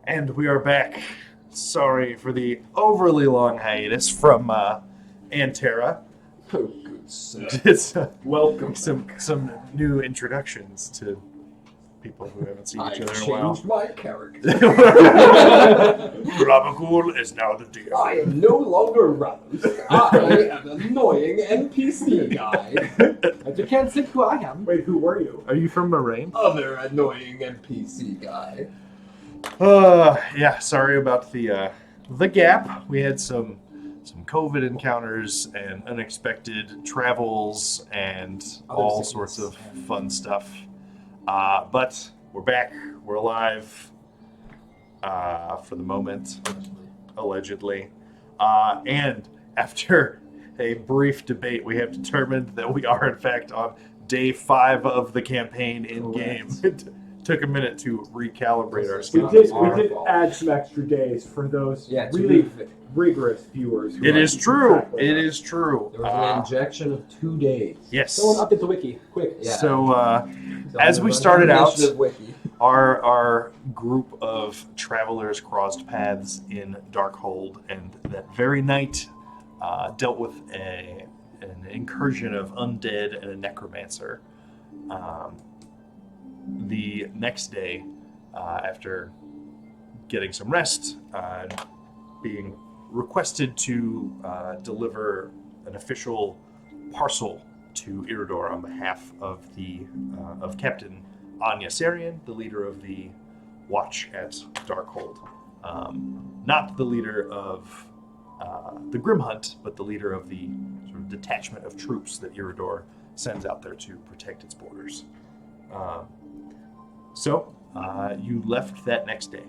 And we are back. Sorry for the overly long hiatus from Anterra. Oh, good sir. It's Welcome. some new introductions to people who haven't seen each I've other in a while. changed my character. Gabagool is now the DM. I am no longer Rose. I am an annoying NPC guy. But you can't think who I am. Wait, who were you? Are you from Moraine? Other annoying NPC guy. Yeah. Sorry about the gap. We had some COVID encounters and unexpected travels and all sorts of fun stuff. But we're back. We're alive. For the moment, allegedly. And after a brief debate, we have determined that we are in fact on day 5 of the campaign in game. It took a minute to recalibrate our We skills. did add some extra days for those Yeah, to really be- rigorous viewers. Who It like is to keep true. track with It us. is true. There was an injection of 2 days. Yes. Someone update the wiki, quick. Yeah. So So as I'm we on started the out, initiative wiki. our group of travelers crossed paths in Darkhold, and that very night dealt with an incursion of undead and a necromancer. The next day, after getting some rest, being requested to deliver an official parcel to Iridor on behalf of of Captain Anya Sarian, the leader of the watch at Darkhold. Not the leader of the Grim Hunt, but the leader of the sort of detachment of troops that Iridor sends out there to protect its borders. So you left that next day.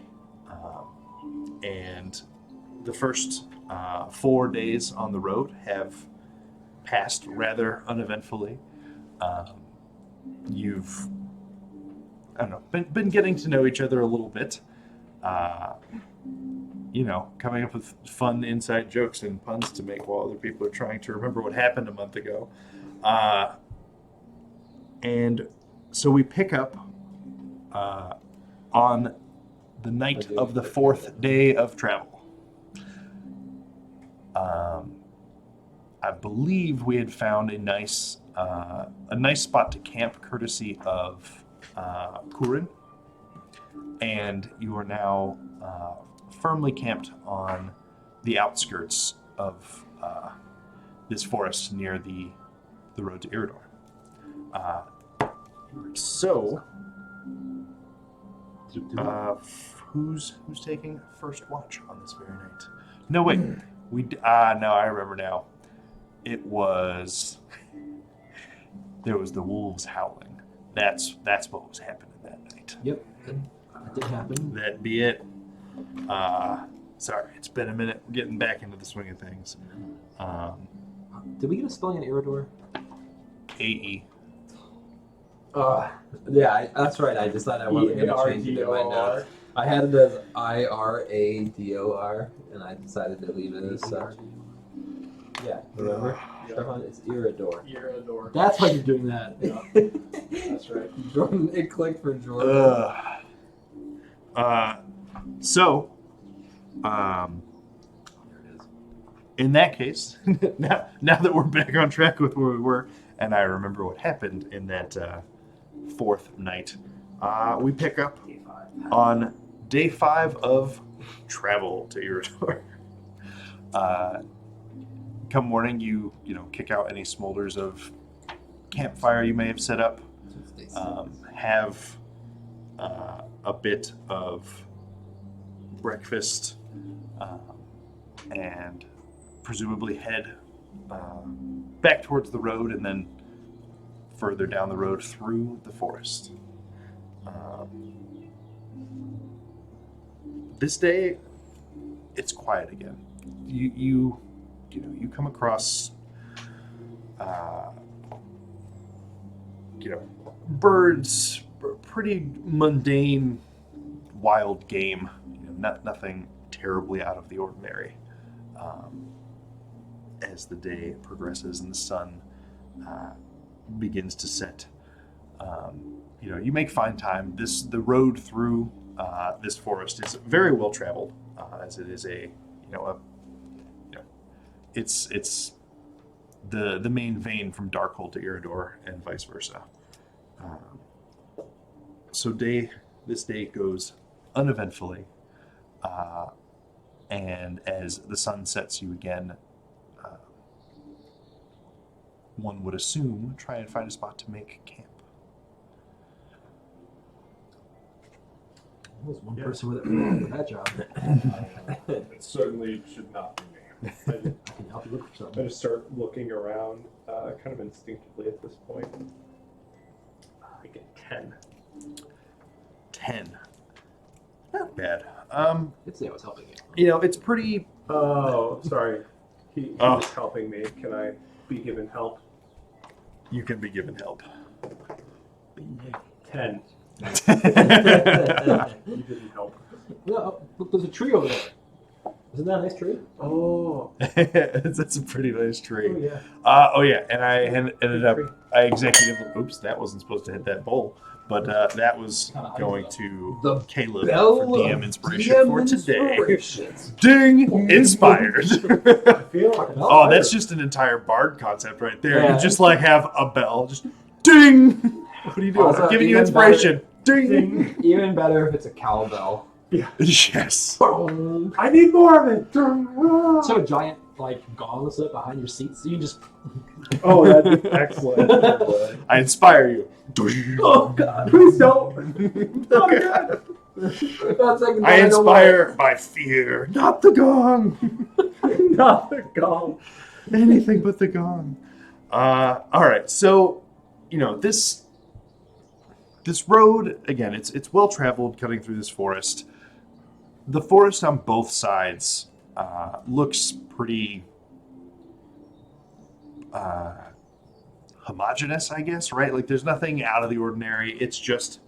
And the first 4 days on the road have passed rather uneventfully. You've, I don't know, been getting to know each other a little bit. Coming up with fun inside jokes and puns to make while other people are trying to remember what happened a month ago. And so we pick up on the night of the 4th day of travel. I believe we had found a nice spot to camp, courtesy of Kurin, and you are now firmly camped on the outskirts of this forest near the road to Iridor. Who's taking first watch on this very night? No, wait. No, I remember now. It was there was the wolves howling. That's what was happening that night. Yep, that did happen. That be it. Sorry, it's been a minute getting back into the swing of things. Did we get a spelling on Iridor? AE. Yeah, that's right. I decided I wasn't going to change it in my notes. I had it as IRADOR, and I decided to leave it as such. Yeah, remember? Stefan, it's Iridor. Iridor. That's why you're doing that. That's right. Jordan, it clicked for Jordan. So, in that case, now that we're back on track with where we were, and I remember what happened in that 4th night, we pick up on day 5 of travel to Iridor. Come morning, you kick out any smolders of campfire you may have set up. Have a bit of breakfast, and presumably head back towards the road and then further down the road through the forest. This day, it's quiet again. You come across birds, pretty mundane wild game, nothing terribly out of the ordinary. As the day progresses and the sun begins to set, you make fine time. The road through this forest is very well traveled, as it is it's the main vein from Darkhold to Iridor and vice versa. So this day goes uneventfully, and as the sun sets you again, one would assume try and find a spot to make camp. There's one person with that job. It certainly should not be me. I can help you look for I something. just start looking around, kind of instinctively at this point. I get 10. 10. Not bad. I'd say I was helping you. It's pretty. Oh, sorry. He Oh. was helping me. Can I be given help? You can be given help. 10. That's You didn't help. No, look, there's a tree over there. Isn't that a nice tree? Oh. a pretty nice Oh, tree. yeah. And I ended up. I executive. Oops, that wasn't supposed to hit that bowl. But that was going to The Caleb bell for DM of inspiration DM for today. inspirations. Ding! Inspired. I feel like Oh, that's just an entire bard concept right there. Yeah. You just like have a bell, just ding. What are you doing? Also, I'm giving you even inspiration. Ding. Ding. Even better if it's a cowbell. Yes. Boom. I need more of it. So a giant gong set behind your seat, so you just Oh, that'd be excellent. I inspire you. Ding. Oh god. Please don't. Oh, God. I inspire by fear, not the gong. Not the gong. Anything but the gong. All right, so this road again. It's well traveled, cutting through this forest. The forest on both sides looks pretty homogeneous, I guess. Right? Like there's nothing out of the ordinary. It's just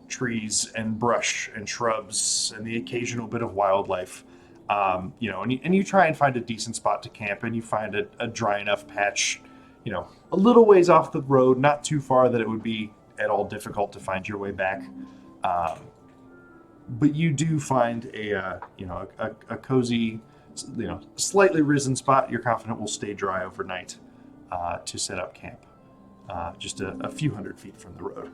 trees and brush and shrubs and the occasional bit of wildlife. And you try and find a decent spot to camp, and you find a dry enough patch, a little ways off the road, not too far that it would be at all difficult to find your way back. But you do find a cozy, slightly risen spot you're confident will stay dry overnight to set up camp, just a few hundred feet from the road.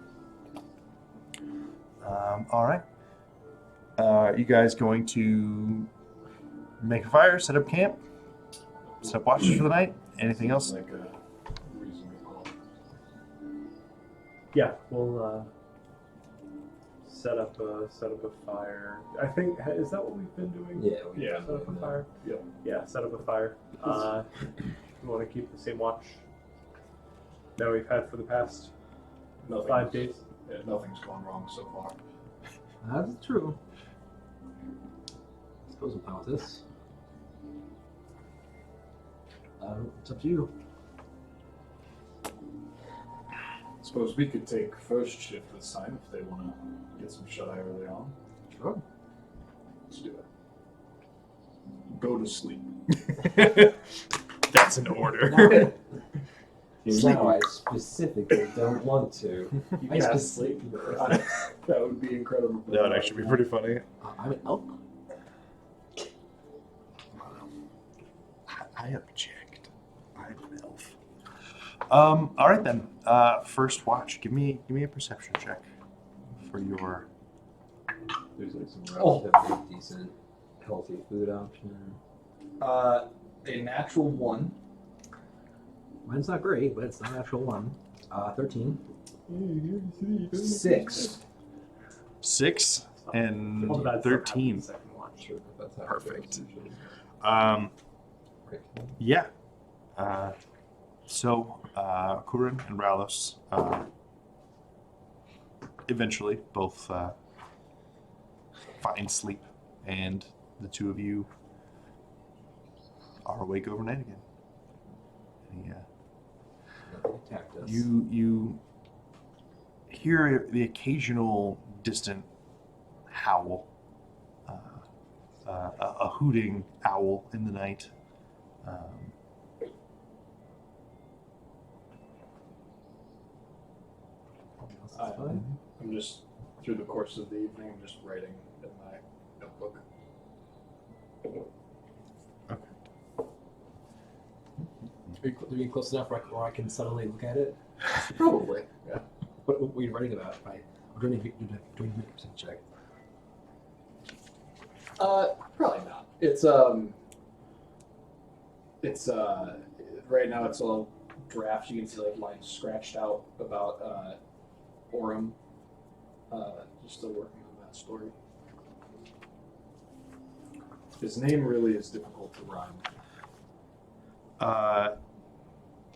All right. You guys going to make a fire, set up camp, set up watches for the night? Anything else? Like a reasonable. Yeah, we'll set up a fire. I think is that what we've been doing? Yeah. Yeah. Set up a fire. Yeah. Yeah, set up a fire. We want to keep the same watch that we've had for the past 5 days. Yeah, nothing's gone wrong so far. that's true. I suppose we'll count this. It's up to you. Suppose we could take first shift this time if they want to get some shut-eye early on. Sure. Let's do it. Go to sleep. That's an order. Now I specifically don't want to. You I can't just- sleep. That would be incredible. That would actually be pretty funny. I'm an elf. I object. I'm an elf. All right then. First watch. Give me a perception check for your. There's like some relatively decent, healthy food option. A natural 1. Mine's not great, but it's not an actual one. 13. 6. 6 and Well, that's 13. the second watch. Sure, if that's how it Perfect. goes usually. Right. Yeah. So Kurin and Ralos eventually both find sleep, and the two of you are awake overnight again. Yeah. Nothing attacked us. You hear the occasional distant howl, a hooting owl in the night. That's fine. I'm just through the course of the evening. I'm just writing in my notebook. Are you close enough where I can subtly look at it? Probably. Yeah. What were you writing about? I'm doing a percent check. Probably not. It's right now it's all draft. You can see like lines scratched out about Orem. Just still working on that story. His name really is difficult to rhyme.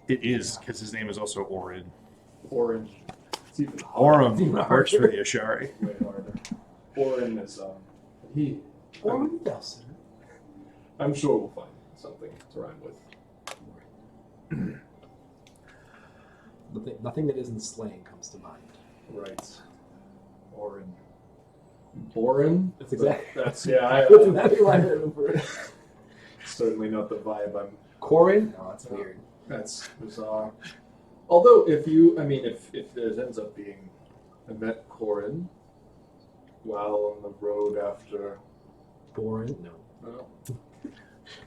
It is, because his name is also Orin. Orin. It's even harder. Orem works for the Ashari. Way harder. Orin is he. Orem Delson. I'm sure we'll find something to rhyme with. Nothing that isn't slang comes to mind. Right. Orin. Borin? That's exactly. That's yeah. That'd be right over. Certainly not the vibe I'm. Corin? No, that's weird. That's bizarre. Although, if there ends up being, I met Corin while on the road after. Boring? No.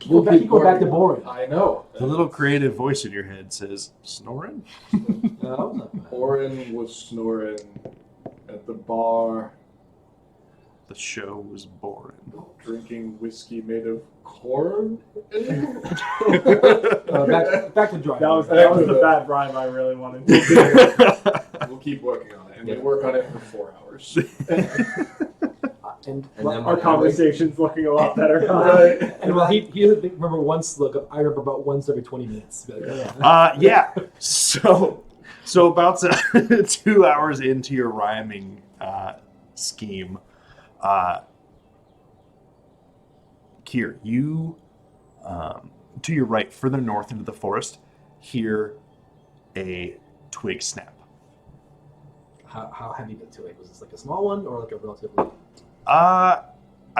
Well, Keep going back to boring. I know. The little creative voice in your head says, snoring? No, not bad. Orin was snoring at the bar, The show was boring. drinking whiskey made of corn. Back to drawing. That was the bad rhyme I really wanted. We'll keep working on it, and we work on it for 4 hours. And then Our conversation's looking a lot better. Right. And well, he doesn't remember once. Look, I remember about once every 20 minutes. But, yeah. Yeah. So about 2 hours into your rhyming scheme, Kier, you, to your right, further north into the forest, hear a twig snap. How heavy the twig? Was this like a small one or like a relatively? I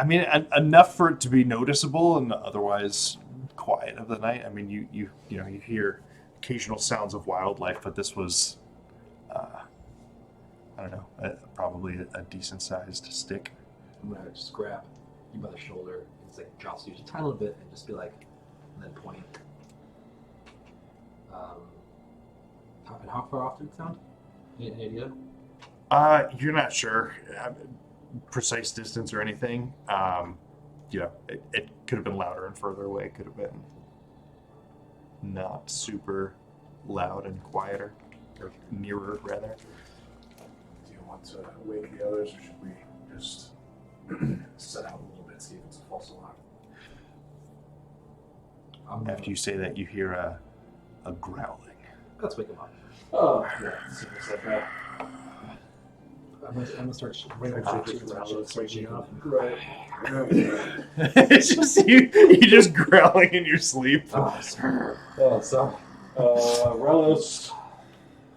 mean, enough for it to be noticeable and otherwise quiet of the night. I mean, you hear occasional sounds of wildlife, but this was, I don't know, probably a decent sized stick. I'm gonna just grab you by the shoulder and just like jostle you just a tiny little bit and just be like, and then point. And how far off did it sound? Any idea? You're not sure precise distance or anything. It could have been louder and further away. It could have been not super loud and quieter, or nearer rather. Do you want to wake the others, or should we just set out a little bit, see if it's a false alarm? After you say that, you hear a growling. Let's wake him up. Oh, yeah. Seems like that. I'm gonna start Waking up. Right. It's just you just growling in your sleep. Oh, sir. Oh, sorry. Relos.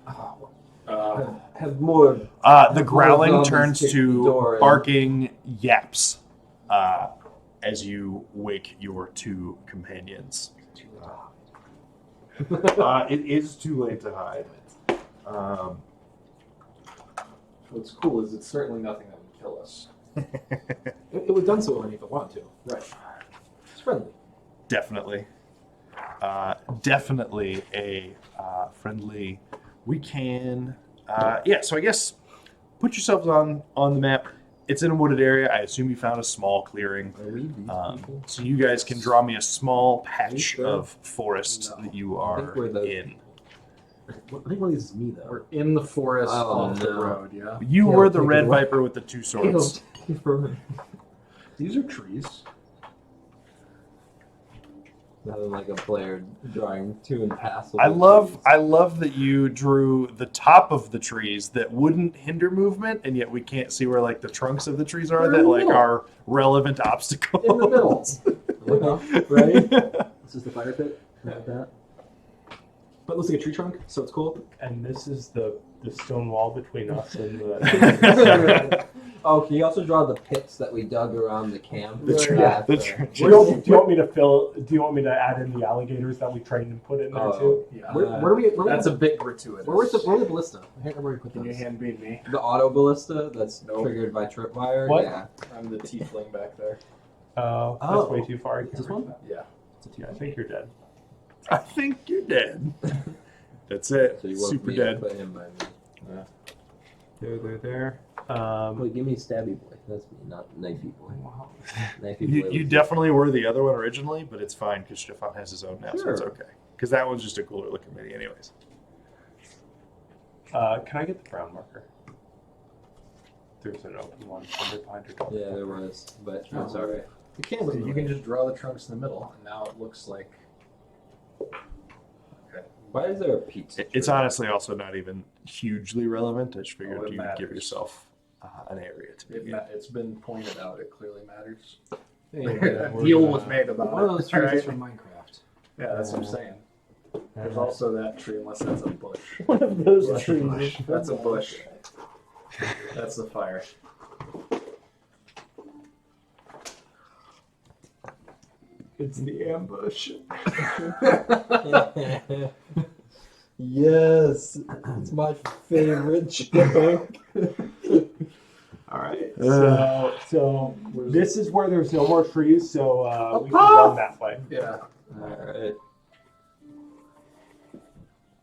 Have more. The growling zombies turns kick the to door in. barking yaps as you wake your two companions. It is too late to hide. What's cool is it's certainly nothing that would kill us. It would have done so already if it wanted to. Right. It's friendly. Definitely. Definitely a friendly. We can. So I guess put yourselves on the map. It's in a wooded area. I assume you found a small clearing. Are we these people? So you guys can draw me a small patch sure? of forest No. that you I think are we're the- in. I think one of these is me though. We're in the forest Oh, off the no. road, yeah? You Yeah, were I'll the take red it away. viper with the two swords. These are trees. Nothing like a player drawing two impassable. I love trees. that you drew the top of the trees that wouldn't hinder movement, and yet we can't see where like the trunks of the trees are They're in that the like middle. are relevant obstacles. In the middle. You know, right? This is the fire pit. Like that. But it looks like a tree trunk, so it's cool. And this is the stone wall between us and the. Oh, can you also draw the pits that we dug around the camp? The Right. trench. The Do trenches. you want me to fill? Do you want me to add in the alligators that we trained and put in there too? Yeah. Where do we? That's a bit gratuitous. Where the ballista? I can't remember where you put Can you those. hand beat me? The auto ballista that's Nope. triggered by tripwire? What? Yeah. I'm the tiefling back there. Oh, Oh. that's way too far. Is this one? Yeah. Yeah, I think you're dead. I think you're dead. That's it. So you want Super me to dead. put him by me. There. Wait, give me Stabby Boy. That's me, not Knifey Boy. Knifey You, Boy. you was- definitely were the other one originally, but it's fine because Stefan has his own now, so it's Sure. okay. Because that one's just a cooler looking mini, anyways. Can I get the brown marker? There's an open one under behind your dog. Yeah, there was, but that's alright. You can't So look. you can just draw the trunks in the middle, and now it looks like. Why is there a pizza? It's tray? honestly also not even hugely relevant. I just figured Oh, it you'd give matters. yourself an area to be in. It's been pointed out. It clearly matters. Yeah, Deal was made about one of those it. trees right? is from Minecraft. Yeah, that's what I'm saying. There's also that tree, unless that's a bush. One of those That's a trees. bush. That's a bush. That's the fire. It's the ambush. Yes, it's my favorite joke. All right. So this is where there's no more trees, so we can run that way. Yeah. Alright.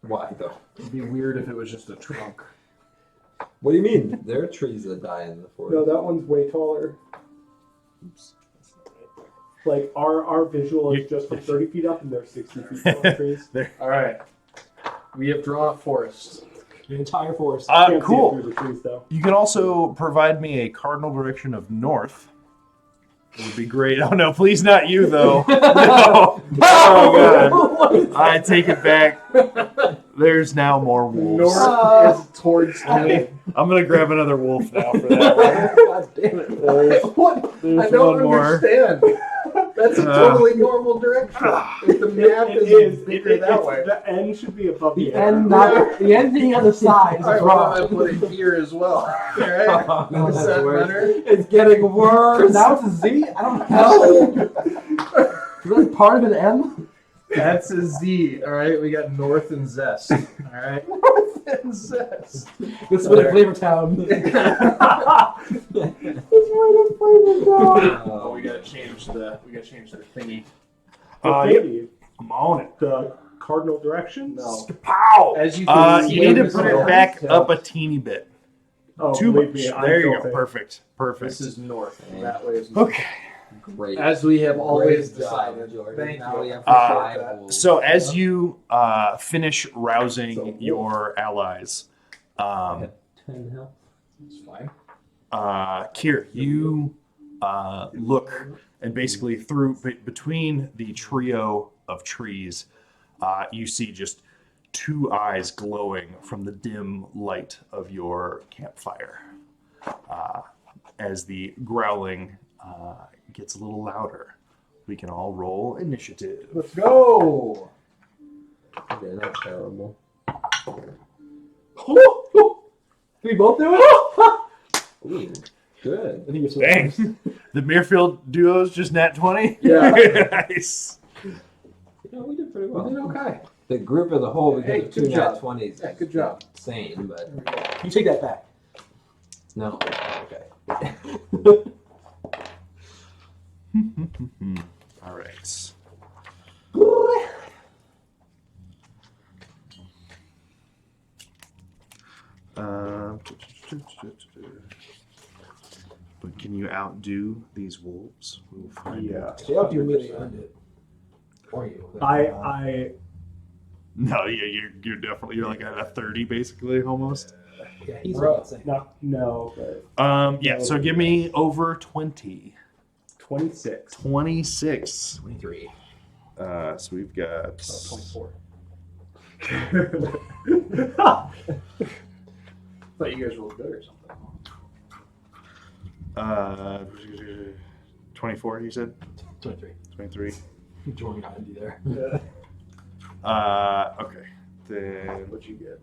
Why though? It'd be weird if it was just a trunk. What do you mean? There are trees that die in the forest. No, that one's way taller. Like our visual is just from 30 feet up, and they're 60 feet tall trees. All right. We have drawn a forest. The entire forest. Can't see it Cool. through the trees, though. You can also provide me a cardinal direction of north. It would be great. Oh no, please not you though. No. Oh god. I take it back. There's now more wolves. North is towards me. I'm gonna grab another wolf now for that. God damn it. What? There's I don't one more. understand. That's a totally normal direction. If the map It is is. bigger that way. The end should be above the, The end, not the end being on the side is All right, well, I wrong. put it here as well. All right. No, Does that's that worse. matter? It's getting worse. Now it's a Z? I don't know. Is that part of an M? That's a Z. All right. We got North and Zest. All right. North and Zest. This is where Flavor Town. Oh, we gotta change the thingy. Yep. I'm on it. The cardinal directions? No. Pow! As you can see, You need to this put is it north. back up a teeny bit. Oh, Too believe much. me, I There you felt go. it. Perfect. Perfect. This is north. And that way is north. Okay. Great. As we have always Great job, decided. Jordan. Thank Now you. we have Uh, 5 wolves. So as you finish rousing So, your allies, 10 health. It's fine. Kier, you look and basically between the trio of trees, you see just 2 eyes glowing from the dim light of your campfire. As the growling gets a little louder, we can all roll initiative. Let's go. Okay, not terrible. We both do it? Ooh, good. I think you're so Dang. The Muirfield duos just nat 20? Yeah. Nice. Yeah, we did pretty We well. did okay. The group as a whole, we Hey, did good 2 job. nat 20s. Yeah, good job. Insane, but You take that back. no. Okay. All right. But can you outdo these wolves? We will find out. They outdo me, they earned it. Or you. I No, yeah, you're definitely like at a 30 basically almost. Yeah, he's Bro. about to say. no, but Yeah. So give me over 20. 26. 26. 23. So we've got 24. Thought you guys rolled good or something. 24. You said 23. 23. Jordan got Indy there. Okay. Then What'd you get?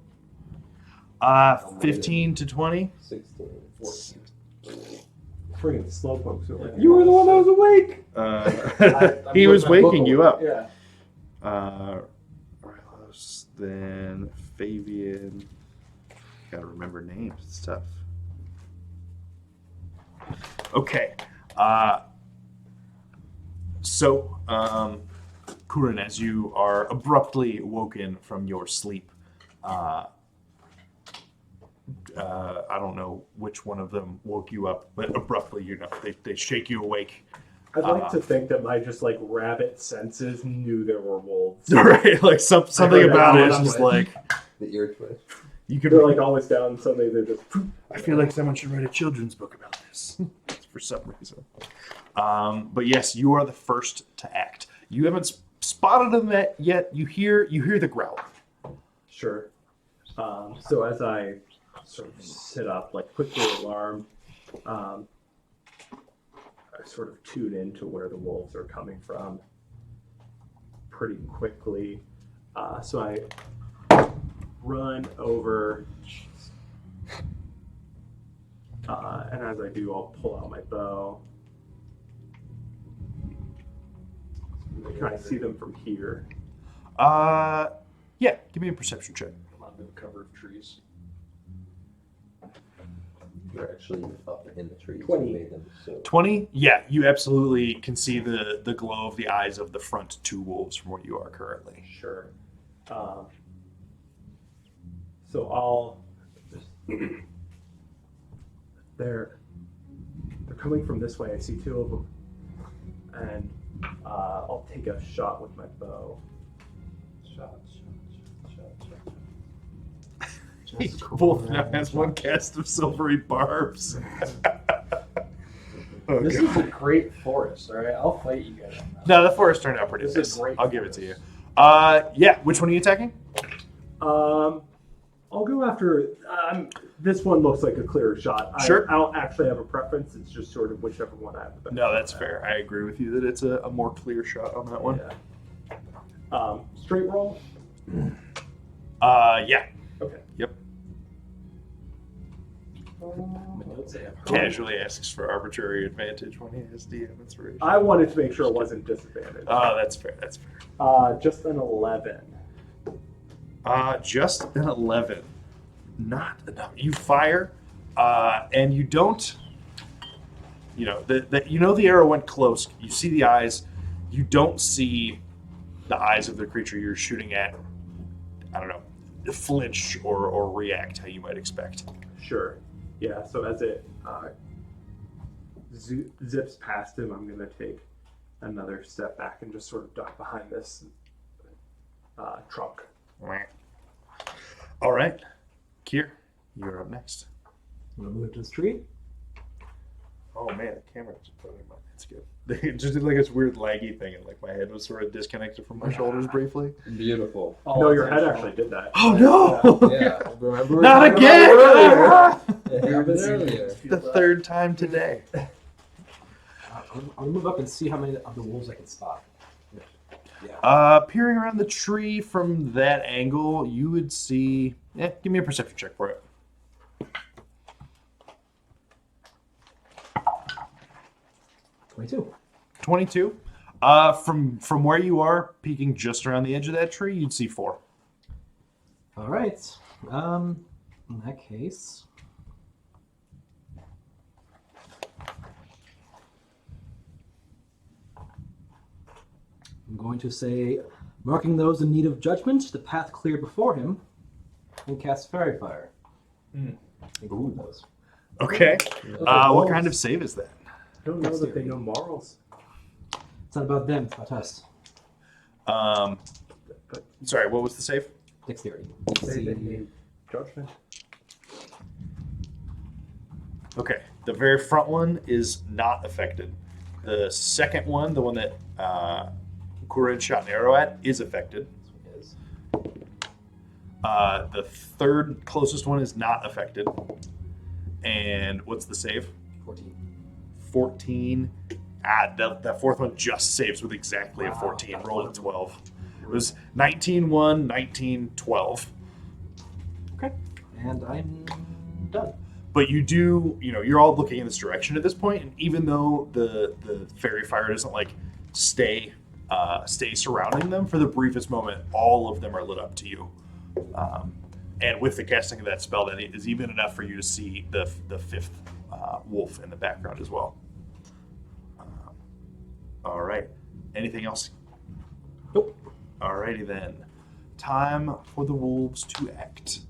15 to 20. 16. 14. friggin' slowpoke. So You were the one that was awake. I'm He was looking at my waking book you away. up. Yeah. Rylos, then Fabian. Gotta remember names. It's tough. Okay. Kurin, as you are abruptly woken from your sleep, I don't know which one of them woke you up, but abruptly, they shake you awake. I'd like to think that my just like rabbit senses knew there were wolves. Right, like something heard about it that is just one. like The ear twitch. you could. They're like always down. Suddenly they're just. I feel like someone should write a children's book about this for some reason. But yes, you are the first to act. You haven't spotted them yet. You hear the growl. Sure. So as I sort of sit up, like quickly alarmed, I sort of tune into where the wolves are coming from pretty quickly. So I run over, and as I do, I'll pull out my bow. Can I see them from here? Yeah. Give me a perception check. I'm under the cover of trees. You're actually up in the trees. 20. You made them so. 20? Yeah, you absolutely can see the glow of the eyes of the front two wolves from where you are currently. Sure. So I'll just they're coming from this way. I see two of them, and I'll take a shot with my bow. Shot. Wolf now has one cast of silvery barbs. Oh, This God. is a great forest, all right? I'll fight you guys on that. No, the forest turned out pretty This nice. is great I'll give it to you. forest. Yeah. Which one are you attacking? I'll go after. This one looks like a clearer shot. Sure. I don't actually have a preference. It's just sort of whichever one I have the best. No, that's shot fair. I agree with you that it's a more clear shot on that at. one. Yeah. Straight roll. Yeah. Okay. Yep. My notes say Casually asks for arbitrary advantage when he has DM inspiration. I wanted to make sure it wasn't disadvantage. Oh, that's fair. That's fair. Just an 11. Just an 11. Not enough. You fire, and you don't. You know the arrow went close. You see the eyes. You don't see the eyes of the creature you're shooting at. I don't know, flinch or react how you might expect. Sure. Yeah, so as it zips past him, I'm going to take another step back and just sort of duck behind this trunk. All right, Kier, you're up next. I'm gonna move to this tree. Oh man, the camera just put in my. It's good. It just did like this weird laggy thing, and like my head was sort of disconnected from my shoulders briefly. Beautiful. No, your head actually did that. Oh no! Yeah. Remember? Not again! It happened earlier. The third time today. I'm gonna move up and see how many of the wolves I can spot. Yeah. Peering around the tree from that angle, you would see. Yeah, give me a perception check for it. 22. 22. From where you are, peeking just around the edge of that tree, you'd see 4. All right. In that case, I'm going to say, marking those in need of judgment, the path clear before him, and cast Fairy Fire. Include those. Okay. What wolves. kind of save is that? I don't know that they know morals. It's not about them, it's about us. Sorry, what was the save? Dexterity. They need judgment. Okay. The very front one is not affected. The second one, the one that Kurin shot an arrow at, is affected. Is The third closest one is not affected. And what's the save? 14. 14. That fourth one just saves with exactly a 14. Rolled a 12. It was 19-1, 19-12. Okay. And I'm done. But you do, you're all looking in this direction at this point, and even though the fairy fire doesn't like stay surrounding them for the briefest moment, all of them are lit up to you. And with the casting of that spell, that is even enough for you to see the fifth wolf in the background as well. All right. Anything else? Nope. Alrighty then. Time for the wolves to act.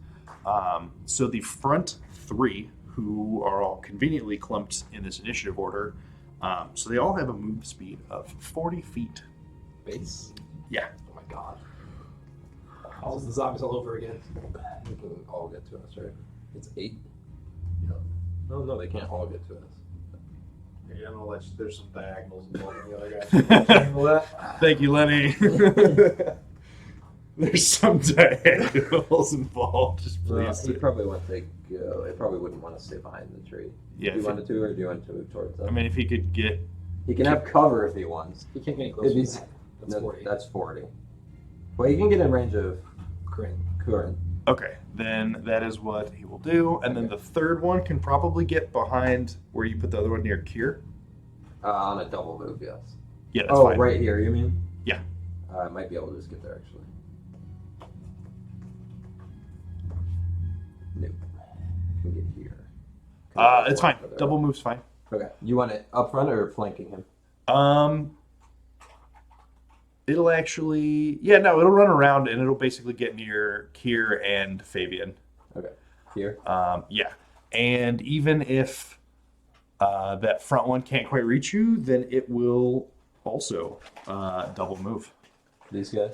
So the front three, who are all conveniently clumped in this initiative order, so they all have a move speed of 40 feet. Base. Yeah. Oh my god. All the zombies all over again. They can all get to us, right? It's 8. Yep. No, they can't all get to us. Yeah, I'm gonna let you, there's some diagonals involved in the other guy. Handle that. Thank you, Lenny. There's some diagonals involved. Just please. He probably wants to go. He probably wouldn't want to stay behind the tree. Yeah. Do you want to, or do you want to move towards them? I mean, if he could get. He can have cover if he wants. You can't get any If closer. he's, That's 40. That's 40. Well, you can get in range of Corinne. Kurin. Okay, then that is what he will do. And then the third one can probably get behind where you put the other one near Kier. On a double move, yes. Yeah, that's Oh, fine. right here, you mean? Yeah. I might be able to just get there, actually. Nope. Can get here. It's fine. Double move's fine. Okay. You want it up front or flanking him? It'll actually, it'll run around and it'll basically get near Kier and Fabian. Okay. Here? Yeah. And even if that front one can't quite reach you, then it will also double move. These guys?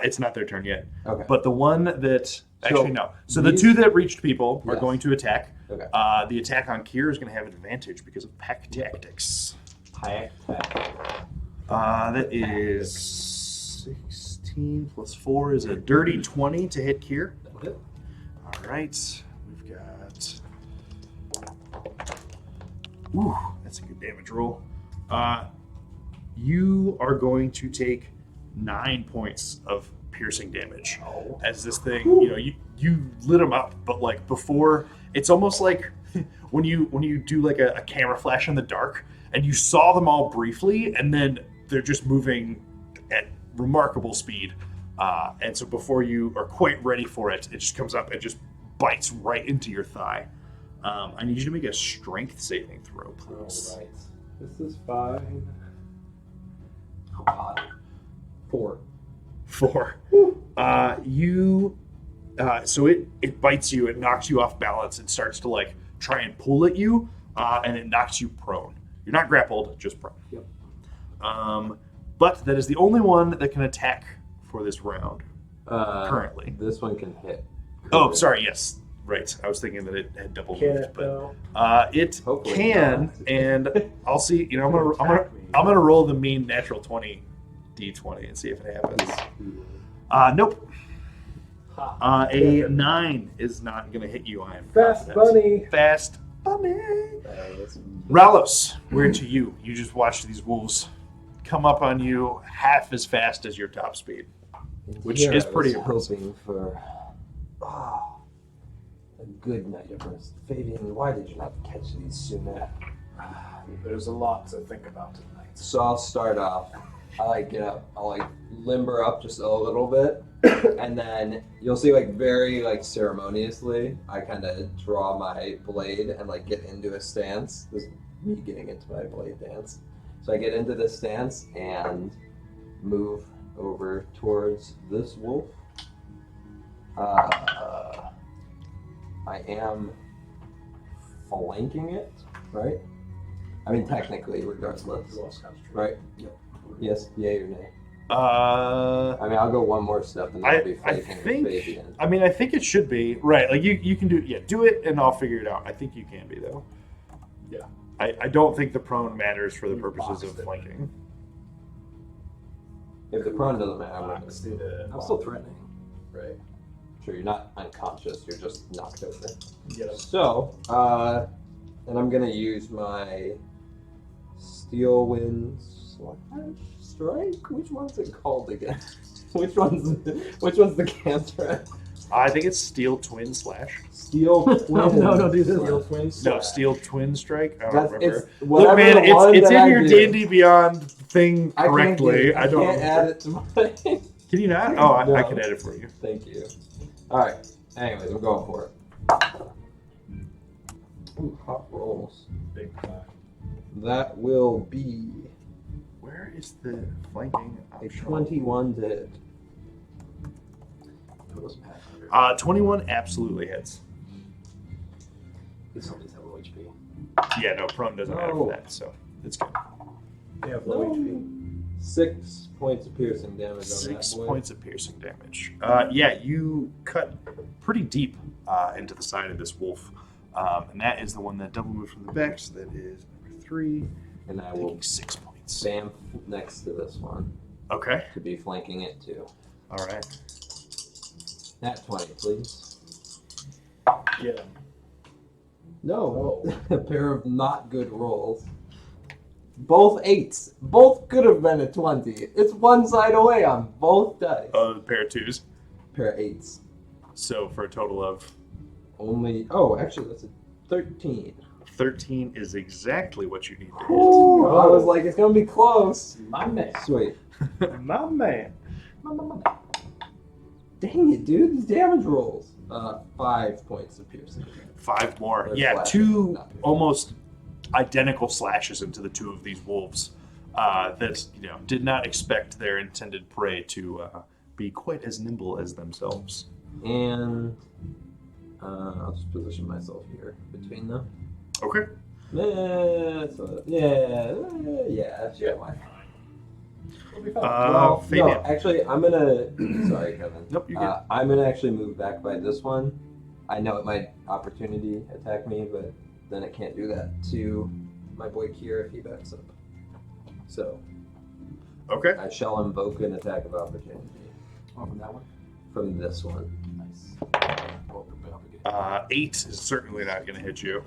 It's not their turn yet. Okay. But the one that, actually, no. So the these- two that reached people are Yes. going to attack. Okay. The attack on Kier is going to have advantage because of pack tactics. That is 16 plus 4 is a dirty 20 to hit Kier. That'll hit. All right, we've got. Ooh, that's a good damage roll. You are going to take 9 points of piercing damage as this thing. You lit them up, but like before, it's almost like when you do like a camera flash in the dark, and you saw them all briefly, and then they're just moving at remarkable speed. And so before you are quite ready for it, it just comes up and just bites right into your thigh. I need you to make a strength saving throw, please. All right. This is fine. Oh god. 4. 4. So it bites you, it knocks you off balance, and starts to like try and pull at you, and it knocks you prone. You're not grappled, just prone. Yep. But that is the only one that can attack for this round currently. This one can hit. Oh, sorry. Yes, right. I was thinking that it had double Can moved, it but though? it Hopefully can, not. and I'll see. I'm gonna roll the mean natural 20 d20 and see if it happens. Nope. A 9 is not gonna hit you. I am Fast confident. bunny. Fast bunny. Ralos, we're to you. You just watch these wolves come up on you half as fast as your top speed, which Here is I pretty was impressive. hoping for a good night of rest. Fabian, why did you not catch these sooner? There's a lot to think about tonight. So I'll start off. I get up. I'll limber up just a little bit, and then you'll see very ceremoniously, I kind of draw my blade and get into a stance. This is me getting into my blade dance. So I get into this stance and move over towards this wolf. I am flanking it, right? I mean, technically, regardless. Right? Yep. Yes, yay or nay? I I mean, I'll go one more step and I'll be flanking think. with Fabian. I mean, I think it should be right. Like you can do. Yeah, do it, and I'll figure it out. I think you can be though. Yeah. I don't think the prone matters for the purposes of flanking. If the prone doesn't matter, I'm not Let's do the I'm still threatening. right. sure you're not unconscious, you're just knocked over. Get him. So, and I'm gonna use my Steel Winds Strike? Which one's it called again? which one's the cantrip? I think it's Steel Twin Slash. Steel twin. No, do this. Steel twin. No, Steel Twin Strike. I don't That's remember. it's whatever Look, man, the one it's that in your I D&D Beyond thing correctly. I don't can't add it to my. Can you not? Oh, I No. can add it for you. Thank you. All right. Anyways, I'm going for it. Ooh, hot rolls. Big five. That will be Where is the flanking a option? 21 to hit. 21 absolutely hits. Somebody's have low HP. Yeah, no, prone doesn't matter for that, so it's good. They have low HP. 6 points of piercing damage on 6 that boy. points of piercing damage. Yeah, you cut pretty deep into the side of this wolf. And that is the one that double moved from the back, so that is number 3. And I Taking will 6 points. bam next to this one Okay. to be flanking it too. All right. Nat 20, please. Get him. No, a pair of not good rolls. Both 8s. Both could have been a 20. It's one side away on both dice. A pair of 2s. Pair of 8s. So for a total of Only. Oh, actually, that's a 13. 13 is exactly what you need to hit. Ooh, I was like, it's gonna be close. My man. Sweet. My man. Dang it, dude! These damage rolls. 5 points of piercing. 5 more. Or Yeah, slash. 2 Not piercing. almost identical slashes into the 2 of these wolves that did not expect their intended prey to be quite as nimble as themselves. And I'll just position myself here between them. Okay. Yeah, sure. Why not? We'll be fine. No, Fabian. actually, I'm gonna. Sorry, Kevin. Nope, you're good. I'm gonna actually move back by this one. I know it might opportunity attack me, but then it can't do that to my boy Kier if he backs up. So Okay. I shall invoke an attack of opportunity Oh, from that one. from this one. Nice. Oh, okay. 8 is certainly not going to hit you.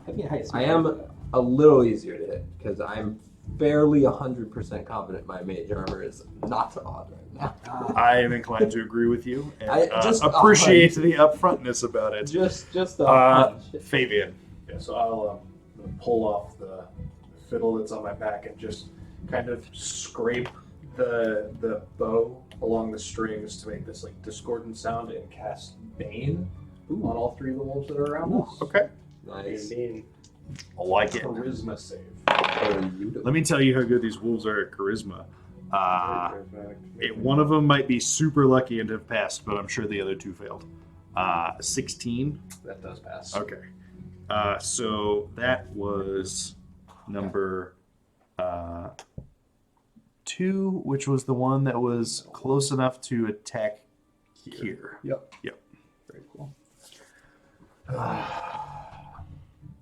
Have you had I am a little easier to hit because I'm fairly 100% confident my mage armor is not odd right now. I am inclined to agree with you and I just- appreciate the upfrontness about it. Just a hunch. Fabian. Yeah, so I'll pull off the fiddle that's on my back and just kind of scrape the bow along the strings to make this like discordant sound and cast Bane on all 3 of the wolves that are around us. Okay. Nice. I like it. Charisma save. Let me tell you how good these wolves are at charisma. One of them might be super lucky and have passed, but I'm sure the other 2 failed. 16. That does pass. Okay. So that was number 2, which was the one that was close enough to attack here. Yep. Yep. Very cool.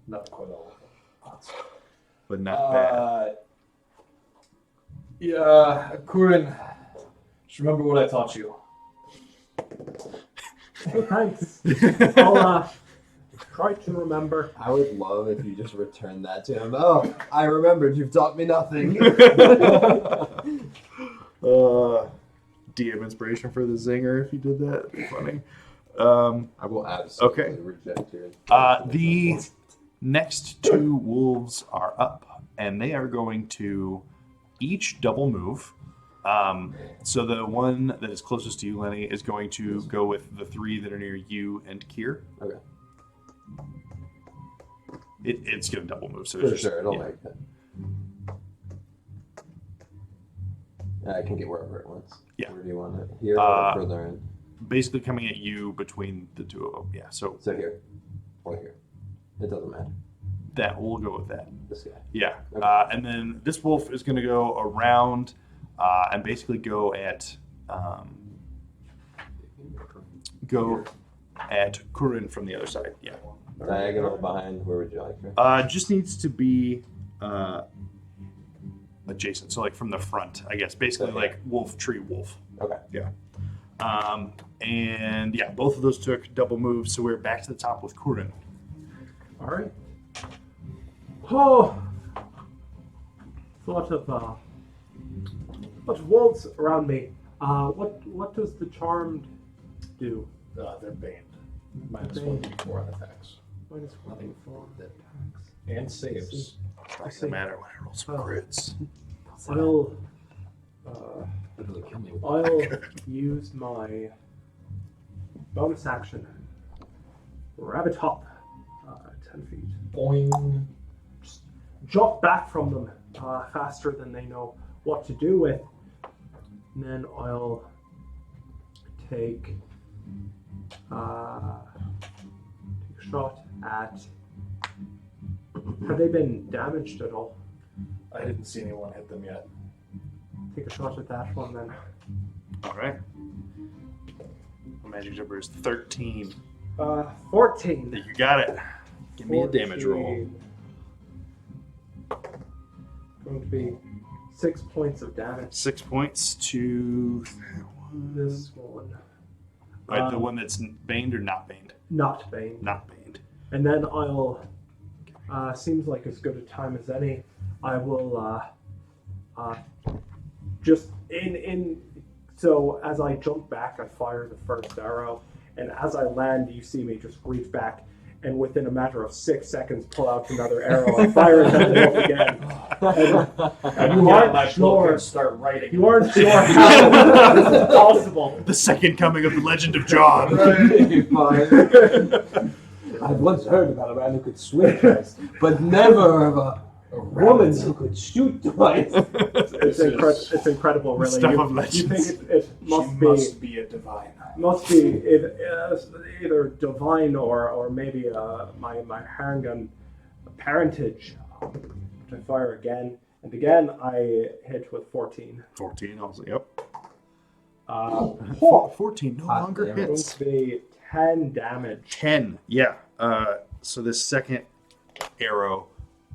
Not quite all of them. But not bad. Yeah, Kurin, just remember what I taught you. Thanks. I'll try to remember. I would love if you just returned that to him. Oh, I remembered. You've taught me nothing. DM inspiration for the zinger if you did that. It'd be funny. I will absolutely Okay. reject your. The next 2 wolves are up, and they are going to each double move. So the one that is closest to you, Lenny, is going to go with the 3 that are near you and Kier. Okay. It's going to double move. So For it's just, sure, it'll yeah. make it. I can get wherever it wants. Yeah. Where do you want it? Here or further in? Basically coming at you between the 2 of them. Yeah, so So here. Or here. It doesn't matter. that we'll go with that. This guy. Yeah. Okay. And then this wolf is going to go around and basically go at Kurin from the other side. Yeah. Diagonal behind. Where would you like her? Just needs to be adjacent. So like from the front, I guess. Basically Okay. like wolf, tree, wolf. Okay. Yeah. And yeah, both of those took double moves. So we're back to the top with Kurin. All right. Oh, thought of bunch of wolves around me. What does the charmed do? They're banned. -1d4 on attacks. Nothing for the packs. And saves. Doesn't matter when I roll some crits. I'll Literally kill me with I'll use my bonus action. Rabbit hop, 10 feet. Boing. Just jump back from them faster than they know what to do with. And then I'll take a shot at. Have they been damaged at all? I didn't see anyone hit them yet. Take a shot at that one then. All right. My magic number is 13. 14. You got it. Give me a damage roll. 14. Going to be 6 points of damage. 6 points to This one. the one that's baned or not baned? Not Bane. Not baned. And then I'll. Seems like as good a time as any. I will just in. So as I jump back, I fire the first arrow, and as I land, you see me just reach back, and within a matter of 6 seconds, pull out another arrow and fire it at them again. And you aren't sure. Start writing. You aren't sure how this is possible. The second coming of the Legend of John. I've once heard about a man who could swim twice, but never of a woman who could shoot twice. It's incredible, really. Stuff You, of you legends. think it must She be must be a divine. must be either divine or maybe my Harangan parentage. I fire again, and again I hit with 14. 14 also, yep. 14 14 no Hot longer damn. going hits. to be 10 damage. 10, yeah. So this second arrow,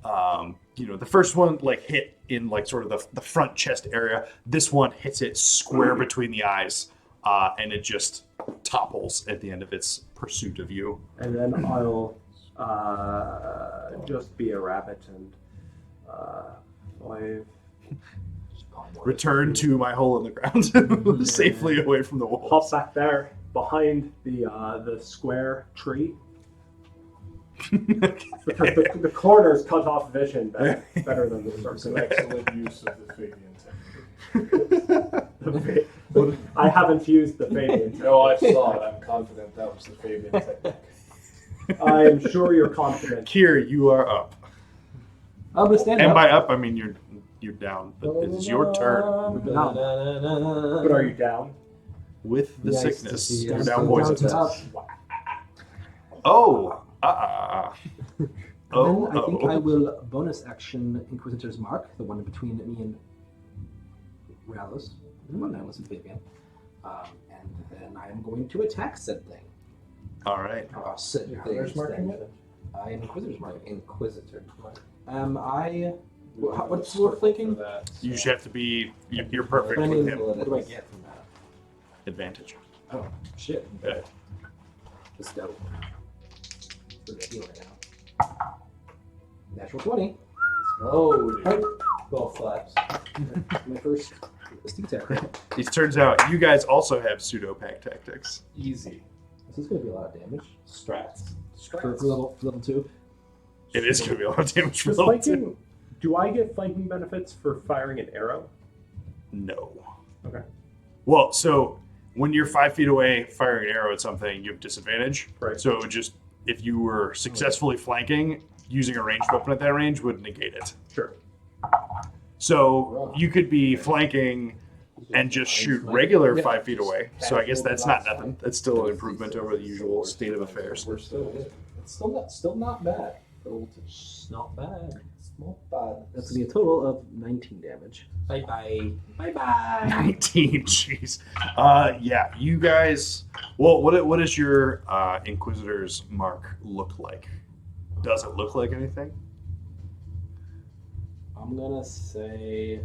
the first one like hit in like sort of the front chest area. This one hits it square between the eyes, and it just topples at the end of its pursuit of you. And then I'll just be a rabbit and 5. Return to my hole in the ground, safely away from the Hop walls. back there behind the square tree. Because the corners cut off vision better than the It's circle. an excellent use of the Fabian technique. I haven't used the Fabian. No, I saw it. I'm confident that was the Fabian technique. I am sure you're confident. Kier, you are up. I'm gonna stand And up. by up, I mean you're down. But it's your turn But are you down? with the Nice to sickness. see You're us. down Down poison. to up. Oh. Uh-uh. Oh. Then I think I will bonus action Inquisitor's Mark, the one between me and Rallis, the one that was in Fabian. And then I am going to attack said thing. All right. Said Yeah, thing there's marking instead. it. I am Inquisitor's Mark. Inquisitor. What's the word flanking? For that. You just have to be. You're perfect I with mean, him. What do I get from that? Advantage. Oh, shit. Yeah. That's dope. We're gonna heal right now. Natural 20. Oh, dude. 12 flaps. My first sneak attack. It turns out you guys also have pseudo pack tactics. Easy. This is gonna be a lot of damage. Strats. For level 2. It is going to be a lot of damage for Does level 2. flanking, do I get flanking benefits for firing an arrow? No. Okay. Well, so when you're 5 feet away firing an arrow at something, you have disadvantage. Right. So it would just if you were successfully flanking, using a ranged weapon at that range would negate it. Sure. So you could be flanking and just shoot regular 5 feet away. So I guess that's not nothing. That's still an improvement over the usual state of affairs. We're still good. It's still not bad. It's not bad. It's not bad. That's gonna be a total of 19 damage. Bye bye. Bye bye. 19, jeez. Yeah, you guys. Well, what does your Inquisitor's mark look like? Does it look like anything? I'm gonna say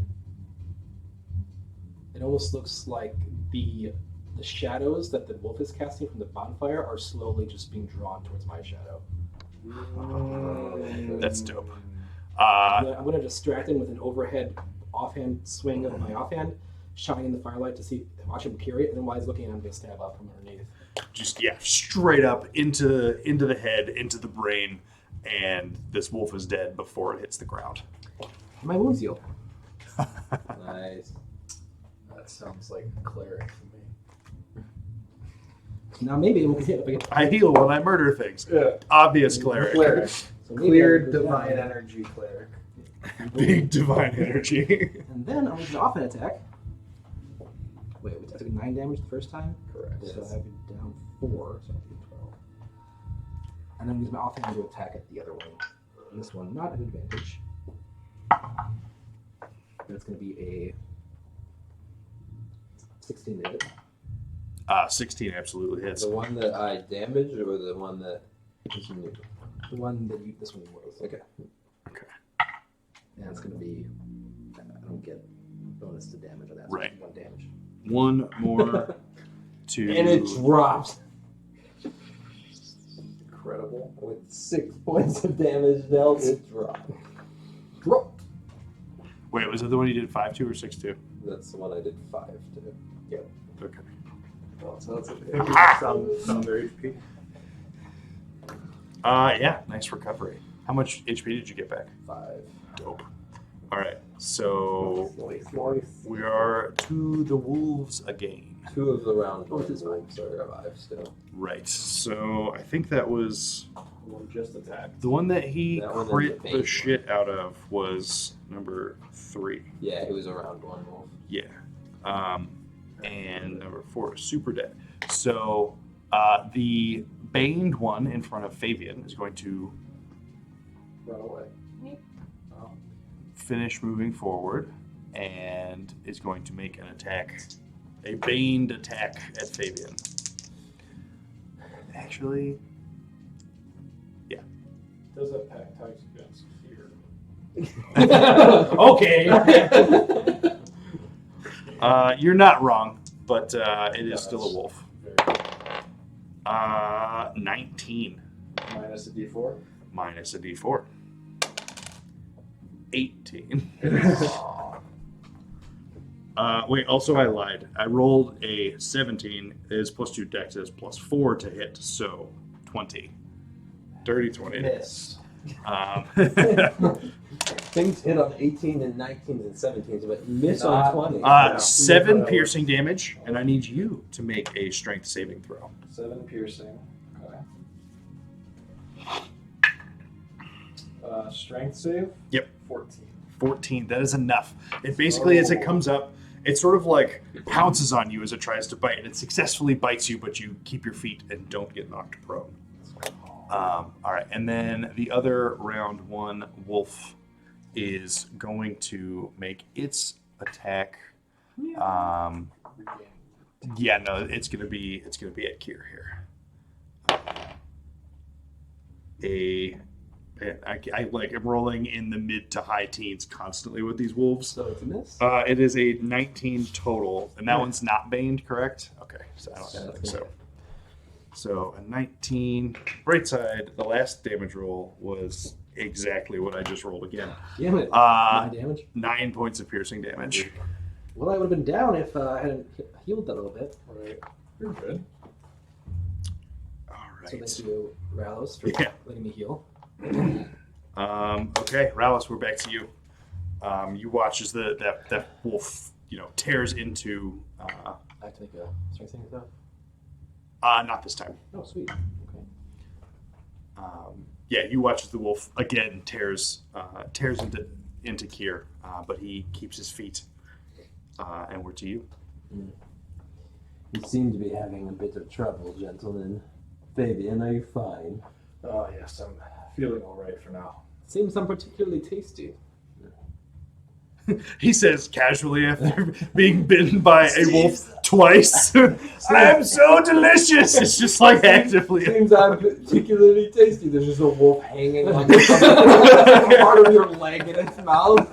it almost looks like the shadows that the wolf is casting from the bonfire are slowly just being drawn towards my shadow. That's dope. I'm gonna distract him with an overhead offhand swing of my offhand, shine in the firelight to see, watch him carry it, and then while he's looking at him, I'm gonna stab up from underneath. just straight up into the head, into the brain, and this wolf is dead before it hits the ground. My wounds heal. Nice. That sounds like cleric to me. Now maybe we'll hit up again. I heal when I murder things. Yeah. Obvious cleric. Cleric. So maybe Clear I'll go divine down. energy cleric. Big divine energy. And then I'm going to off an attack. Wait, I took 9 damage the first time? Correct. So I have it down 4, so I'll do 12. And then use my offhand to attack at the other one. And this one, not an advantage. And it's going to be a 16 to hit. 16 absolutely hits. The one that I damaged or the one that is new? The one that you, this one was. Okay. And it's going to be, I don't get bonus to damage on that. So Right. it's 1 damage. One more to... And it drops Incredible. with 6 points of damage dealt. It dropped. Drop! Wait, was it the one you did 5-2 or 6-2? That's the one I did 5 to. Okay. Well, so that's okay. Sound their HP. Yeah, nice recovery. How much HP did you get back? 5. Dope. All right, so Nice. we are to the wolves again. 2 of the round Both is fine. wolves are alive still. Right, so I think that was One just attacked. the one that he That one is crit the the bait shit out of was number 3. Yeah, he was a round 1 wolf. Yeah. And number 4 is super dead. So the baned one in front of Fabian is going to Run away. finish moving forward and is going to make an attack, a baned attack at Fabian. Actually, Does have pack types against fear. Okay! you're not wrong, but it is still a wolf. Very 19 minus a d4. minus a d4. 18. Wait, also I lied. I rolled a 17. It is plus 2 dex, it is plus 4 to hit, so 20. Dirty 20. Miss. Um, Things hit on 18 and 19 and 17s, but miss Not- on 20. 7 piercing damage, and I need you to make a strength saving throw. 7 piercing. Okay. Strength save? Yep. 14. 14. That is enough. It basically, as it comes up, it sort of like pounces on you as it tries to bite, and it successfully bites you, but you keep your feet and don't get knocked prone. All right, and then the other round 1 wolf is going to make its attack. Yeah, no, it's gonna be at Kier here. I like am rolling in the mid to high teens constantly with these wolves. So it's a miss? It is a 19 total, and that one's not baned, correct? Okay, so I don't think so. So a 19. Right side, the last damage roll was exactly what I just rolled again. Damn it. 9 damage. 9 points of piercing damage. Well, I would have been down if I hadn't healed that a little bit. Right. You're good. All So right. thank you, Ralos, for Yeah. letting me heal. Okay, Rallis, we're back to you. You watch as that wolf, tears into. I have to make a strength saving throw. Not this time. Oh, sweet. Okay. Yeah, you watch as the wolf again tears into Kier, but he keeps his feet. And we're to you. You seem to be having a bit of trouble, gentlemen. Fabian, are you fine? Oh, yes, I'm feeling all right for now. Seems unparticularly tasty. He says casually after being bitten by a wolf twice. I'm so delicious. It's just like actively. Seems I'm particularly tasty. There's just a wolf hanging on part of your leg in its mouth.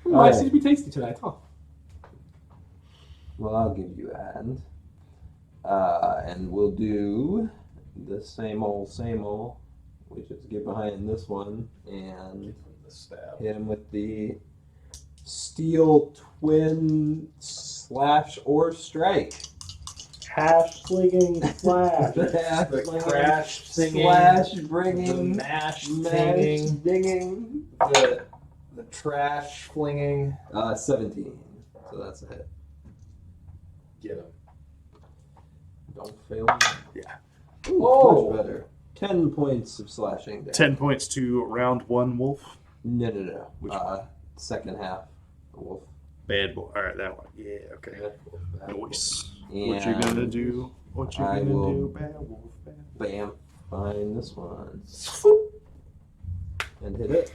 Why seems to be tasty tonight, huh? Well, I'll give you a hand. And we'll do the same old, which is get behind this one and The stab. hit him with the steel twin slash or strike. hash slinging slash. The crash singing, slash the bringing, mash mash singing, dinging. the trash flinging. 17. So that's a hit. Get him. Don't fail. Yeah. Ooh, Oh! much better. 10 points of slashing damage. 10 points to round 1, Wolf. No. Which second half. The wolf. Bad boy. All right, that one. Yeah, okay. Bad wolf. Nice. And What you gonna do? What you I gonna will- do? Bad wolf. Bad wolf. Bam. Find this one. And hit it.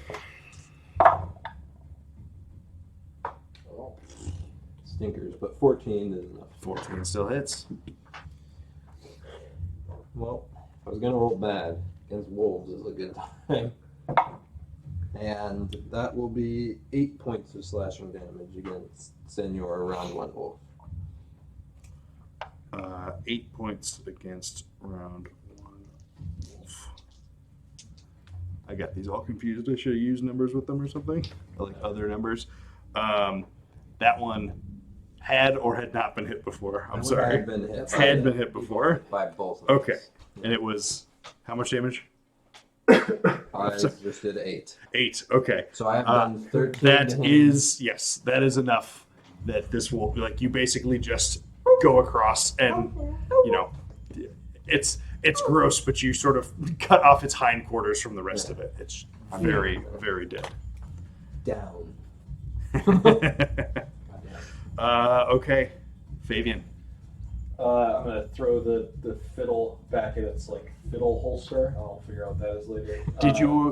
Oh. Stinkers, but 14 is enough. 14 still hits. Well, I was gonna roll bad against wolves is a good time. And that will be 8 points of slashing damage against Senor round 1 wolf. 8 points against round 1 wolf. I got these all confused. I should have used numbers with them or something. Like other numbers. That one had or had not been hit before. I'm sorry. Had been hit. Had been hit before. By both of Okay. us. And it was how much damage? I just did 8. 8. Okay. So I have done 13. That to him. is, yes, that is enough that this will, like, you basically just go across and, you know, it's gross, but you sort of cut off its hindquarters from the rest of it. It's very, very dead. down. Okay. Fabian. I'm gonna throw the fiddle back in its like fiddle holster. I'll figure out what that is later.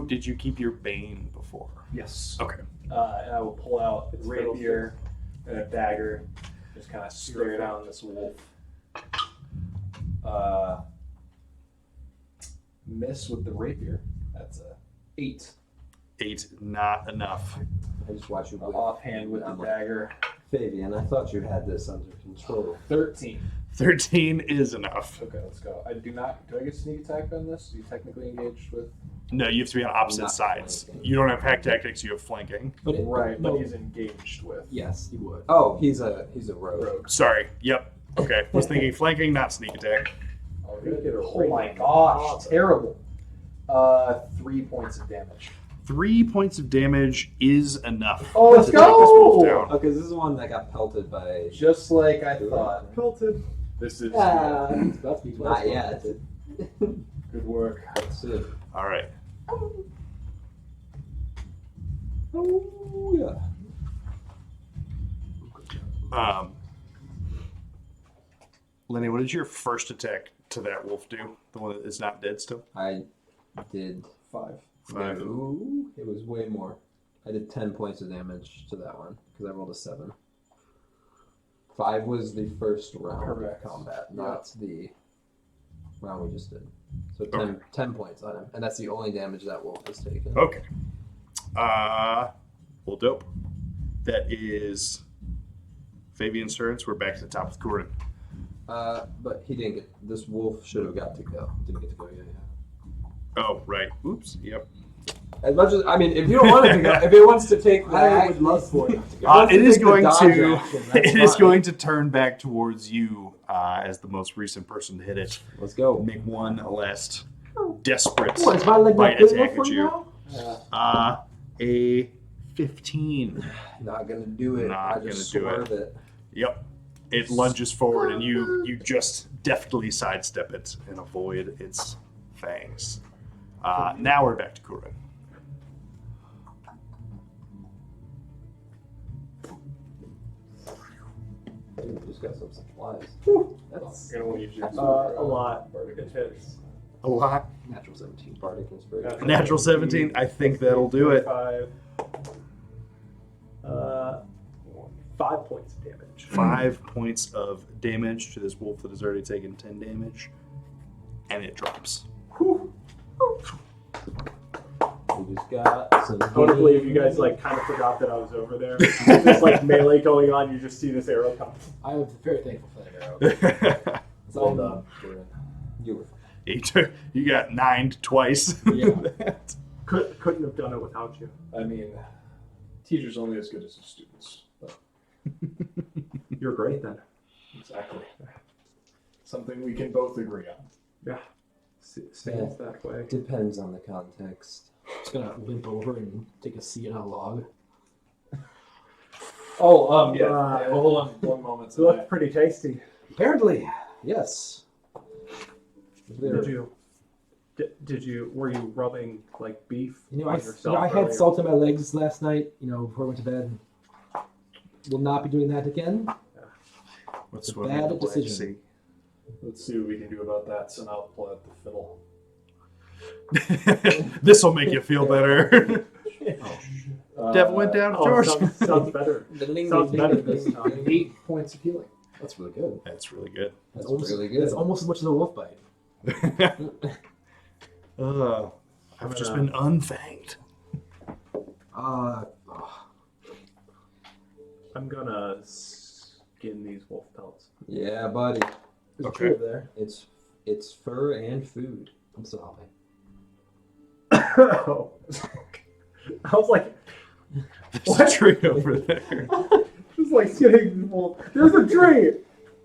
Did you keep your bane before? Yes. Okay. And I will pull out a rapier and a dagger, just kind of stare down this wolf. Miss with the rapier. That's a 8. 8, not enough. I just watch you whip. Offhand with the I'm like, dagger. Fabian, I thought you had this under control. 13. 13 is enough. Okay, let's go. Do I get sneak attack on this? Are you technically engaged with? No, you have to be on opposite Not sides. flanking. You don't have pack tactics, you have flanking. But it, Right, no. but he's engaged with. Yes, you would. Oh, he's a rogue. Rogue. Sorry. Yep. Okay. Was thinking flanking, not sneak attack. Oh my gosh, terrible. 3 points of damage. 3 points of damage is enough. Oh, let's to take this wolf down. Oh, because this is the one that got pelted by. Just like I thought. Pelted. This is It's about to be Not yet. good work. That's it. All right. Oh yeah. Lenny, what did your first attack to that wolf do? The one that is not dead still? I did 5. 5. No, it was way more. I did 10 points of damage to that one because I rolled a 7. 5 was the first round Correct. of combat, Yeah. not the round we just did. So 10, Okay. 10 points on him, and that's the only damage that wolf has taken. Okay. Well, dope. That is Fabian's turn, so we're back to the top with Gordon. But he didn't get. This wolf should have got to go. Didn't get to go yet. Oh, right. Oops. Yep. As much as if you don't want it to go, if it wants to take, I would love for it to go. It is going to. It It is going to turn back towards you as the most recent person to hit it. Let's go. Make one last desperate What, is my leg bite not good attack enough for at you you. now? A 15. Not gonna do it. Not I just gonna do it. swerve it. Yep. It lunges forward and you just deftly sidestep it and avoid its fangs. Now we're back to Kurin. Dude, just got some supplies. That's You're gonna want to use your A lot. It hits. A lot. natural 17 bardic inspiration. Natural 17. I think that'll do it. 5. 5 points of damage. 5 points of damage to this wolf that has already taken 10 damage. And it drops. We just got some. I want to believe you guys like kind of forgot that I was over there. Just like melee going on, you just see this arrow come. I am very thankful for that arrow. It's all done. You You got 9'd twice. Yeah. Couldn't have done it without you. I mean, teacher's only as good as his students. But You're great then. exactly. something we can both agree on. Yeah. Seems that way. Depends on the context. Just gonna limp over and take a seat on a log. Oh, yeah. Hold on one moment. It looked pretty tasty. Apparently, yes. Did you were you rubbing like beef You know, on I yourself? had earlier? salt in my legs last night. Before I went to bed. Will not be doing that again. What's It's a what bad we'd like to decision. see? Let's see what we can do about that. So now I'll pull out the fiddle. This will make you feel better. Devil went down, Oh, George. sounds better. Sounds better this time. 8 points of healing. That's really good. That's really good. That's almost, really good. It's almost as much as a wolf bite. I've just been unfanged. I'm gonna skin these wolf pelts. Yeah, buddy. There's Okay. two over there. It's fur and food. I'm still helping. Oh. I was like, There's a tree over there. just like skinning wolf. There's a tree.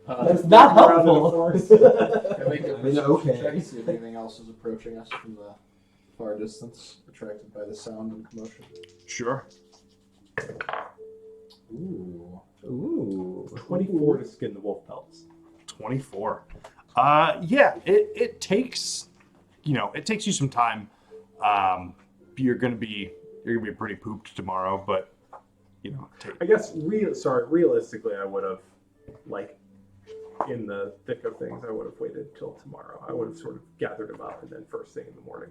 That's not Around in the helpful. forest. Can I make a I mean, perception okay. check to see if anything else is approaching us from the far distance, attracted by the sound and commotion? Sure. Ooh. Ooh. 24 to skin the wolf pelts. 24. Yeah, it takes, it takes you some time. You're gonna be pretty pooped tomorrow, but I guess realistically, I would have in the thick of things, I would have waited till tomorrow. I would have sort of gathered them up and then first thing in the morning.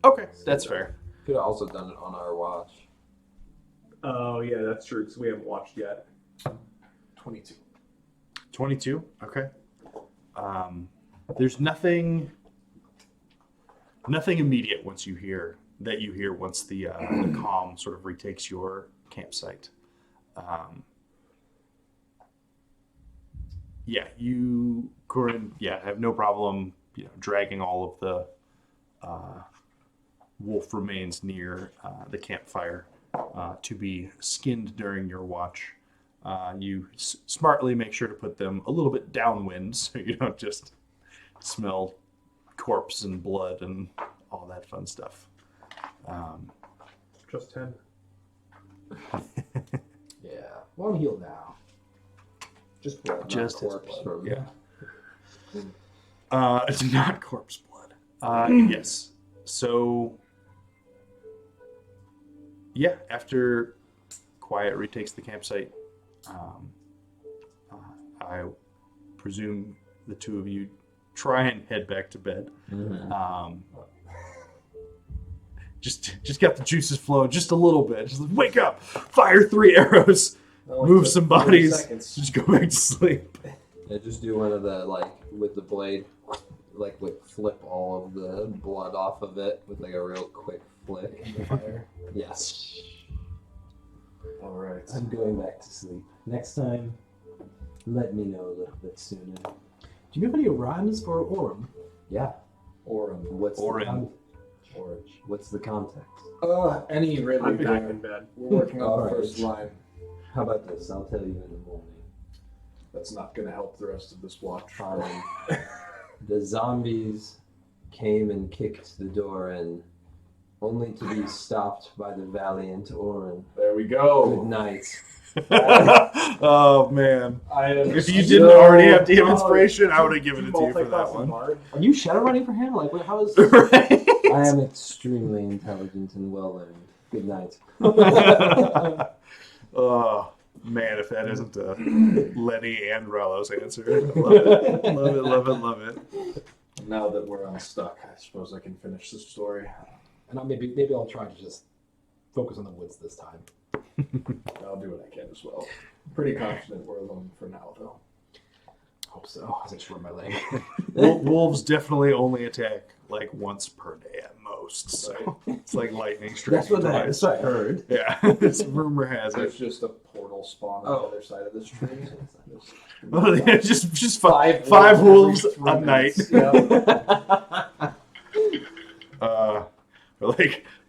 okay, that's fair. Could have also done it on our watch. Oh yeah, that's true because we haven't watched yet. 22. 22. Okay. There's nothing immediate once the calm sort of retakes your campsite. You, Corin, have no problem, dragging all of the wolf remains near the campfire to be skinned during your watch. You smartly make sure to put them a little bit downwind so you don't just smell corpse and blood and all that fun stuff. Just 10. Yeah. Well, I'm healed now. Just blood, not Just his corpse. blood, From, yeah. It's not corpse blood. Yes. So, after quiet retakes the campsite, I presume the two of you try and head back to bed. Mhm. Just got the juices flowing just a little bit. Just wake up, fire 3 arrows, move some bodies, just go back to sleep. Yeah, just do one of the, with the blade, flip all of the blood off of it with, a real quick flick. In the fire. Yes. All right. I'm going back to sleep. Next time, let me know a little bit sooner. Do you have any rhymes for Orem? Yeah. Orin. What's Orin. What's the context? Any really I'm back good. in bed. We're working on Alright. the first line. How about this? I'll tell you in the morning. That's not going to help the rest of this watch. The zombies came and kicked the door in, only to be stopped by the valiant Orin. There we Good go. night. Oh man! I am If you didn't already have DM inspiration, I would have given it to you for that Multi-class one. bard. Are you shadow running for him? How is? Right? I am extremely intelligent and well learned. Good night. Oh man, if that isn't Lenny and Rallo's answer, I love it, love it, love it, love it. Now that we're unstuck, I suppose I can finish the story. And maybe I'll try to just focus on the woods this time. I'll do what I can as well. I'm pretty confident we're alone for now, though. Hope so. As I short my leg. Wolves definitely only attack once per day at most, so it's like lightning strikes twice. I heard. Yeah, this rumor has There's it. just a portal spawn on the other side of this tree. just five wolves a night.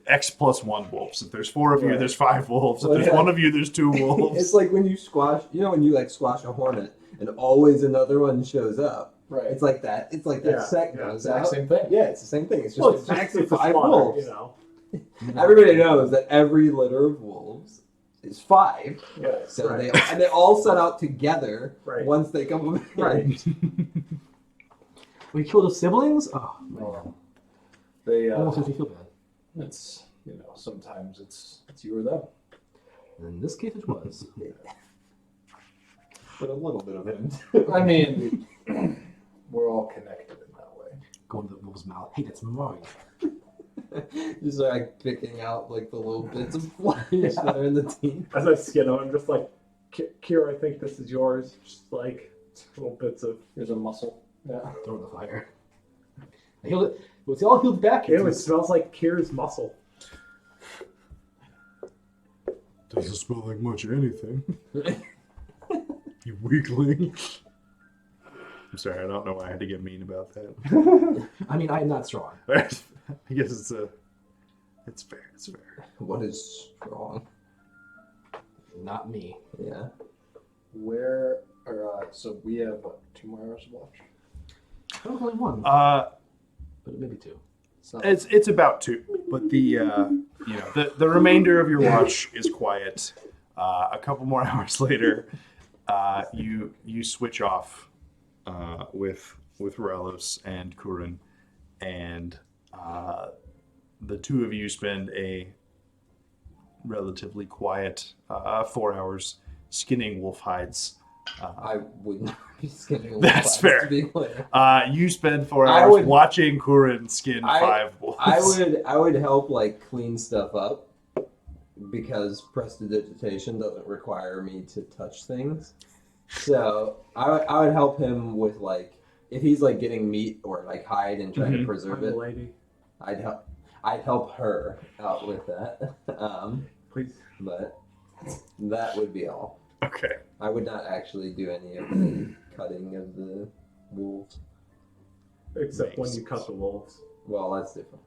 X plus 1 wolves. If there's 4 of you, there's 5 wolves. If there's 1 of you, there's 2 wolves. It's like when you squash, when you squash a hornet and always another one shows up. Right. It's like that. It's like that Yeah, set yeah, goes Exact out. same thing. Yeah, it's the same thing. It's just Well, a max of it's a 5 slaughter, wolves. you know. Everybody knows that every litter of wolves is 5. Yeah. So Right. they all set out together Right. once they come of age. Right. We killed his siblings? Oh, Well, they almost makes me feel bad. it's sometimes it's you or them. And in this case, it was. But a little bit of him. I mean, we're all connected in that way. Go into the wolf's mouth. Hey, that's mine. Just like picking out like the little bits of flesh that are in the teeth. As I skin him, I'm just like, Kira, I think this is yours. Just like little bits of. Here's a muscle. Yeah. Throw it in the fire. I healed it. It's all healed back. Ew, it smells like Kira's muscle. Doesn't smell like much of anything. You weakling. I'm sorry, I don't know why I had to get mean about that. I mean, I am not strong. I guess it's fair. It's fair. What is strong? Not me. Yeah. Where or so we have 2 more hours to watch. I was only one, Uh, but maybe 2. So it's about 2, but the the remainder of your watch is quiet. A couple more hours later, you switch off with Ralos and Kurin, and the 2 of you spend a relatively quiet 4 hours skinning wolf hides. I would not be skinning a That's wolf, fair. To be clear. You spend 4 I hours would- watching Kurin skin I- 5 wolves. I would help like clean stuff up because prestidigitation doesn't require me to touch things. So I would help him with like if he's like getting meat or like hide and trying to preserve it. Lady, I'd help her out with that. please. But that would be all. Okay. I would not actually do any of the cutting of the wolves. Except when Makes you cut the wolves. Well, that's different.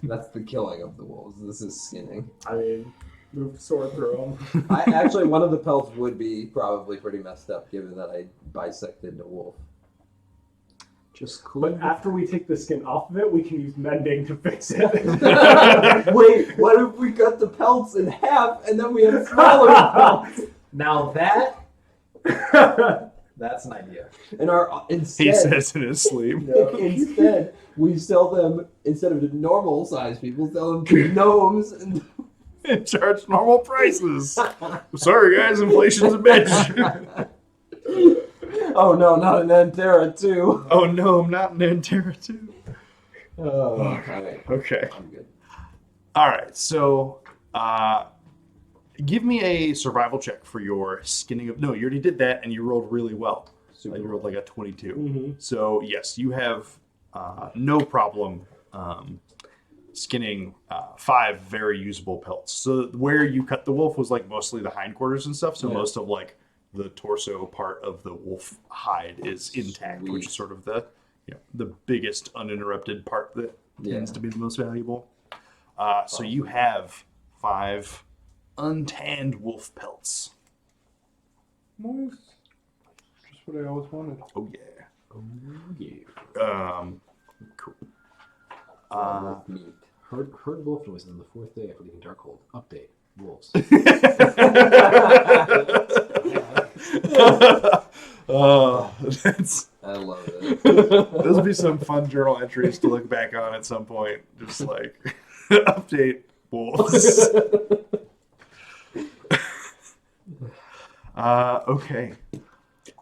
That's the killing of the wolves. This is skinning. I mean, move the sword through them. I actually, one of the pelts would be probably pretty messed up, given that I bisected a wolf. Just cool. But after we take the skin off of it, we can use mending to fix it. Wait, what if we cut the pelts in half and then we have smaller pelts? now that's an idea. And He says in his sleep. instead, we sell them instead of to normal size people, sell them to gnomes and. And charge normal prices. Sorry guys, inflation's a bitch. Oh no, not an Anterra too. Oh no, I'm not an Anterra too. Oh, okay. Okay. I'm good. Alright, so give me a survival check for your skinning of. No, you already did that and you rolled really well. Super. You rolled like a 22. Mm-hmm. So yes, you have no problem skinning 5 very usable pelts. So where you cut the wolf was like mostly the hindquarters and stuff. So Yeah. most of like the torso part of the wolf hide is intact, which Sweet. is sort of the biggest uninterrupted part that tends to be the most valuable. So you have 5 untanned wolf pelts. Nice. Just what I always wanted. Oh yeah. Oh, yeah. Cool. Meat. Heard wolf noise on the 4th day after leaving Darkhold. Update. Wolves. That's I love it. those would be some fun journal entries to look back on at some point. Just like update wolves. Okay,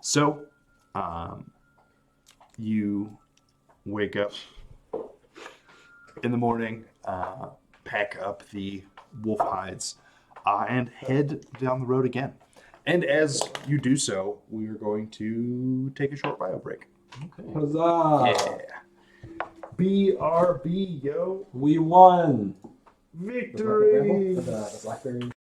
so you wake up in the morning, pack up the wolf hides, and head down the road again. And as you do so, we are going to take a short bio break. Okay. Huzzah! Yeah. BRB, yo. We won! Victory! The blackberry.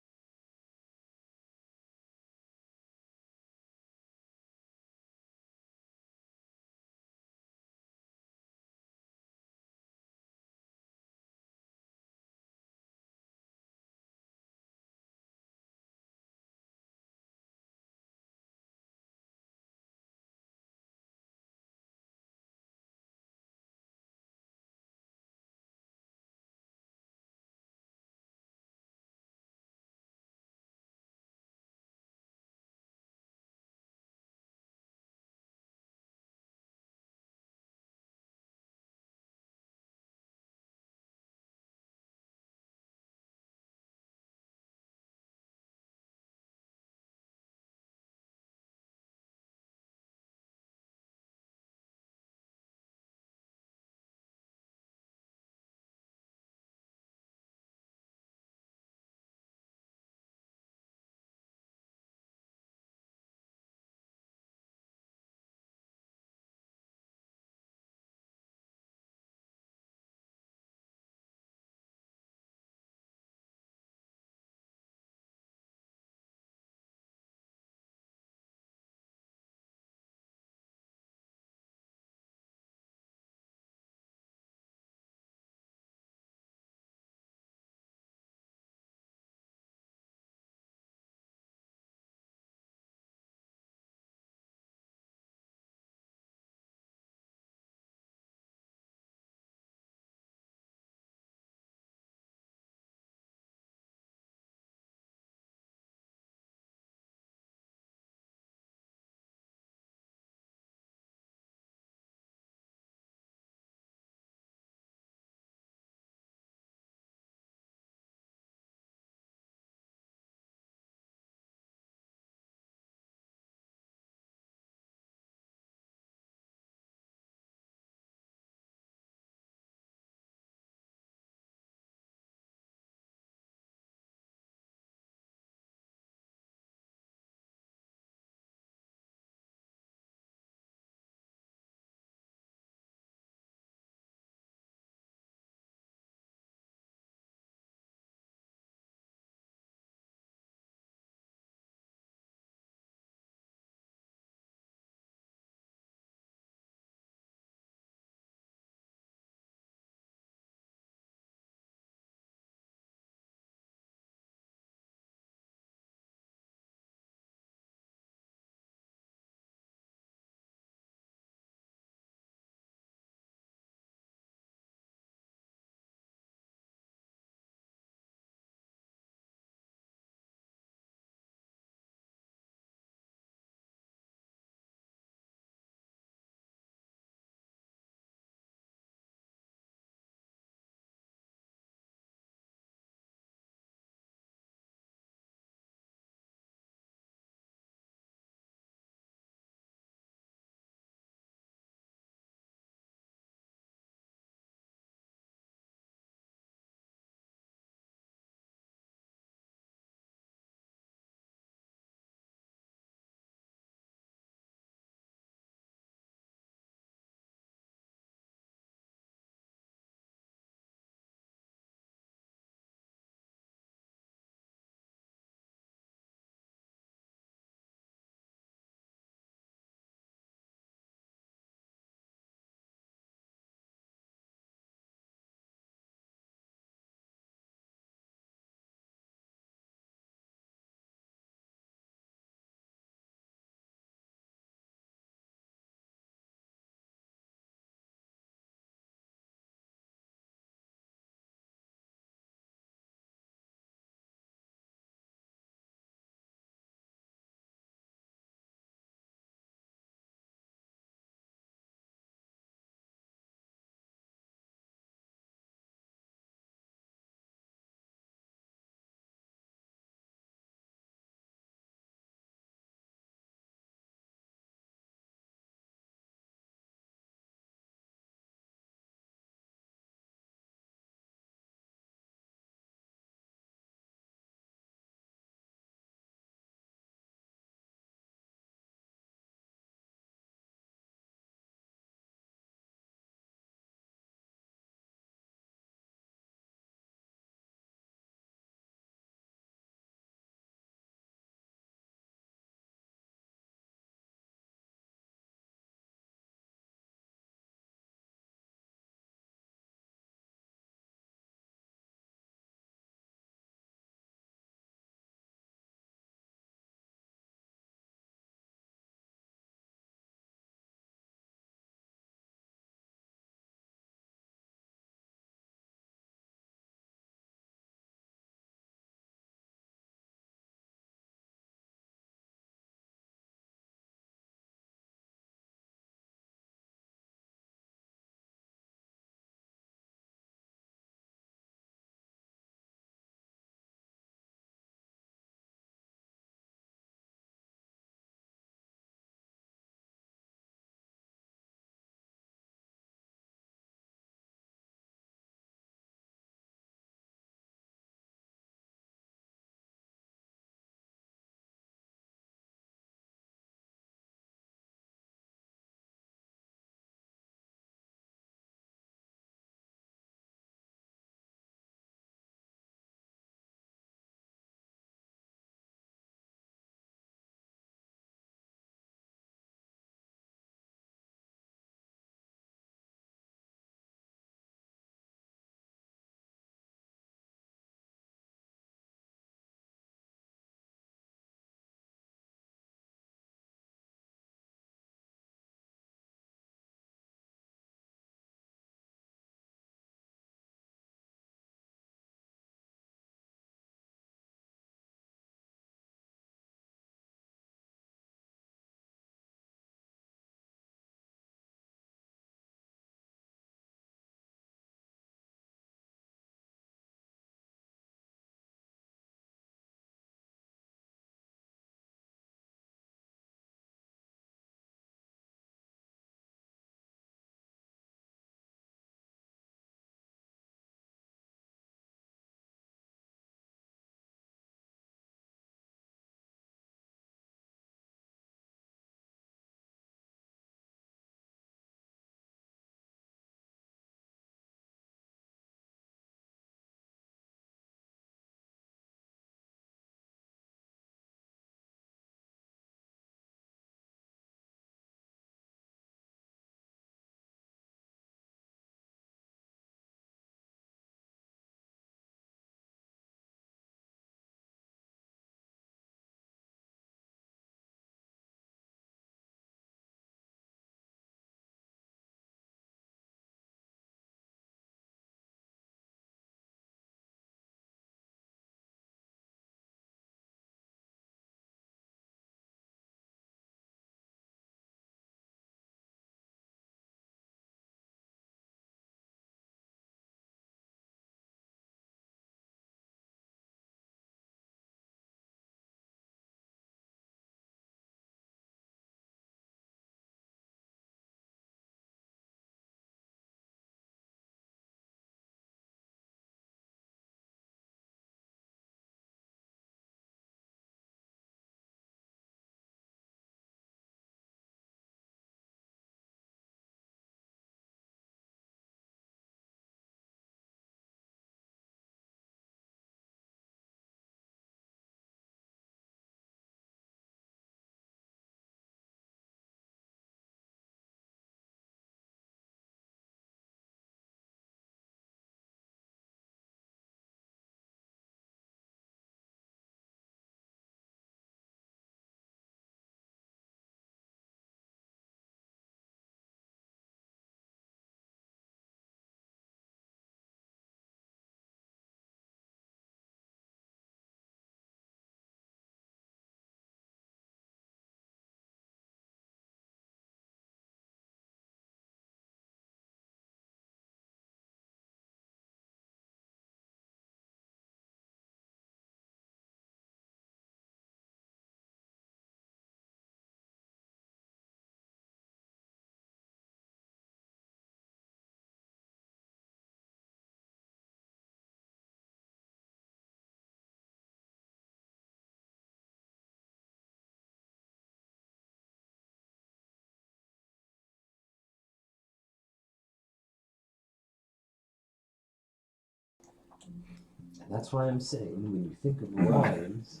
That's why I'm saying when you think of rhymes,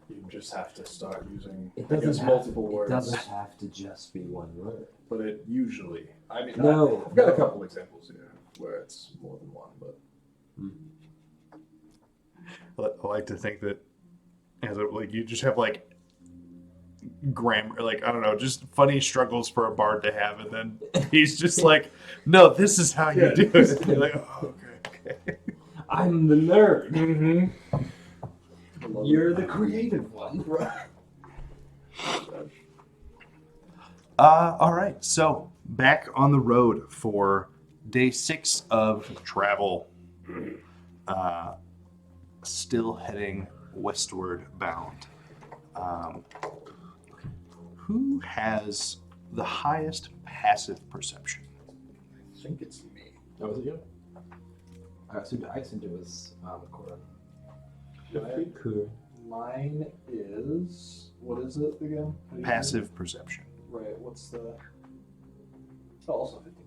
You just have to start using it I doesn't guess, have, multiple it words. doesn't have to just be one word. But it usually. I mean, No, I've got no. a couple examples here where it's more than one, but I like to think that as it, like you just have like grammar, like I don't know, just funny struggles for a bard to have, and then he's just like, "No, this is how you do it." And you're like, "Oh, okay." I'm the nerd. Mm-hmm. You're the creative one. All right, so back on the road for day 6 of travel. Still heading westward bound. Who has the highest passive perception? I think it's me. Oh, was it you? I assumed it was Cora. Cool. Mine is what is it again? How do you Passive perception. do it? Right. What's the? Oh, also 15.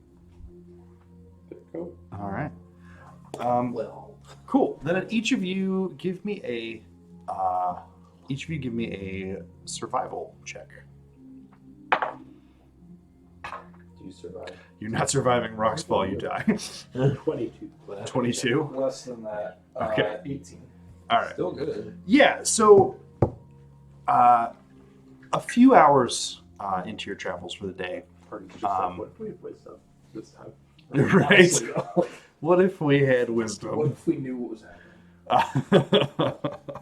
Cool. All right. Well, Cool. Then each of you give me a survival check. Do you survive? You're not surviving Rock's fall. You die. 22. 22. Less than that. Okay. 18. All right. Still good. Yeah. So, a few hours into your travels for the day. Party just Um, what if we have wisdom this time? Right. Honestly, though, What if we had what wisdom? if we knew what was happening?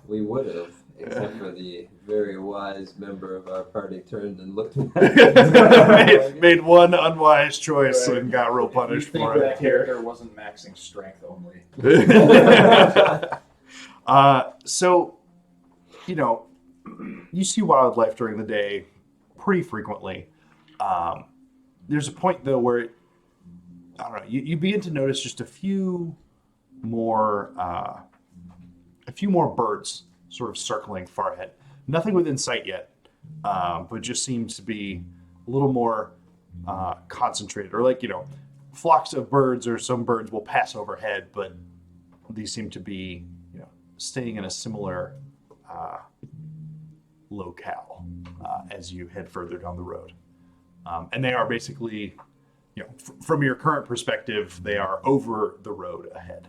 We would have, except for the very wise member of our party turned and looked at made one unwise choice Right. and got real punished you think for that it. character wasn't maxing strength only. So, you know, you see wildlife during the day pretty frequently. There's a point though where I don't know. You begin to notice just a few more birds sort of circling far ahead. Nothing within sight yet, but just seems to be a little more concentrated, or like flocks of birds, or some birds will pass overhead, but these seem to be staying in a similar locale as you head further down the road, and they are basically. From your current perspective, they are over the road ahead.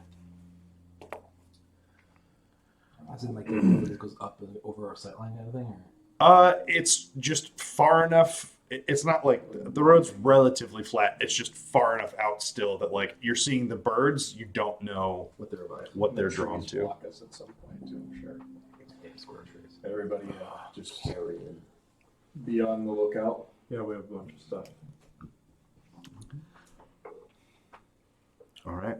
as in like it goes up and over our sightline kind of thing, or? It's just far enough. It's not like the road's relatively flat. It's just far enough out still that like you're seeing the birds. You don't know What they're about. what they're The drawn trees to. block us at some point too, I'm sure. Square trees. Everybody just carrion. be on the lookout. Yeah, we have a bunch of stuff. All right.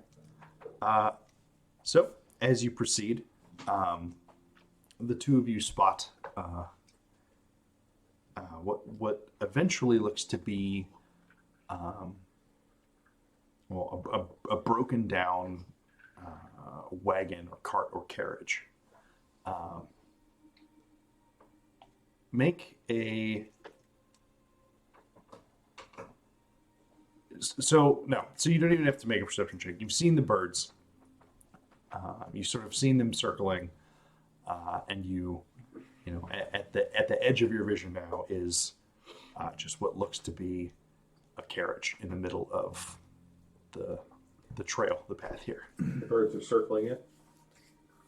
So as you proceed, the two of you spot what eventually looks to be a broken down wagon or cart or carriage. Make a so you don't even have to make a perception check. You've seen the birds. You sort of seen them circling, and at the edge of your vision now is just what looks to be a carriage in the middle of the trail, the path here. The birds are circling it.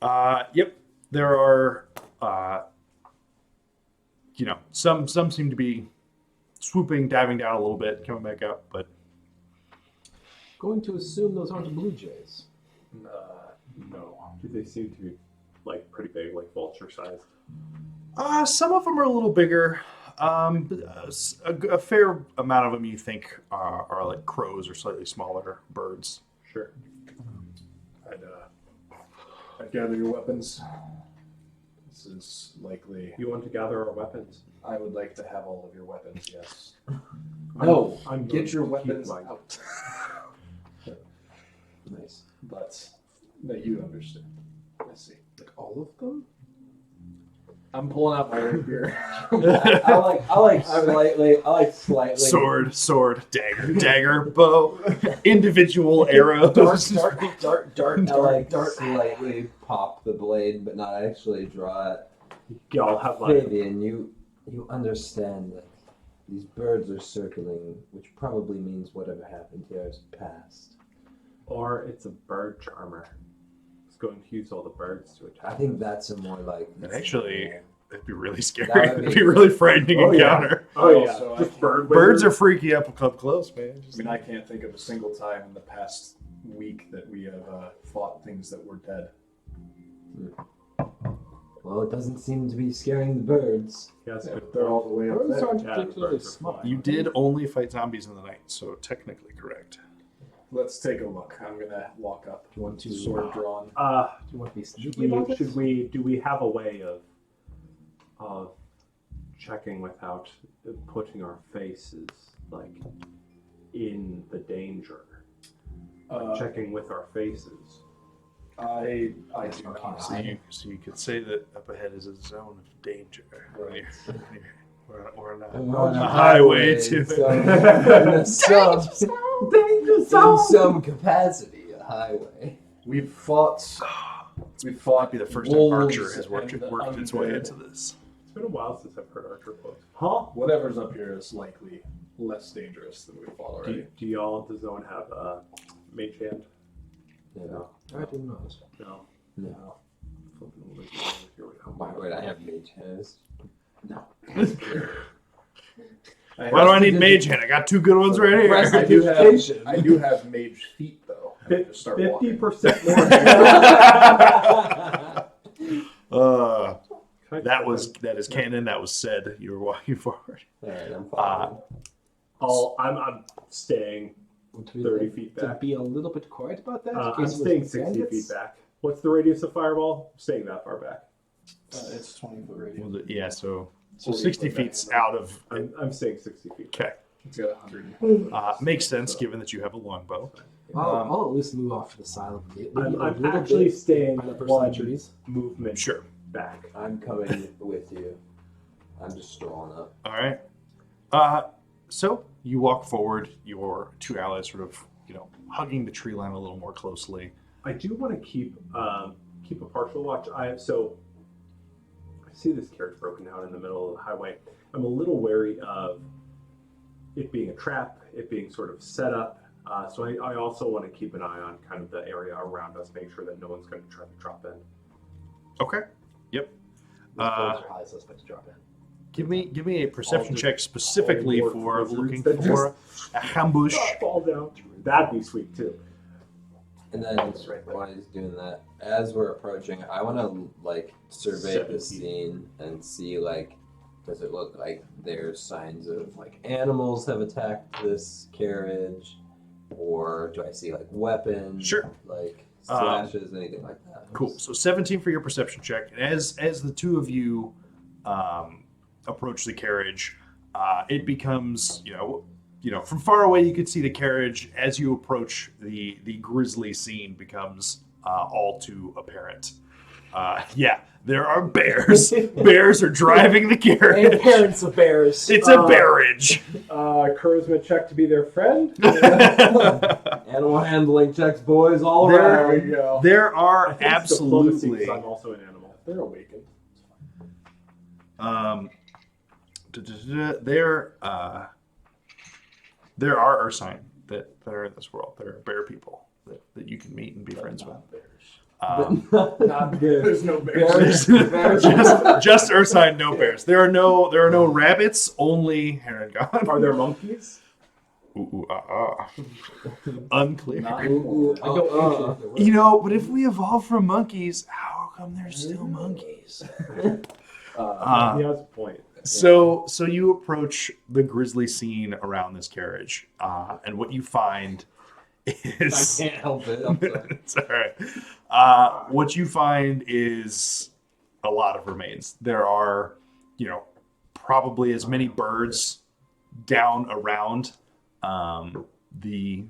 Yep, there are. Some seem to be swooping, diving down a little bit, coming back up, but Going to assume those aren't blue jays. No. They seem to be like pretty big, like vulture sized. some of them are a little bigger. A fair amount of them you think are like crows or slightly smaller birds. Sure. I'd gather your weapons. This is likely. You want to gather our weapons? I would like to have all of your weapons. Yes. No, I'm going get your to keep weapons mine. out. Nice. But that you understand. I see. Like all of them? I'm pulling out my rapier. I like slightly. Sword, dagger, bow, individual arrows. I like slightly pop the blade, but not actually draw it. Y'all have like Fabian, you understand that these birds are circling, which probably means whatever happened here is past. or it's a bird charmer. It's going to use all the birds to attack. I think that's a more like. And actually, it'd be really scary. That would It'd be- be really frightening Oh, yeah. encounter. Oh yeah, So just I- bird. Birds are wizards. freaky up close, man. I mean, I can't think of a single time in the past week that we have fought things that were dead. Well, it doesn't seem to be scaring the birds. Yes, Yeah, but they're all the way up Birds there. aren't Yeah, particularly birds are smart. You did only fight zombies in the night, so technically correct. Let's take a look. I'm gonna walk up, Do you want to? sword drawn. Do you want to be sneaky about this? do we have a way of checking without putting our faces like in the danger? Checking with our faces. I do not. So you could say that up ahead is a zone of danger. Right. We're on And a we're on a highway to in some capacity, a highway. We've fought. We've fought. be the first time wolves Archer has worked and its way undead. into this. It's been a while since I've heard Archer quotes. Huh? Whatever's up here is likely less dangerous than we've fought already. Do y'all, does no one have a mage hand? No. I do not. No. No. Here we go. Why would I have mage hands? Why do I need mage hand? I got two good ones right here. I do have mage feet though. I need to start walking. 50% more. That is canon. That was said. You were walking forward. Alright, I'm following. I'm staying 30 feet To back. be a little bit quiet about that. in I'm case it was staying 60 bandits? feet back. What's the radius of fireball? I'm staying that far back. It's 20 foot radius. Well, yeah, so 40 60 foot back. feet's out of. I'm staying 60 feet. Okay. It's got 100. Makes sense given that you have a longbow. I'll at least move off to the side of the I'm actually staying behind the one trees. movement Sure. back. I'm coming with you. I'm just strolling up. All right. So you walk forward. Your two allies sort of, hugging the tree line a little more closely. I do want to keep a partial watch. I see this carriage broken down in the middle of the highway. I'm a little wary of it being a trap, it being sort of set up. So I also want to keep an eye on kind of the area around us, make sure that no one's going to try to drop in. Okay. Yep. Those birds are highly suspect to drop in. Give me a perception All check specifically all for wizards looking that for a ambush. Fall down. That'd be sweet too. And then while he's doing that, as we're approaching, I want to survey the 17. scene and see does it look like there's signs of animals have attacked this carriage, or do I see weapons? Sure. Slashes, anything like that. Cool. So 17 for your perception check. And as the two of you approach the carriage, it becomes from far away you could see the carriage. As you approach, the grisly scene becomes all too apparent. There are bears. Bears are driving the carriage. And parents of bears. It's a bearage. Charisma check to be their friend. Animal handling checks, boys, all There around. we go. There are I think it's diplomacy, absolutely. 'cause I'm also an animal. They're awakened. There are Ursine that are in this world. There are bear people that you can meet and be friends with. Not good. There's no bears. Bears. just Ursine, no bears. There are no rabbits, only Herringon. Are there monkeys? Unclear. Not I go But if we evolve from monkeys, how come there's still monkeys? He has a point. So you approach the grisly scene around this carriage, and what you find is I can't help it. I'm sorry. it's all right. What you find is a lot of remains. There are, probably as many birds down around the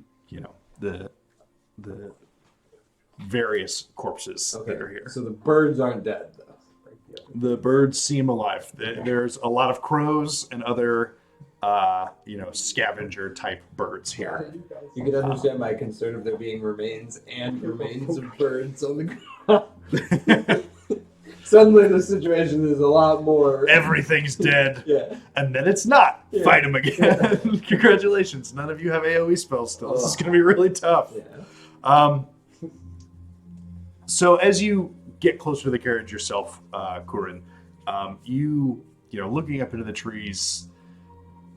various corpses that are here. So the birds aren't dead, though. The birds seem alive. There's a lot of crows and other, scavenger type birds here. You can understand my concern of there being remains and remains of birds on the ground. Suddenly the situation is a lot more... Everything's dead. Yeah. And then it's not. Yeah. Fight them again. Congratulations. None of you have AoE spells still. This is going to be really tough. Yeah. So as you get closer to the carriage yourself, Kurin, looking up into the trees,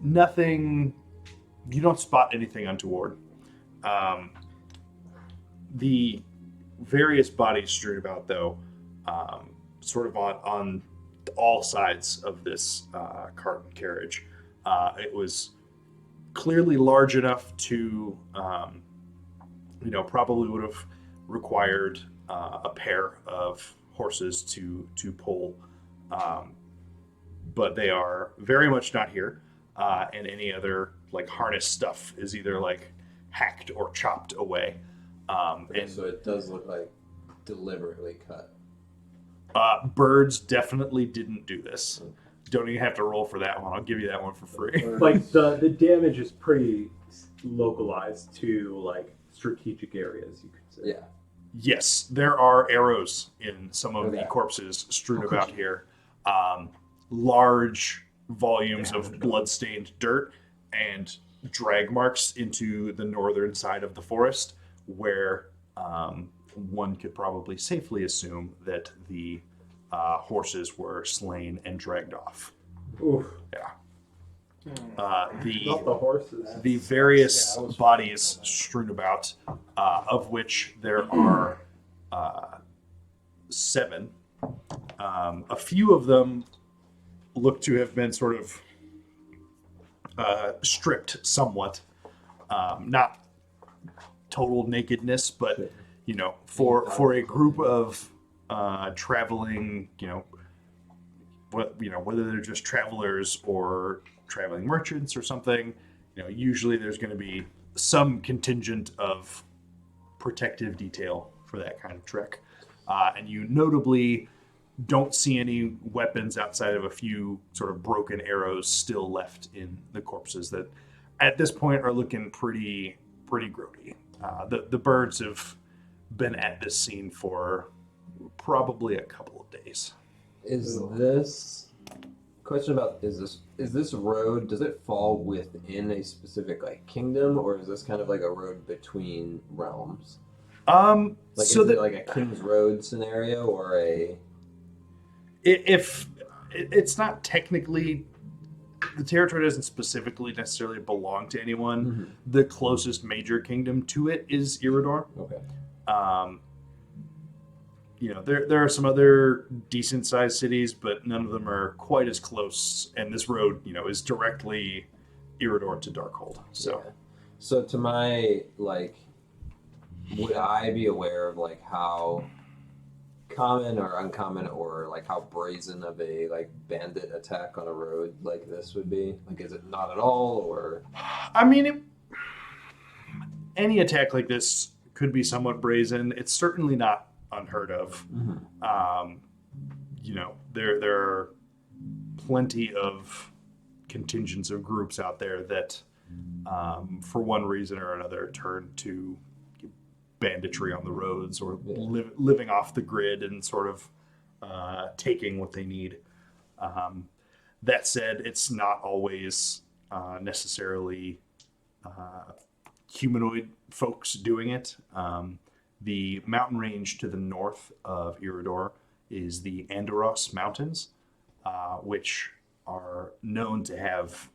you don't spot anything untoward. The various bodies strewn about, though, sort of on all sides of this cart and carriage. It was clearly large enough to, probably would have required a pair of horses to pull, but they are very much not here, and any other harness stuff is either hacked or chopped away. And so it does look like deliberately cut. Birds definitely didn't do this. Don't even have to roll for that one. I'll give you that one for free. The damage is pretty localized to strategic areas, you could say. Yeah. Yes, there are arrows in some of the Okay. corpses strewn about here. Large volumes of blood-stained dirt and drag marks into the northern side of the forest, where one could probably safely assume that the horses were slain and dragged off. Oof. Yeah. Not the horses. The various bodies strewn about, of which there are 7. A few of them look to have been sort of stripped somewhat. Not total nakedness, but for a group of traveling, whether they're just travelers or traveling merchants or something, usually there's going to be some contingent of protective detail for that kind of trek. And you notably don't see any weapons outside of a few sort of broken arrows still left in the corpses that at this point are looking pretty grody. The birds have been at this scene for probably a couple of days. Is this road, does it fall within a specific kingdom, or is this kind of like a road between realms? Is it like a King's Road scenario or a... If it's not technically, the territory doesn't specifically necessarily belong to anyone. Mm-hmm. The closest major kingdom to it is Iridor. Okay. There are some other decent sized cities, but none of them are quite as close. And this road, is directly Iridor to Darkhold. So, yeah. So to my would I be aware of how common or uncommon or how brazen of a bandit attack on a road like this would be? Is it not at all, or? I mean, any attack like this could be somewhat brazen. It's certainly not unheard of. Mm-hmm. There are plenty of contingents of groups out there that, for one reason or another, turn to banditry on the roads or living off the grid and sort of taking what they need. That said, it's not always necessarily humanoid folks doing it. The mountain range to the north of Iridor is the Anterra Mountains, which are known to have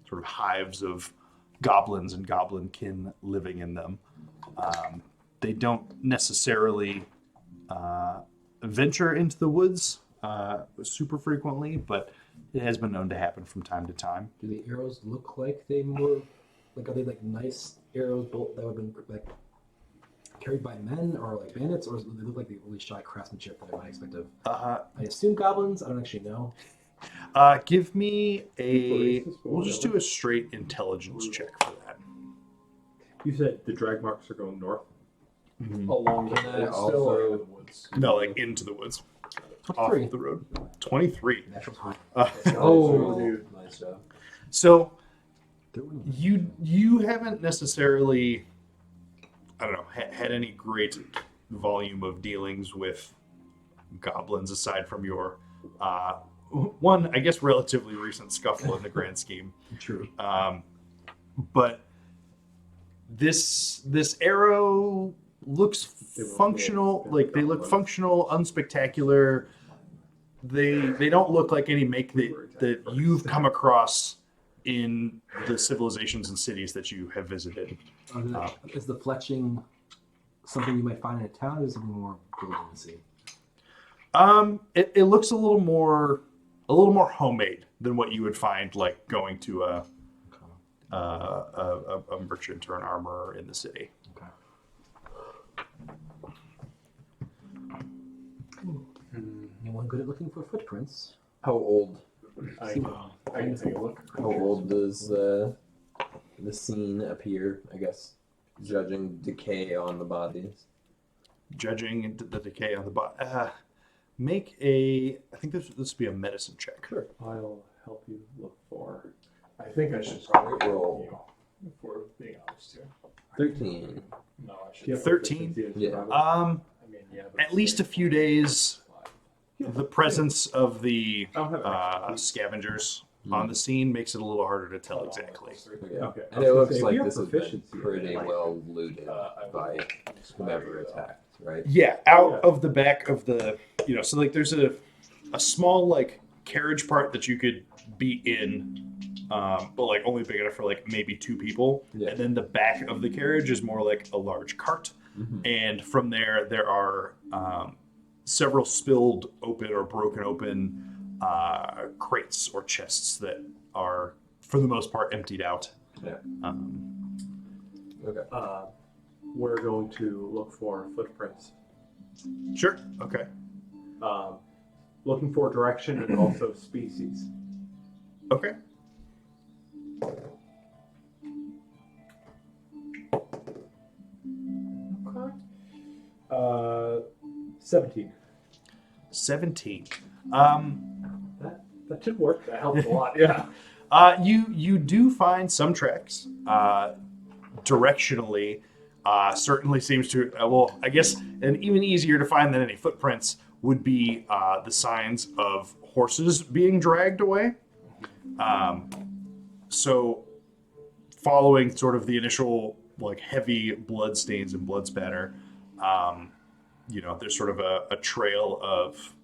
sort of hives of goblins and goblin kin living in them. They don't necessarily venture into the woods super frequently, but it has been known to happen from time to time. Do the arrows look like they more are they nice arrows built that would have been carried by men or bandits, or do they look like the really shy craftsmanship that I might expect of? I assume goblins. I don't actually know. Give me we'll just do a straight intelligence check for that. You said the drag marks are going north? Along the Can I still also- are in the woods. No, into the woods. off 23. the road. 23. Natural 20. Oh, dude. nice job. So 31. you haven't necessarily, I don't know, had any great volume of dealings with goblins aside from your one, I guess, relatively recent scuffle in the grand scheme. True. But this arrow looks functional. Like they look functional, unspectacular. They don't look like any make that you've come across in the civilizations and cities that you have visited. Is the fletching something you might find in a town, or is it more built in the sea? It looks a little more homemade than what you would find like going to a merchant or an armorer in the city. Okay. Anyone good at looking for footprints? How old? I can take a look. How old does the scene appear? I guess, judging decay on the bodies. Judging the decay on the body. Make a. I think this would be a medicine check. Sure. I'll help you look for. I think I should probably Roll. you, if we're being honest here. 13. No, I should. Do you have 13? proficiency in Yeah. survival? I mean, yeah. But At least a few days. The presence of the I don't have scavengers on the scene makes it a little harder to tell exactly. Okay. Okay. And it looks If like you have this has been proficiency, pretty like- well looted by whomever attacked, right? Yeah, out of the back of the, so like there's a small like carriage part that you could be in, but like only big enough for like maybe two people. Yeah. And then the back of the carriage is more like a large cart. Mhm. And from there are several spilled open or broken open crates or chests that are, for the most part, emptied out. Yeah. Okay. We're going to look for footprints. Sure. Okay. Looking for direction and also species. Okay. Okay. 17. 17. That should work. That helps a lot. Yeah. You do find some tracks directionally. Certainly seems to well, I guess, and even easier to find than any footprints would be the signs of horses being dragged away. So, following sort of the initial like heavy blood stains and blood spatter, there's sort of a trail of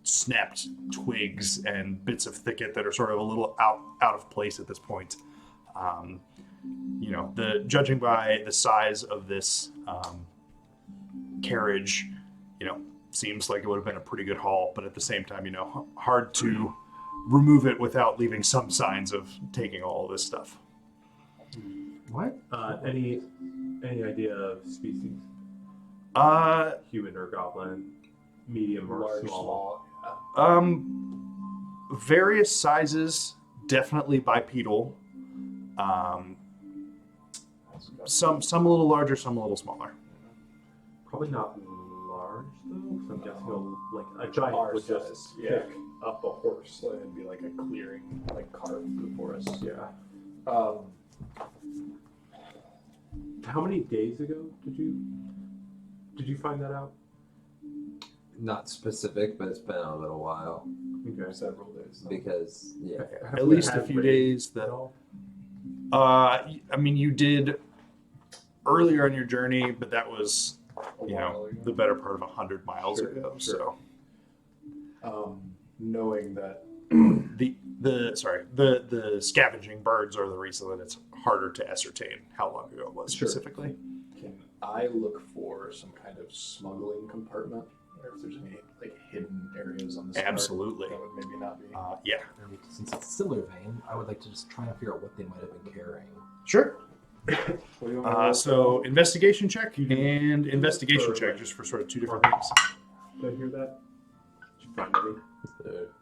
snapped twigs and bits of thicket that are sort of a little out of place at this point. Judging by the size of this carriage, seems like it would have been a pretty good haul, but at the same time, hard to remove it without leaving some signs of taking all of this stuff. What? Any idea of species? Human or goblin? Medium or large, small? Various sizes, definitely bipedal. Some a little larger, some a little smaller. Probably not large though. So I'm guessing like a giant Our would just size, yeah. pick up a horse. So it'd be like a clearing, like carved for the forest. Yeah. Um, How many days ago did you find that out? Not specific, but it's been a little while Okay. several days. because At least a few days. That you did earlier on your journey, but that was A while ago. the better part of 100 miles Sure, ago. sure. Knowing that So the scavenging birds are the reason that it's harder to ascertain how long ago it was Sure. specifically. can I look for some kind of smuggling compartment, or if there's any like hidden areas on this card Absolutely. that would maybe not be. Yeah. And since it's a similar vein, I would like to just try and figure out what they might have been carrying. Sure. What do you want me to roll So investigation check and investigation Or, check, like, just for sort of two different things. for? Did I hear that? Did you find any?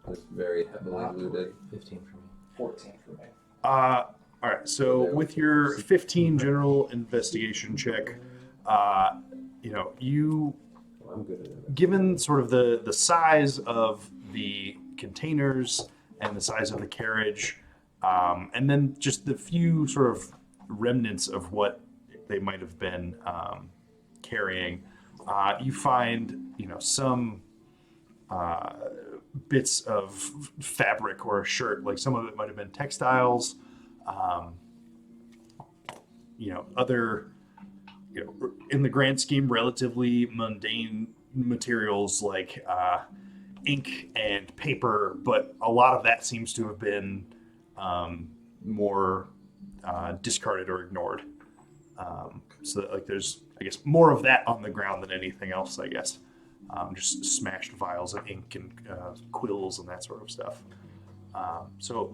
it's very heavily Not looted. 15 for me. 14 for me. All right. So with your 15 general investigation check, you I'm good at it. given sort of the size of the containers and the size of the carriage, and then just the few sort of remnants of what they might have been carrying, you find, some bits of fabric or a shirt. Like some of it might have been textiles, other, in the grand scheme, relatively mundane materials like ink and paper, but a lot of that seems to have been more discarded or ignored. So that, there's, I guess, more of that on the ground than anything else, I guess. Just smashed vials of ink and quills and that sort of stuff. So it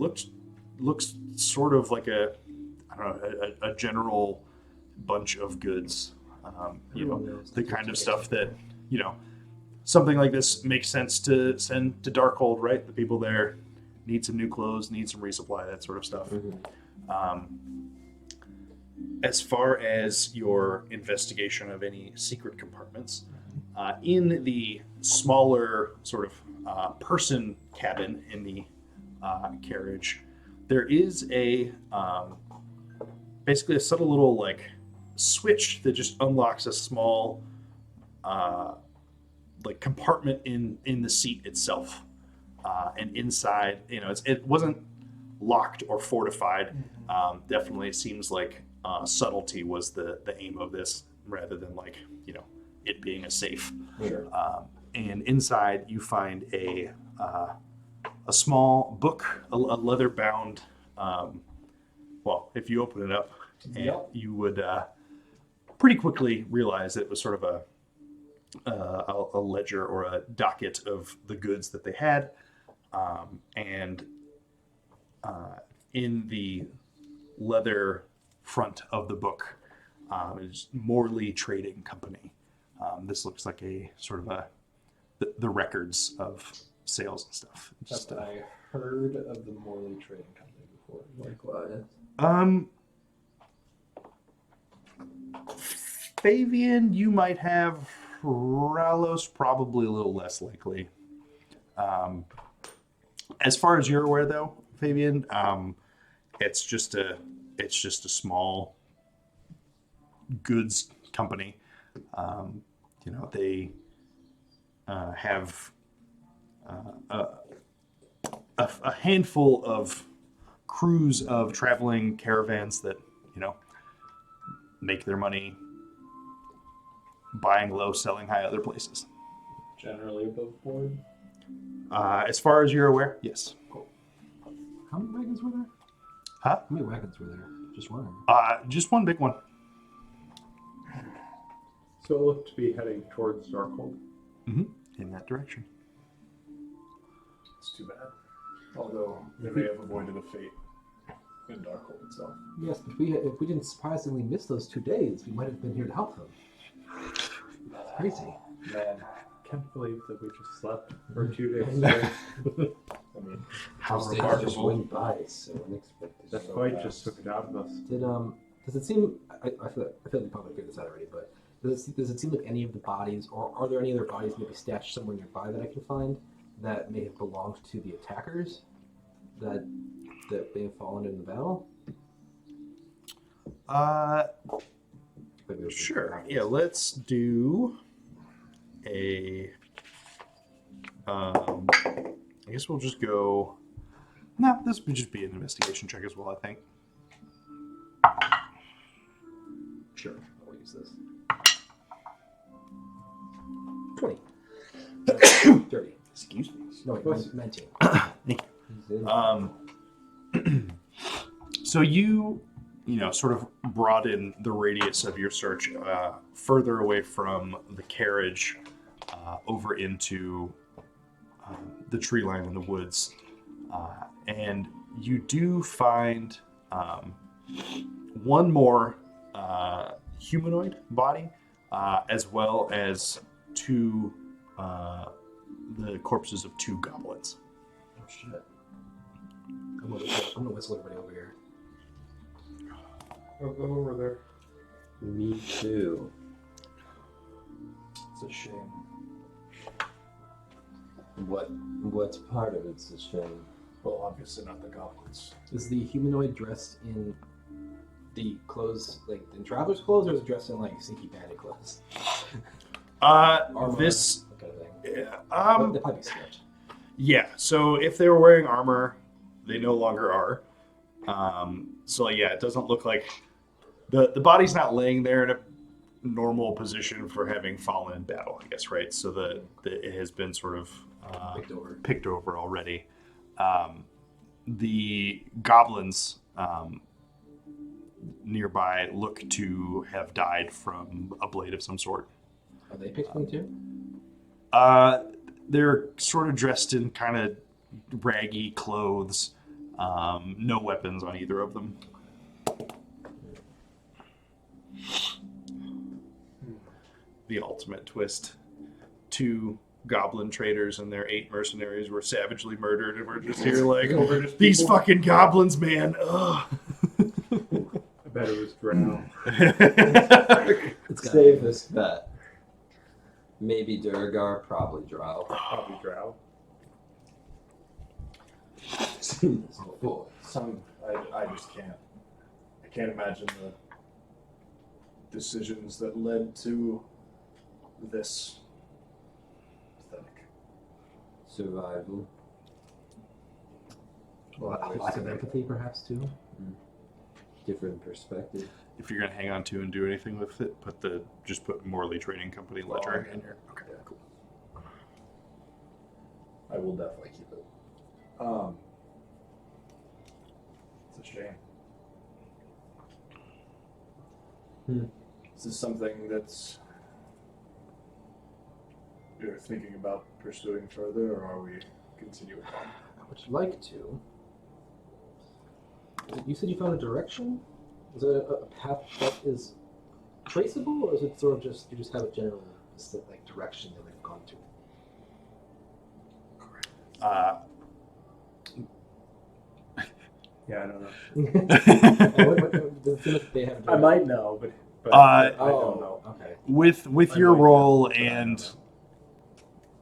looks sort of like a general bunch of goods. The kind of stuff that, something like this makes sense to send to Darkhold, right? The people there need some new clothes, need some resupply, that sort of stuff. As far as your investigation of any secret compartments, in the smaller sort of person cabin in the carriage, there is basically a subtle little switch that just unlocks a small compartment in the seat itself, and inside, it wasn't locked or fortified. Definitely, it seems like subtlety was the aim of this, rather than it being a safe. Sure. And inside, you find a small book, a leather bound. Well, if you open it up, you would pretty quickly realize that it was sort of a ledger or a docket of the goods that they had, and in the leather front of the book is Morley Trading Company. This looks like a sort of the records of sales and stuff. Just, I heard of the Morley Trading Company before. Likewise. Fabian, you might have. Ralos, probably a little less likely. As far as you're aware, though, Fabian, it's just a small goods company. They have a handful of crews of traveling caravans that make their money buying low, selling high other places. Generally above board. As far as you're aware, yes. How many wagons were there? Huh? How many wagons were there? Just one. Just one big one. So it looked to be heading towards Darkhold. In that direction. It's too bad. Although they may have avoided a fate in Darkhold itself. Yes, but if we didn't surprisingly miss those 2 days, we might have been here to help them. That's crazy. Man, can't believe that we just slept for 2 days straight. I mean, How Just remarkable. went by so unexpected. That So fight fast. just took it out of us. Does it seem? I feel like we probably figured this out already, but does it seem like any of the bodies, or are there any other bodies maybe stashed somewhere nearby that I can find that may have belonged to the attackers that may have fallen in the battle? Maybe Sure. Yeah, let's do a. I guess we'll just go. No, this would just be an investigation check as well, I think. Sure, I'll use this. 20. 30. Excuse me. No, wait, 19. So you sort of broaden the radius of your search further away from the carriage, over into the tree line in the woods, and you do find one more humanoid body, as well as two the corpses of 2 goblins. Oh shit. I'm gonna whistle everybody over here. I'll go over there. Me too. It's a shame. What part of it's a shame? Well, obviously not the goblins. Is the humanoid dressed in the clothes, like in traveler's clothes, or is it dressed in like sneaky bandit clothes? Armor, This, that kind of thing. yeah, They might be stripped. yeah. So if they were wearing armor, they no longer are. So yeah, it doesn't look like the body's not laying there in a normal position for having fallen in battle, I guess, right? So it has been sort of picked over already. The goblins nearby look to have died from a blade of some sort. Are they pixeling too? They're sort of dressed in kind of raggy clothes. No weapons on either of them. The ultimate twist. 2 goblin traders and their 8 mercenaries were savagely murdered, and we're just here like, these fucking goblins, man. Ugh. I bet it was drow. Save this bet. Maybe Durgar, probably Drow. Probably drow. Before. I just can't. I can't imagine the decisions that led to this pathetic. Survival. Well, a lack of empathy, perhaps too. Different perspective. If you're gonna hang on to and do anything with it, put Morley Trading Company ledger in here. Okay, cool. I will definitely keep it. It's a shame. Is this something that's you're thinking about pursuing further, or are we continuing on? I would like to. You said you found a direction? Is it a path that is traceable, or is it sort of just you just have a general like direction that they've gone to? Yeah, I don't know. They have I might know, but I don't know. Okay. with I your might role know, but I don't and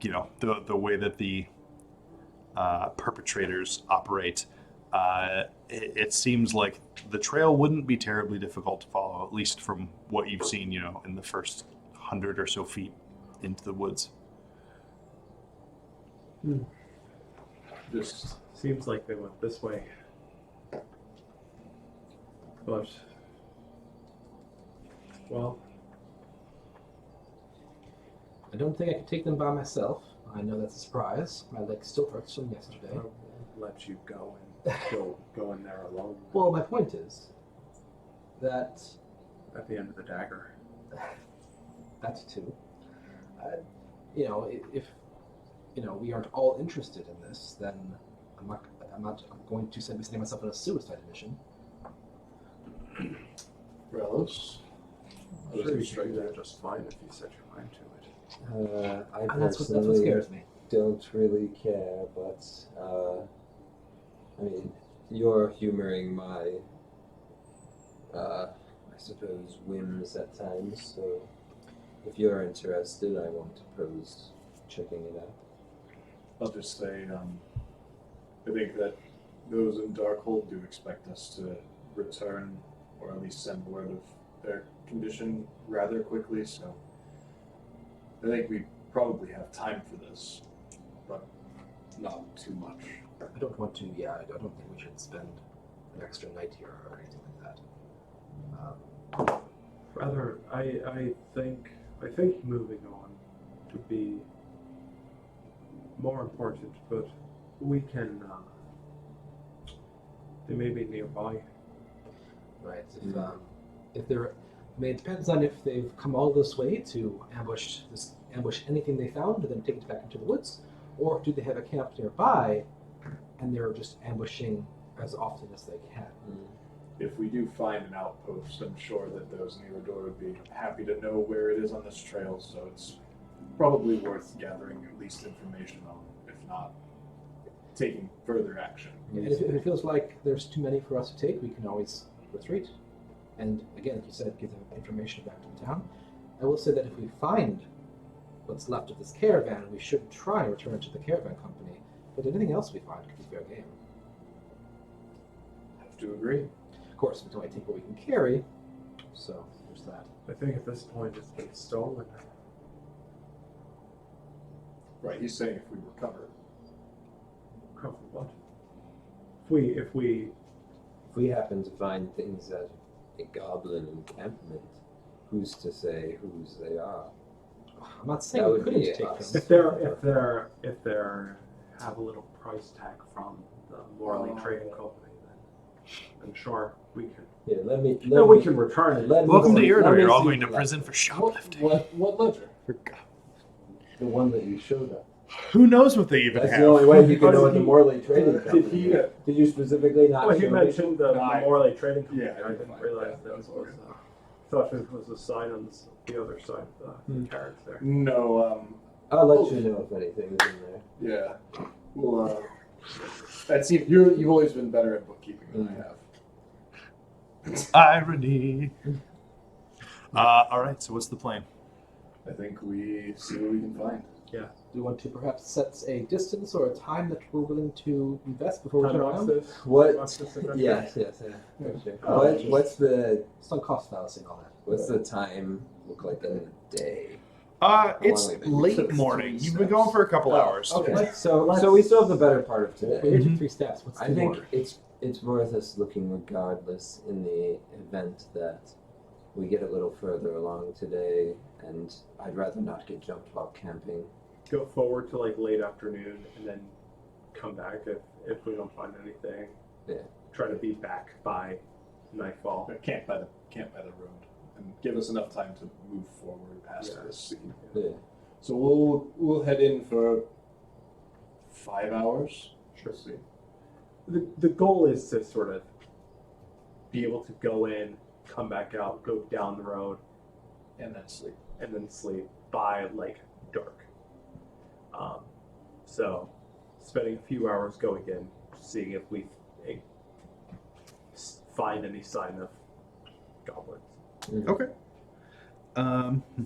know. the way that the perpetrators operate, it seems like the trail wouldn't be terribly difficult to follow, at least from what you've seen, in the first 100 or so feet into the woods. Just Seems like they went this way. But, well, I don't think I could take them by myself. I know that's a surprise. My leg still hurts from yesterday. I'll let you go and go in there alone. Well, my point is that At the end of the dagger. that too. If we aren't all interested in this, then I'm not going to be sending myself on a suicide mission. well, I'm sure you should do that just fine if you set your mind to it. I And that's what personally scares me. don't really care, but I mean, you're humoring my, I suppose, whims at times. So, if you're interested, I won't oppose checking it out. I'll just say, I think that those in Darkhold do expect us to return, or at least send word of their condition rather quickly, so I think we probably have time for this, but not too much. I don't want to. Yeah, I don't think we should spend an extra night here or anything like that. Rather, I think moving on would be more important, but we can. They may be nearby. Right. If they're, it depends on if they've come all this way to ambush anything they found and then take it back into the woods, or do they have a camp nearby and they're just ambushing as often as they can. If we do find an outpost, I'm sure that those near the door would be happy to know where it is on this trail, so it's probably worth gathering at least information on, if not taking further action. And if it feels like there's too many for us to take, we can always retreat. And again, like you said, give them information back to the town. I will say that if we find what's left of this caravan, we should try and return it to the caravan company. But anything else we find could be fair game. Have to agree. Of course, we can only take what we can carry, so there's that. I think at this point it's been stolen. Right, he's saying if we recover. Cover what? If we If we happen to find things at a goblin encampment, who's to say whose they are? I'm not saying That we would couldn't be take us. them. if they're have a little price tag from the Morley Trading Company, then I'm sure we can. Yeah, let me. No, we can return it. Welcome to Iridor. You're all see going to the prison for shoplifting. What ledger? The one that you showed us. Who knows what they even That's have? the only way you can Oh, know did what the he- Morley Trading did Company. he- Did you specifically not Well, he show me? mentioned the Morley Trading Company. Yeah, I didn't fine. realize Yeah, that was. okay. Thought it was a sign on the other side of the carriage there. No, I'll let you know if anything's in there. yeah. Well, that's you've always been better at bookkeeping than I have. Irony. All right. So what's the plan? I think we see what we can find. Do you want to perhaps set a distance or a time that we're willing to invest before we Time turn wants around? this. What? Wants this adventure. Yes. Sure. What's the Some cost fallacy and all that. what's the time look like in the day? It's long have late you took morning. 3 You've been steps? going for a couple hours. Okay. So we still have the better part of We today. heard you 3 steps. What's I the think more? it's worth us looking regardless in the event that we get a little further along today, and I'd rather not get jumped while camping. Go forward to like late afternoon and then come back if we don't find anything. Yeah. Try to be back by nightfall. Camp by the road, and give us enough time to move forward past Yeah. this scene. Yeah. So we'll head in for 5 hours. Sure. The goal is to sort of be able to go in, come back out, go down the road, And then sleep. and then sleep by like dark. So spending a few hours going in, seeing if we find any sign of goblins. Okay.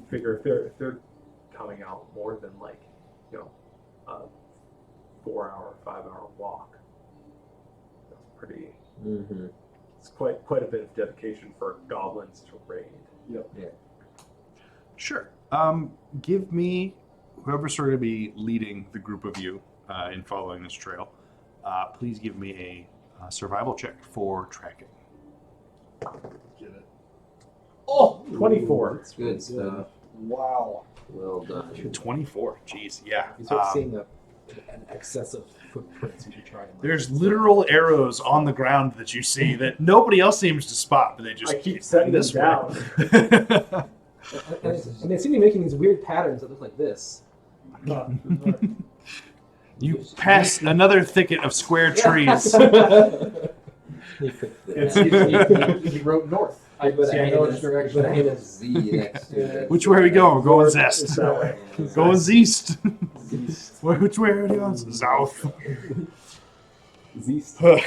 Figure if they're coming out more than like, a 4-hour, 5-hour walk, that's pretty. Mm-hmm. It's quite a bit of dedication for goblins to raid. Sure. Give me whoever's sort of be leading the group of you in following this trail. Please give me a survival check for tracking. Get it. Oh, 24. It's good stuff. Wow. Well done. 24. Jeez. Yeah. You start seeing an excess of footprints. You should try and There's literal arrows on the ground that you see that nobody else seems to spot, but they just I keep setting this them way. down. and they seem to be making these weird patterns that look like this. You pass another thicket of square trees. He wrote north. I Put see. I know which direction. Put a Z next to it. Which way are we going? We're going zest. That way. Going east. Which way are we going? South. Zeast. Yeah,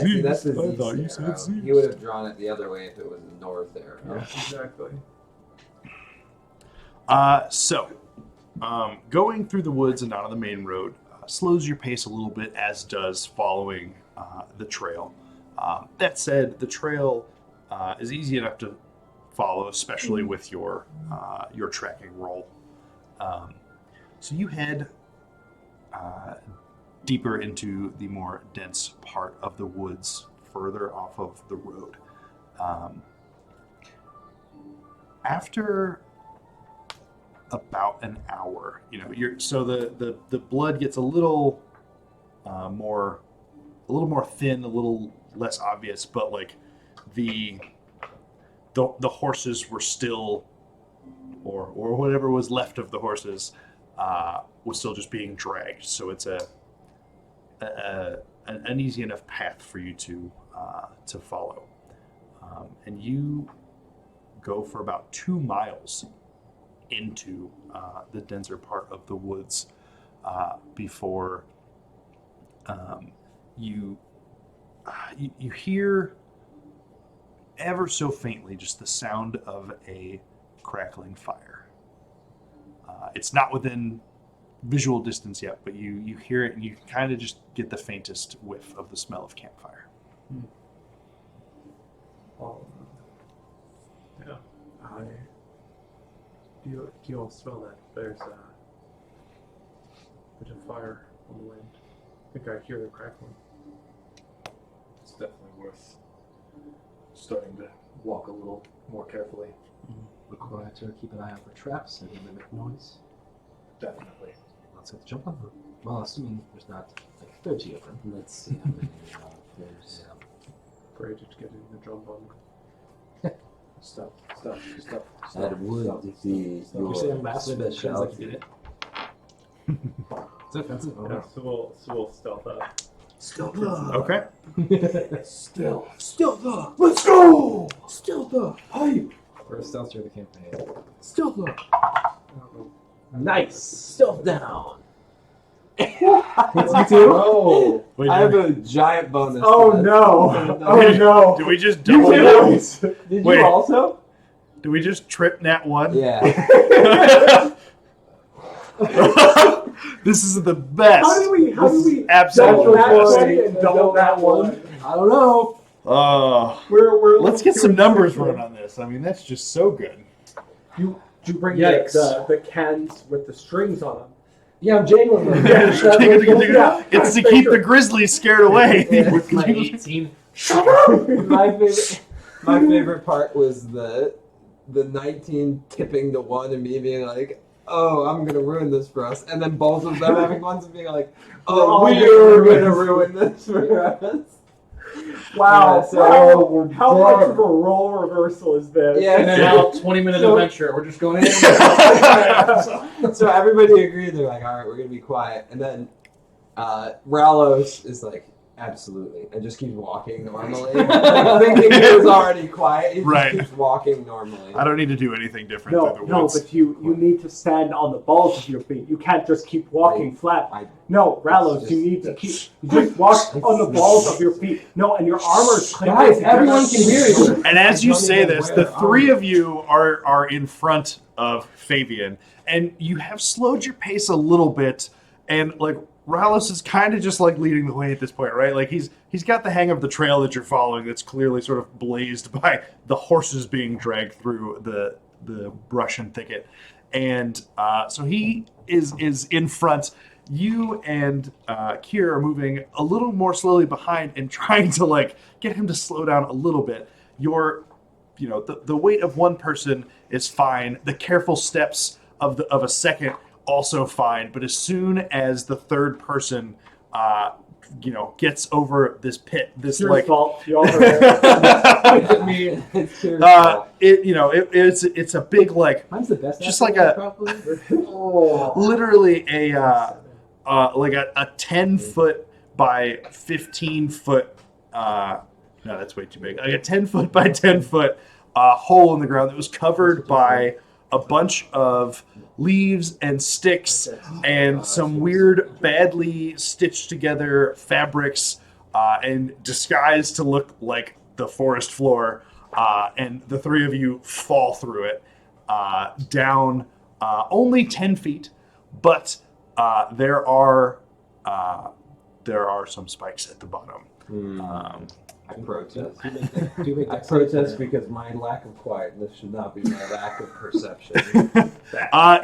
see, that's the I Z thought you arrow. said zeast. He would have drawn it the other way if it was the north arrow. Exactly. Going through the woods and onto the main road slows your pace a little bit, as does following the trail. That said, the trail is easy enough to follow, especially with your tracking roll. So you head deeper into the more dense part of the woods, further off of the road. After about an hour, the blood gets a little more thin, a little less obvious, but like the horses were still, or whatever was left of the horses was still just being dragged. So it's an easy enough path for you to follow, and you go for about 2 miles into the denser part of the woods before you hear ever so faintly just the sound of a crackling fire. It's not within visual distance yet, but you hear it and you kind of just get the faintest whiff of the smell of campfire. Yeah. Do you all smell that? There's a bit of fire on the wind. I think I hear the crackling. It's definitely worth starting to walk a little more carefully. Look quieter, keep an eye out for traps and mimic noise. Definitely. Let's get the jump on them. Well, assuming there's not like 30 of them. Let's see how many there's. Great to get in the jump on. Stuff. That would be You're saying your last bit sounds specialty. like you did it. Is that offensive? Oh, Yeah, so we'll stealth up. Okay. Stealth up! Let's go! Stealth up! Hype! First stealth through the campaign. Stealth up! Nice! Stealth down! You too? Oh! Wait, I have a giant bonus. Oh to that. no! Oh no! do we just You double? too! Did Wait. you also? Do we just trip nat 1? Yeah. This is the best. How do we Absolutely. double that best. one and double that one? I don't know. We're Let's get some numbers run on this. I mean, that's just so good. You bring Yikes. the cans with the strings on them. Yeah, I'm jangling them. Yeah. It's to keep the grizzlies scared away. With my 18. My favorite part was the 19 tipping to 1 and me being like, oh, I'm gonna ruin this for us, and then both of them having ones and being like, oh, we're gonna ruin this for us. Wow! Yeah, so we're how much dead. of a role reversal is this? Yeah. And then now 20-minute adventure. We're just going in. So everybody agreed. They're like, all right, we're gonna be quiet, and then Ralos is like, absolutely, and just keeps walking normally, thinking he was already quiet. He just Right. keeps walking normally. I don't need to do anything different No, through the no, woods. but you need to stand on the balls of your feet. You can't just keep walking flat. I- No, Ralos, It's you just- need to you just walk on the balls of your feet. No, and your armor is clinking Guys, together. everyone can hear you. And as you Don't say even this, wear the three armor. of you are in front of Fabian, and you have slowed your pace a little bit, and like Ralos is kind of just like leading the way at this point, right? Like he's got the hang of the trail that you're following that's clearly sort of blazed by the horses being dragged through the brush and thicket. And so he is in front. You and Kier are moving a little more slowly behind and trying to like get him to slow down a little bit. The weight of one person is fine. The careful steps of a second also fine. But as soon as the third person, gets over this pit, this It's your like. fault. You all heard it. Me. It's your fault. It's a big like Mine's the best. Just after like that, probably. literally a 10-foot by 15-foot no, that's way too big. Like a 10-foot by 10-foot hole in the ground that was covered by a bunch of leaves and sticks and some weird, badly stitched together fabrics and disguised to look like the forest floor. And the three of you fall through it down only 10 feet, but there are some spikes at the bottom. I protest. Do you make I that protest because my lack of quietness should not be my lack of perception.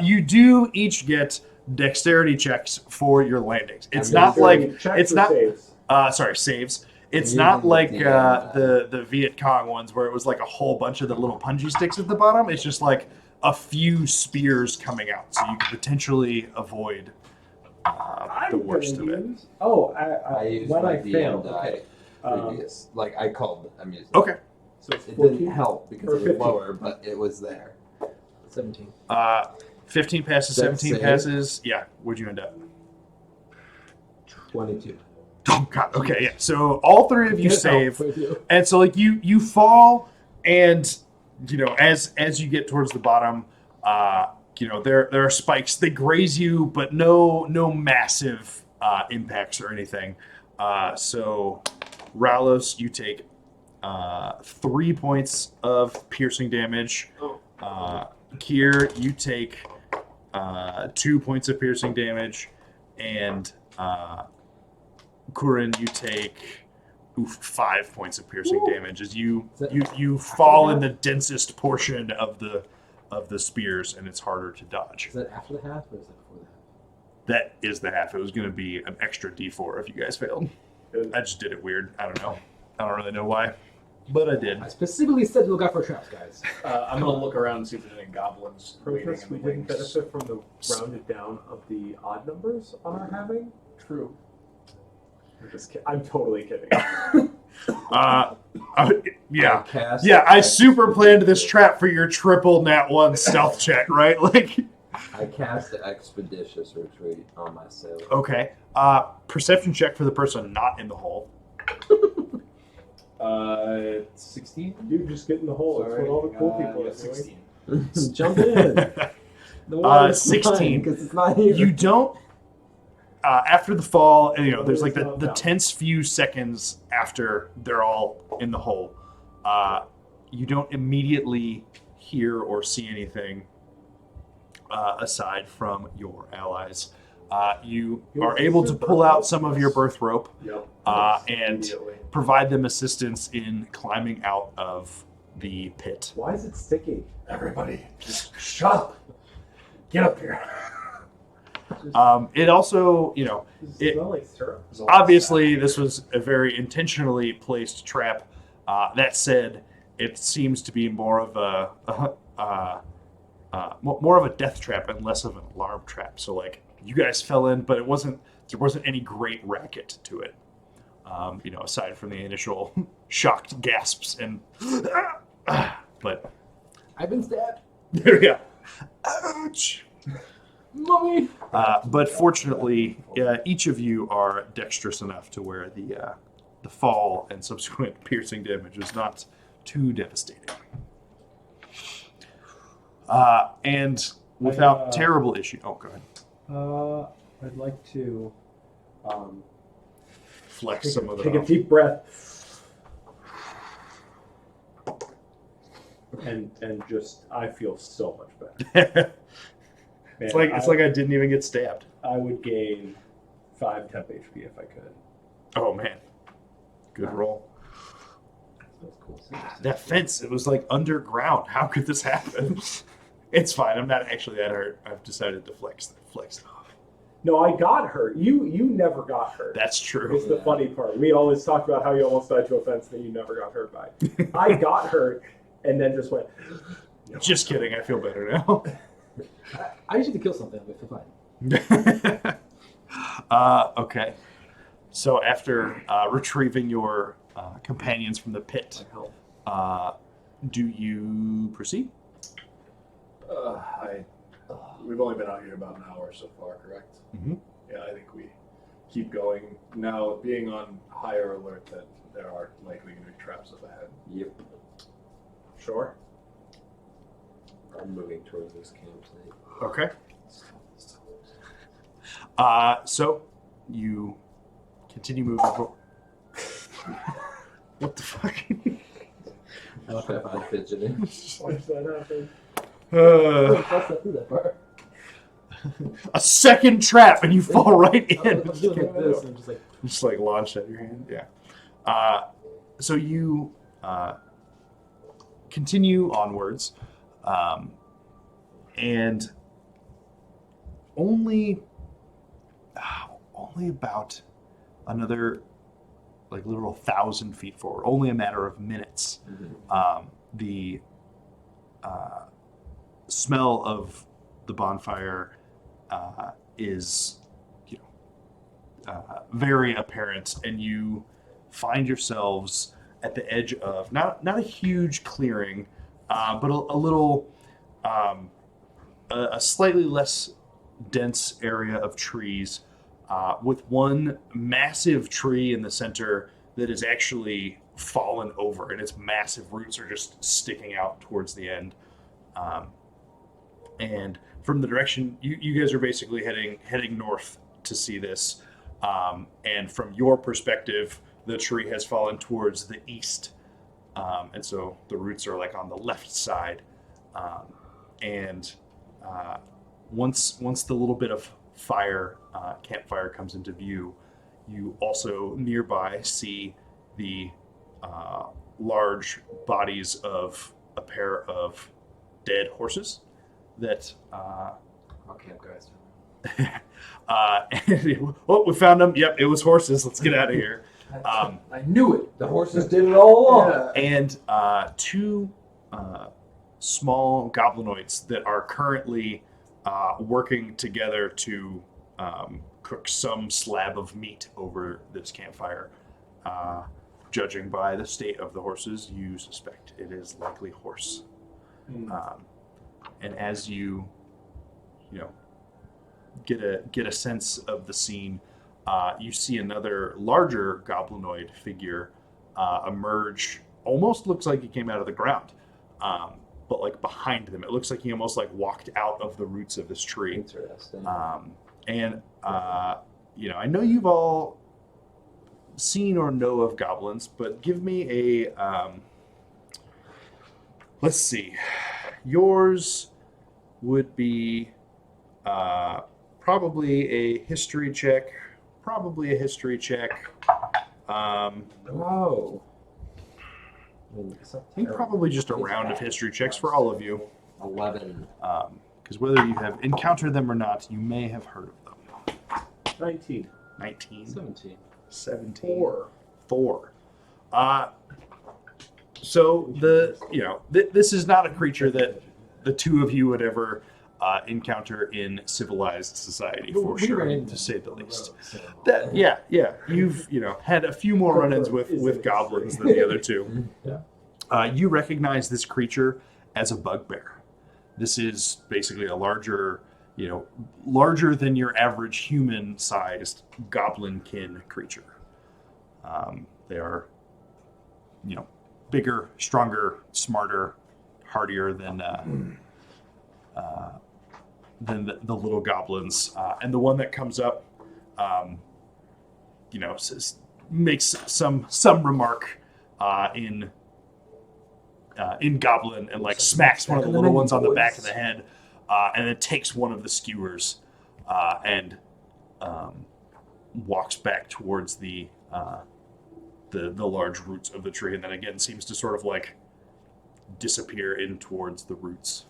You do each get dexterity checks for your landings. It's I'm not sure like Checks it's or not saves? saves. It's You're not using like the the Viet Cong ones where it was like a whole bunch of the little punji sticks at the bottom. It's just like a few spears coming out, so you could potentially avoid the worst of it. Oh, I used when my I DM failed. die Okay. previous. Like I called the music. Okay. So it's It 14? didn't help because Or it was 15? lower, but it was there. 17. 15 passes, That 17 save? passes. Yeah, where'd you end up? 22. Oh god. Okay, yeah. So all three of you Can't save. help with you. And so like you fall, and as you get towards the bottom, there are spikes. They graze you, but no massive impacts or anything. So Ralos, you take 3 points of piercing damage. Kier, you take 2 points of piercing damage, and Kurin, you take 5 points of piercing damage as you fall in the densest portion of the spears, and it's harder to dodge. Is that after the half or is that before the half? That is the half. It was going to be an extra D4 if you guys failed. I just did it weird. I don't know. I don't really know why, but I did. I specifically said to look out for traps, guys. I'm gonna look around and see if there's any goblins waiting Protest, in we the didn't wings. benefit from the rounded down of the odd numbers on our having. True. I'm totally kidding. Yeah. Cast Yeah, I super planned this trap for your triple nat 1 stealth check, right? Like, I cast the expeditious retreat on myself. okay. Perception check for the person not in the hole. 16. You just get in the hole. That's what all the cool people are doing. 16. Jump in. The water's 16. because it's not here. You don't. After the fall, and, there's like the No. tense few seconds after they're all in the hole. You don't immediately hear or see anything aside from your allies. You are able to pull out some of your birth rope Yep. and Immediately. provide them assistance in climbing out of the pit. Why is it sticky? Everybody, just shut up. Get up here. It also, Does it It- smell like syrup? obviously, this was a very intentionally placed trap. That said, it seems to be more of a death trap and less of an alarm trap. So, like, you guys fell in, but there wasn't any great racket to it. Aside from the initial shocked gasps and, but I've been stabbed. yeah, ouch. Mommy! But fortunately, each of you are dexterous enough to where the fall and subsequent piercing damage is not too devastating. And without terrible issue. Oh, go ahead. I'd like to Flex some of take it a off. deep breath and just I feel so much better. It's Man, like I didn't even get stabbed. I would gain 5 temp HP if I could. Oh man, good roll. That's cool. That fence, it was like underground. How could this happen? It's fine. I'm not actually that hurt. I've decided to flex it off. No, I got hurt. You never got hurt. That's true. It's the funny part. We always talked about how you almost died to a fence that you never got hurt by. I got hurt and then just went. Just kidding. I feel better now. I usually kill something, but I feel fine. Okay. So after retrieving your companions from the pit, do you proceed? We've only been out here about an hour so far, correct? Mm-hmm. Yeah, I think we keep going. Now, being on higher alert that there are likely going to be traps up ahead. Yep. Sure. I'm moving towards this campsite. Okay. So you continue moving forward. What the fuck? I don't know if I'm fidgeting. Why does that happen? Plus that through that part. A second trap and you fall right in. I'm doing like this, and I'm just like, Just like launched at your hand. Yeah. So you continue onwards, and only about another like literal 1,000 feet forward, only a matter of minutes. The smell of the bonfire is very apparent, and you find yourselves at the edge of not a huge clearing, but a little a slightly less dense area of trees, with one massive tree in the center that is actually fallen over, and its massive roots are just sticking out towards the end. And from the direction you guys are basically heading north to see this, and from your perspective, the tree has fallen towards the east, and so the roots are like on the left side, and once the little bit of fire campfire comes into view, you also nearby see the large bodies of a pair of dead horses that Our camp guys. oh, we found them. Yep, it was horses. Let's get out of here. I knew it. The horses did it all along. Yeah. And two small goblinoids that are currently working together to cook some slab of meat over this campfire. Judging by the state of the horses, you suspect it is likely horse. And as you get a sense of the scene, you see another larger goblinoid figure emerge. Almost looks like he came out of the ground, but like behind them, it looks like he almost like walked out of the roots of this tree. Interesting. And I know you've all seen or know of goblins, but give me a let's see. Yours would be probably a history check. Probably a history check. Whoa. I think probably just a round of history checks for all of you. 11. Because whether you have encountered them or not, you may have heard of them. 19. 19. 17. 17. 4. So this is not a creature that the two of you would ever encounter in civilized society, for sure, to say the least. That you've had a few more run-ins with goblins than the other two. You recognize this creature as a bugbear. This is basically a larger than your average human-sized goblin-kin creature. They are, bigger, stronger, smarter, hardier than the little goblins. And the one that comes up, makes some remark in goblin and like smacks one of the little ones on the back of the head, and then takes one of the skewers and walks back towards the large roots of the tree, and then again seems to sort of like disappear in towards the roots,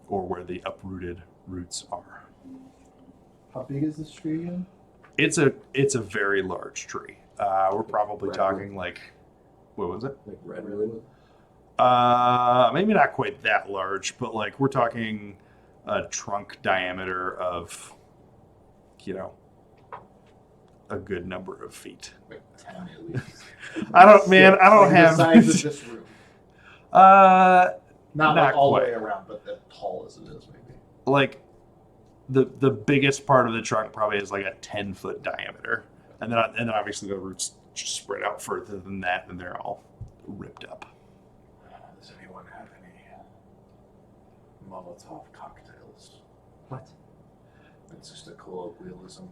or where the uprooted roots are. How big is this tree again? It's a very large tree. We're probably talking like, what was it? Like redwood? Maybe not quite that large, but like we're talking a trunk diameter of, a good number of feet. Like 10 at least. I don't have the size of this room. not Not all the quite. way around, but as tall as it is, maybe. Like the biggest part of the trunk probably is like a 10-foot diameter, and then obviously the roots just spread out further than that, and they're all ripped up. Does anyone have any Molotov cocktails? What? It's just a colloquialism.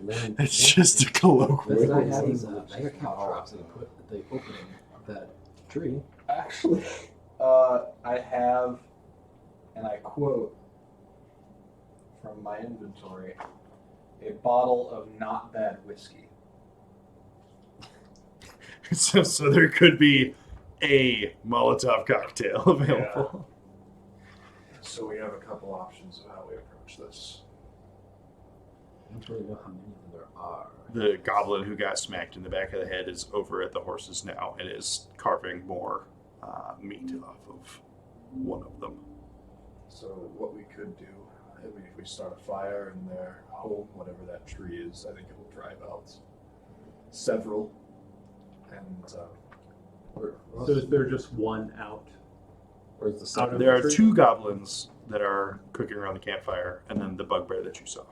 It's just a This colloquial. guy had his bank account drops that he put at the opening of that tree. Actually, I have, and I quote from my inventory, a bottle of not bad whiskey. So there could be a Molotov cocktail available. So we have a couple options of how we approach this. I don't really know how many of them there are. The goblin who got smacked in the back of the head is over at the horses now and is carving more meat off of one of them. So what we could do, I mean, if we start a fire in their home, whatever that tree is, I think it will drive out several. And So is there just one out? Where's the Out second? of There are the tree? two goblins that are cooking around the campfire, and then the bugbear that you saw.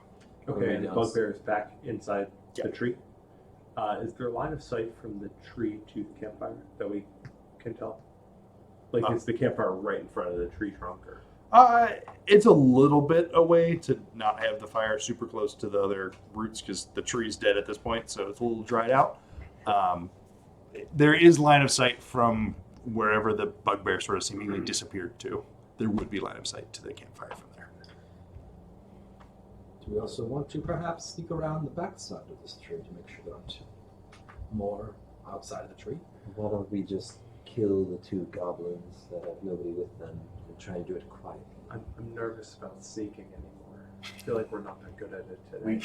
Okay, and the Yes. bugbear is back inside Yeah. the tree. Is there a line of sight from the tree to the campfire that we can tell? Like, is the campfire right in front of the tree trunk? Or? It's a little bit away to not have the fire super close to the other roots because the tree's dead at this point, so it's a little dried out. There is line of sight from wherever the bugbear sort of seemingly disappeared to. There would be line of sight to the campfire from there. Do we also want to perhaps sneak around the backside of this tree to make sure there aren't more outside of the tree? Why don't we just kill the 2 goblins that have nobody with them and try and do it quietly? I'm nervous about sneaking anymore. I feel like we're not that good at it today. We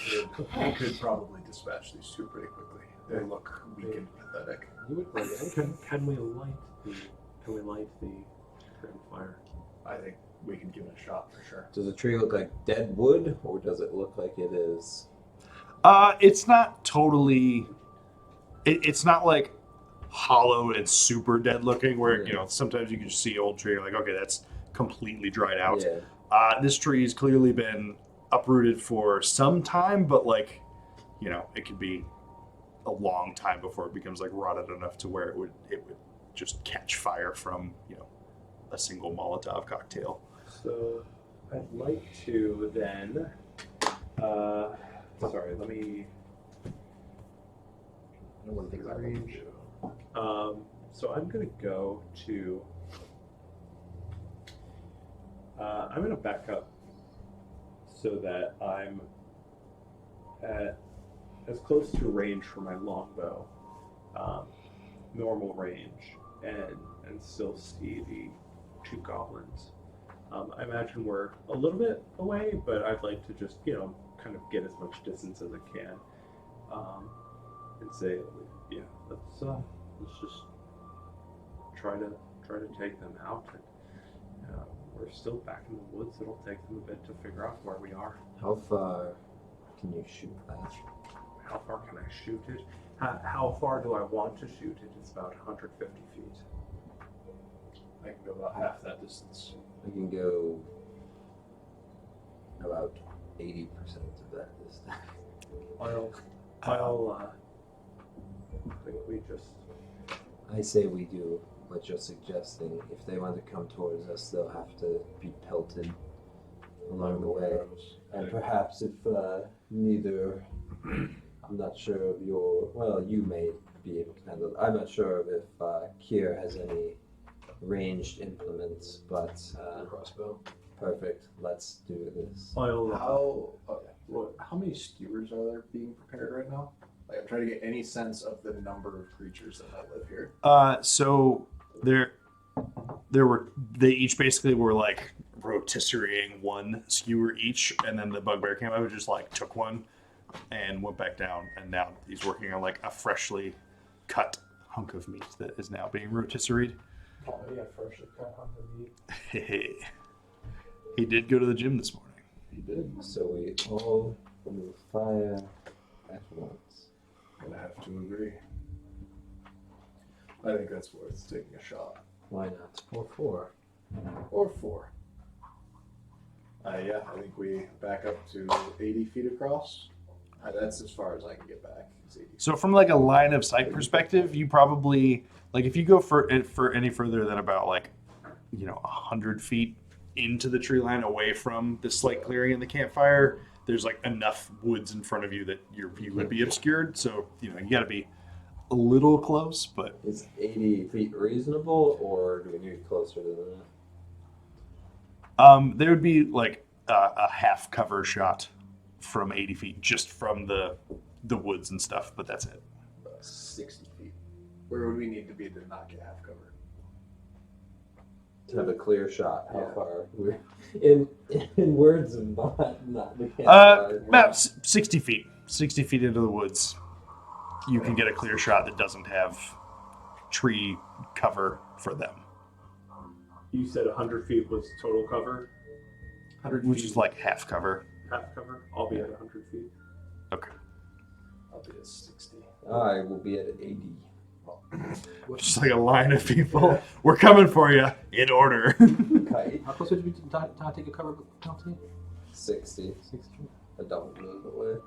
could probably dispatch these 2 pretty quickly. They look weak and pathetic. You would like Can we light the fire? I think we can give it a shot for sure. Does the tree look like dead wood, or does it look like it is? It's not totally. It's not like hollow and super dead looking. Where sometimes you can just see old tree. You're like, okay, that's completely dried out. Yeah. This tree has clearly been uprooted for some time, but it could be a long time before it becomes like rotted enough to where it would just catch fire from a single Molotov cocktail. So I'd like to then. Sorry, let me. I don't want to think about Range. So I'm gonna go to. I'm gonna back up so that I'm at as close to range for my longbow, normal range, and still see the 2 goblins. I imagine we're a little bit away, but I'd like to just kind of get as much distance as I can, and say, yeah, let's just try to take them out. And, we're still back in the woods. It'll take them a bit to figure out where we are. How far can you shoot that? How far can I shoot it? How far do I want to shoot it? It's about 150 feet. I can go about half that distance. I can go about 80% of that distance. I think we just. I say we do what you're suggesting. If they want to come towards us, they'll have to be pelted along the way. And perhaps if neither, I'm not sure of your, well, you may be able to handle it. I'm not sure of if Kier has any ranged implements, but crossbow. perfect. Let's do this. How many skewers are there being prepared right now? Like, I'm trying to get any sense of the number of creatures that might live here. So they each basically were like rotisserieing 1 skewer each, and then the bugbear came up and just like took one and went back down, and now he's working on like a freshly cut hunk of meat that is now being rotisseried. Oh yeah, freshly cut hunk of meat. He did go to the gym this morning. He did. So we all move fire at once. Gonna have to agree. I think that's worth taking a shot. Why not? Or 4. Or 4. Yeah, I think we back up to 80 feet across. That's as far as I can get back. It's 80 feet. So from like a line of sight perspective, you probably like if you go for any further than about 100 feet into the tree line away from the slight clearing in the campfire, there's like enough woods in front of you that your view would be obscured. So you got to be a little close, but Is 80 feet reasonable, or do we need closer than that? there would be like a half cover shot from 80 feet just from the woods and stuff, but that's it. 60 feet. Where would we need to be to not get half covered? To have a clear shot, how Yeah. far? In words and not we can't About 60 feet. 60 feet into the woods, you can get a clear shot that doesn't have tree cover for them, You said 100 feet was total cover. 100 which feet is like half cover. half cover. I'll be at 100 feet. Okay. I'll be at 60. I will be at 80. Just like a line of people. We're coming for you in order. Kite. How close would you be to take a cover penalty? 60. 60. I don't move away.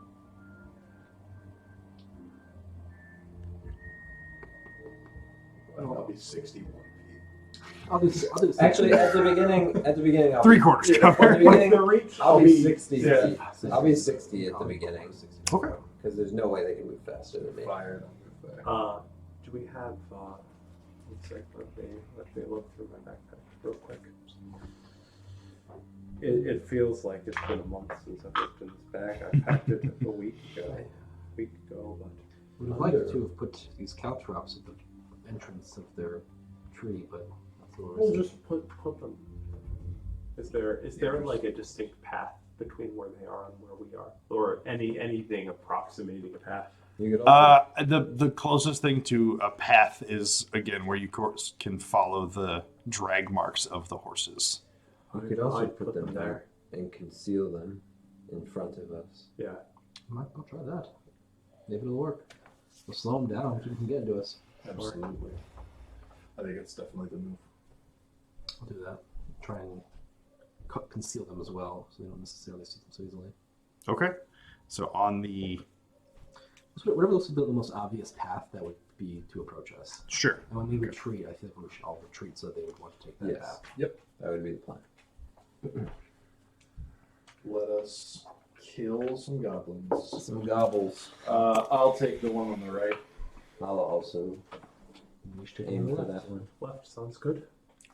I'll be 61 feet. I'll do 60. Actually, at the beginning, I'll 3/4 At cover. the beginning, reach? I'll be 60 yeah. feet. I'll be 60 at the beginning. Okay. Because there's no way they can move faster than me. Fire, don't move back. Do we have? Let's see. Let me look through my backpack real quick. It feels like it's been a month since I've looked in this bag. I packed it a week ago. But We'd like to have put these caltrops at the entrance of their tree, but that's what we'll we're just put them. Is there like a distinct path between where they are and where we are, or anything approximating a path? You could also, The closest thing to a path is again where you can follow the drag marks of the horses. you could also I'd put them there and conceal them in front of us. Yeah. I'll try that. Maybe it'll work. We'll slow them down so they can get into us. Absolutely. I think it's definitely the move. I'll do that. Try and conceal them as well, so they don't necessarily see them so easily. Okay. So on the Whatever looks like the most obvious path that would be to approach us. sure. And when we retreat, I feel like we should all retreat so that they would want to take that Yes. path. Yep. That would be the plan. Let us kill some goblins. Some gobbles. I'll take the one on the right. I'll also We should take aim them for left. that one. Left sounds good.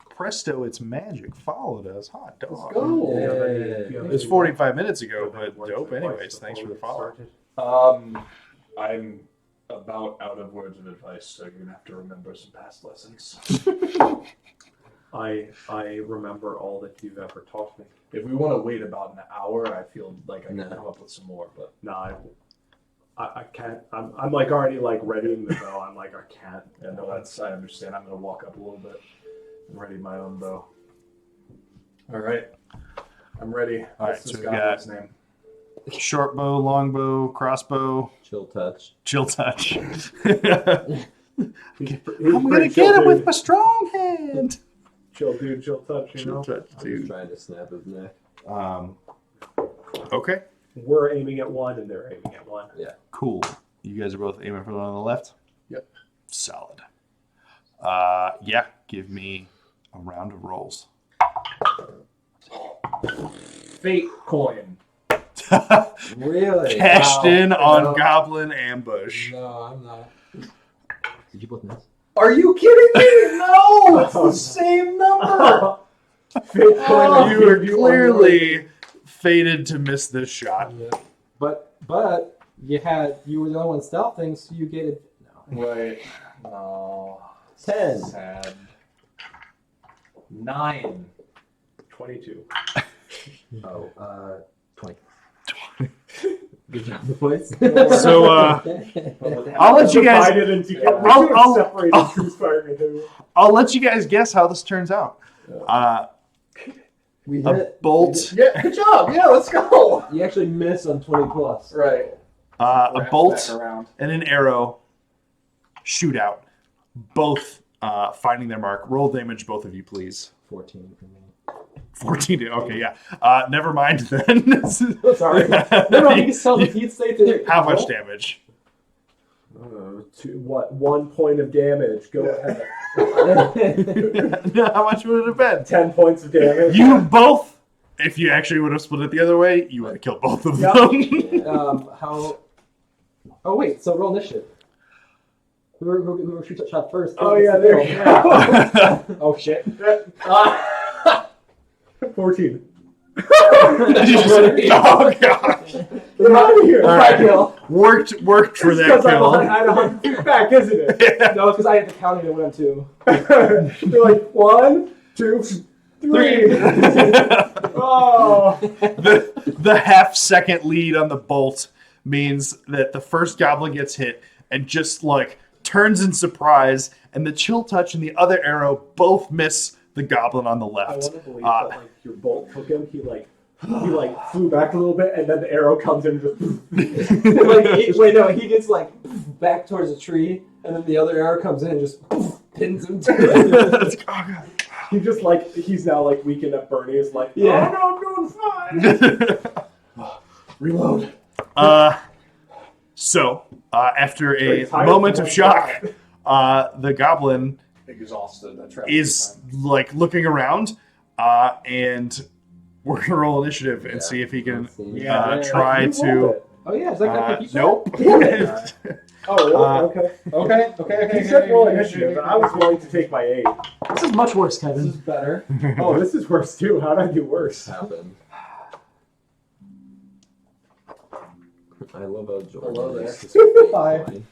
Presto, it's magic. Followed us. Hot dog. Let's go. Yeah. It was 45 minutes ago, but dope anyways. Thanks for the follow. I'm about out of words of advice, so you're gonna have to remember some past lessons. I remember all that you've ever taught me. If we want to wait about an hour, I feel like I can No. come up with some more. But Nah, I can't. I'm like already like readying the bow. I'm like I can't. yeah, no, I understand. I'm gonna walk up a little bit and ready my own bow. All right, I'm ready. All right, What's so this we goblin's name? Short bow, long bow, crossbow, Chill touch. chill touch. He's I'm gonna pretty get chill him with dude. my strong hand. Chill dude, chill touch. You Chill know, touch, I'm just dude. trying to snap his neck. Okay, we're aiming at one and they're aiming at one. cool. You guys are both aiming for the one on the left? Yep. Solid. Yeah, give me a round of rolls. Fate coin. Really? Cashed in on No. Goblin Ambush. No, I'm not. Did you both miss? Are you kidding me? No, it's the same number. Fate coin. You were clearly fated to miss this shot. But you were the only one stealthing, so you get it. No. Right. No. 10. Sad. 9. 22. Oh, 20. Good job, boys. So, I'll let you guys. Divided into, we I'll- could've I'll- separated I'll- who's firing at who. I'll let you guys guess how this turns out. We A hit. bolt, Yeah, good job. Yeah, let's go. You actually missed on 20 plus. Right. a Wrap bolt, back around. and an arrow shoot out, both finding their mark. Roll damage, both of you, please. 14 for me. 14. Okay, yeah. Never mind then. Sorry. No, he'd say to How much damage? What? 1 point of damage. Go ahead. How much would it have been? 10 points of damage. You both, if you actually would have split it the other way, you would have killed both of Yep. them. How? Oh wait, so roll initiative. Who shoots that shot first? Oh yeah, there you go. Oh shit. 14. Oh gosh! Get out of here. All right. Kill. Worked for that Because I'm kill. at 100 feet back, isn't it? No, it's because I had the counting and it went on 2. They're like 1, 2, 3. Oh. The half-second lead on the bolt means that the first goblin gets hit and just like turns in surprise, and the chill touch and the other arrow both miss the goblin on the I left. want to believe that like your bolt took him. He flew back a little bit, and then the arrow comes in and just. He gets like back towards the tree, and then the other arrow comes in and just pins him to it. He just he's now like weakened at Bernie. Is like, Yeah. oh no, I'm doing fine. Reload. So after a Pretty tired moment from of one shock, shot. the goblin Exhausted. That travel is time. like looking around, and we're gonna roll initiative and see if he can Yeah, try you to. rolled it. Oh yeah, is that guy keep Nope. Damn it. Oh, really? Okay. He said roll initiative, and I was willing to take my aid. This is much worse, This is Kevin. better. Oh, this is worse too. How did I do worse? Happened. I love how Jordan Hello there. is just Hi. fine.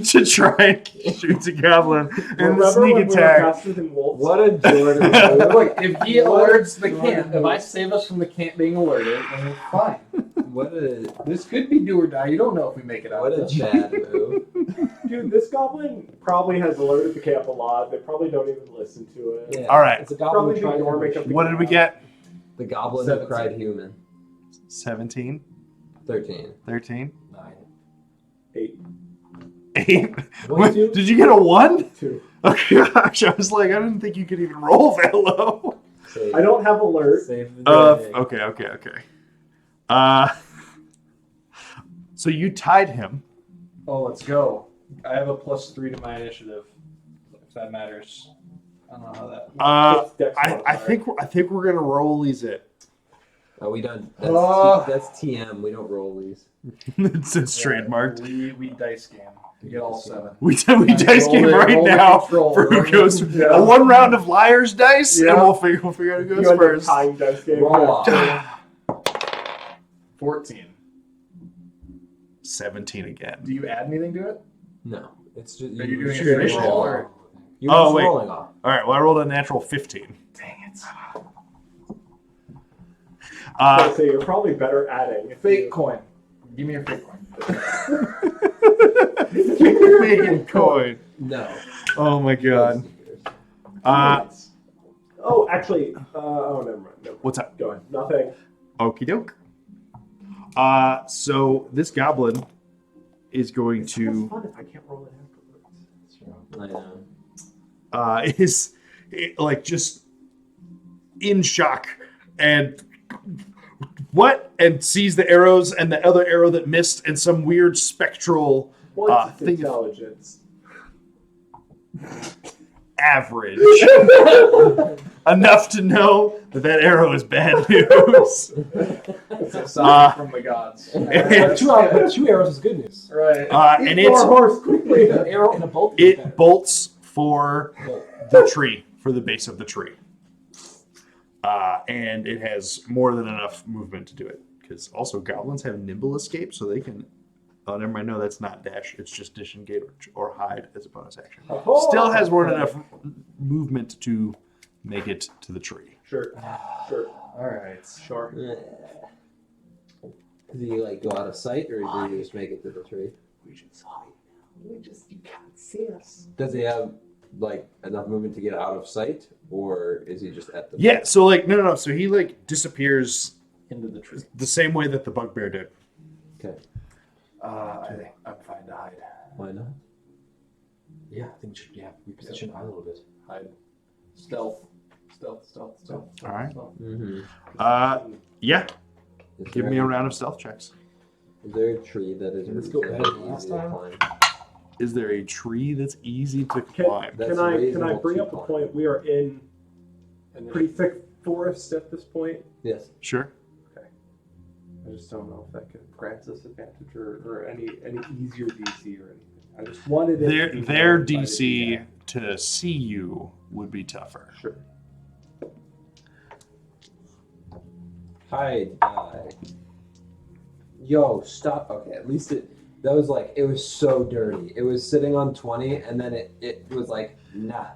To try and shoot a goblin and Remember sneak when we were attack. faster than wolves? What a Jordan move. Look, if he What alerts the a camp, if I move. save us from the camp being alerted, then we're fine. What a This could be do or die. You don't know if we make it out. what a of this. Chad move. Dude, this goblin probably has alerted the camp a lot. They probably don't even listen to it. Yeah. All right. It's a Probably goblin trying ignore to makeup. What did we get? The goblin who 17. cried human. 17, 13. 13, 9. 8, 8. 22? Did you get a 1? 2. Oh gosh, I was like, I didn't think you could even roll that low. Save, I don't have alert. save the day. Okay. So you tied him. Oh, let's go. I have a +3 to my initiative, if that matters. I don't know how that. Uh, Dex I modifier. think we're gonna roll these it. Are we done? That's, that's TM. We don't roll these. It's trademarked. We dice game. You get all 7. We dice Roll game the- right roll the now control. for who goes. Yeah. A 1 round of liars dice, Yeah. and we'll figure out who goes You end up first. tying dice game. Roll off. 14. 17 again. Do you add anything to it? No. It's just Are you doing shoot a it roll all. or- You're Oh, just wait. rolling off. All right. Well, I rolled a natural 15. Dang it. I say you're probably better adding. If Fake you- coin. Give me your fake coin. Big coin. No. Oh my god. Uh, Oh, actually, oh, never mind. Never mind. what's up? Go ahead. Nothing. Okie doke. So this goblin is going It's so to much fun if I can't roll it afterwards. I know. is like just in shock and what, and sees the arrows and the other arrow that missed and some weird spectral What's its thing of intelligence? average enough to know that that arrow is bad news. It's a sign from the gods. But 2 arrows is good news. Right. And Eat more it's horse quickly. An arrow and a bolt is better. it bolts for the tree, for the base of the tree. And it has more than enough movement to do it. Because also goblins have nimble escape, so they can. Oh, never mind. No, that's not dash. It's just disengage or hide as a bonus action. Still has more than enough movement to make it to the tree. Sure. Sure. All right. Sure. Do you like go out of sight, or do you just make it to the tree? We just hide now. You can't see us. Does he have like enough movement to get out of sight, or is he just at the? Yeah. So like no. So he like disappears Into the tree. the same way that the bugbear did. Okay. I think I'm fine to hide. Why not? Yeah, I think we should reposition I a little bit. Hide. Stealth. Stealth. All right. Stealth. Mm-hmm. Yeah. Give me a round of stealth checks. Is there a tree that is Let's go reasonably ahead last easy to time. climb? Is there a tree that's easy to Can, climb? That's can I reasonable bring to up a climb. point? We are in And pretty thick forest at this point. Yes. Sure. I just don't know if that can grant us advantage or any easier DC or anything. I just wanted it to be Their known by the DC DM. to see you would be tougher. Sure. Hide, die. Yo, stop. Okay, at least that was like, it was so dirty. It was sitting on 20, and then it was like, nah.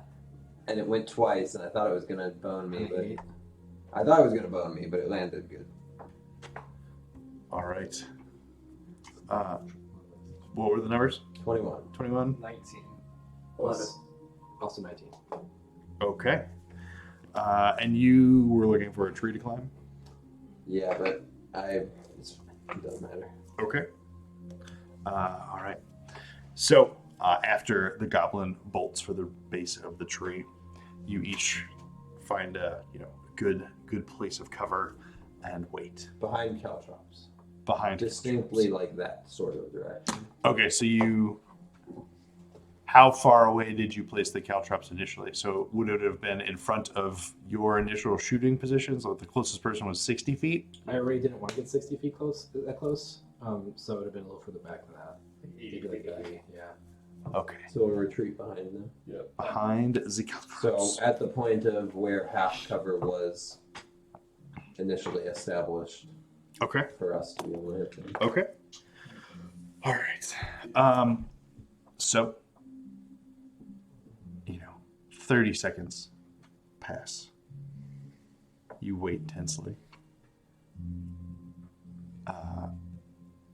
And it went twice, and I thought it was going to bone me, but it landed good. All right. What were the numbers? 21. 21? 19. 11. Also 19. Okay. And you were looking for a tree to climb? Yeah, but it doesn't matter. Okay. All right. So after the goblin bolts for the base of the tree, you each find a good place of cover and wait Behind caltrops. behind. Distinctly like that sort of direction. Okay, so how far away did you place the caltrops initially? So would it have been in front of your initial shooting position? So the closest person was 60 feet? I already didn't want to get 60 feet that close. So it would have been a little further back than that. Maybe like 80, yeah. Okay. So we'll retreat behind them. Behind the So at the point of where half cover was initially established Okay. for us to be able to hit them. Okay. All right. So, 30 seconds pass. You wait tensely.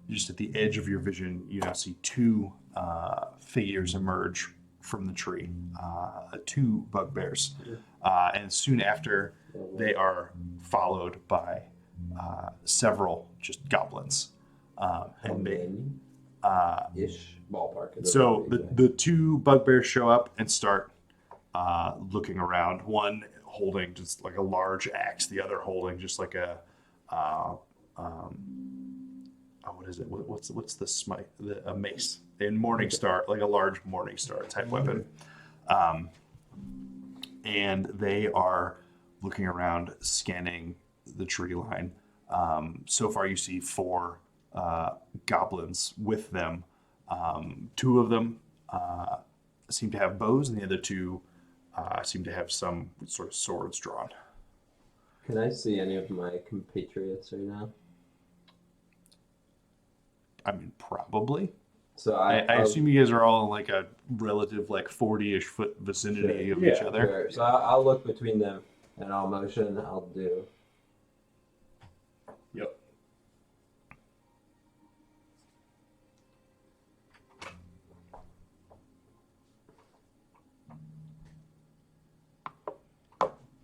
Just at the edge of your vision, you now see two figures emerge from the tree. Two bugbears. And soon after, they are followed by several just goblins. And they, ish ballpark. so the two bugbears show up and start looking around. One holding just like a large axe, the other holding just like a what is it? What's the smite? A mace. In Morning Star, like a large Morning Star type weapon. And they are looking around, scanning the tree line. So far, you see 4 goblins with them. 2 of them seem to have bows, and the other 2 seem to have some sort of swords drawn. Can I see any of my compatriots right now? I mean, probably. So I assume you guys are all in like a relative, like 40-ish foot vicinity of each other. Sure. So I'll look between them and I'll motion. I'll do. Yep.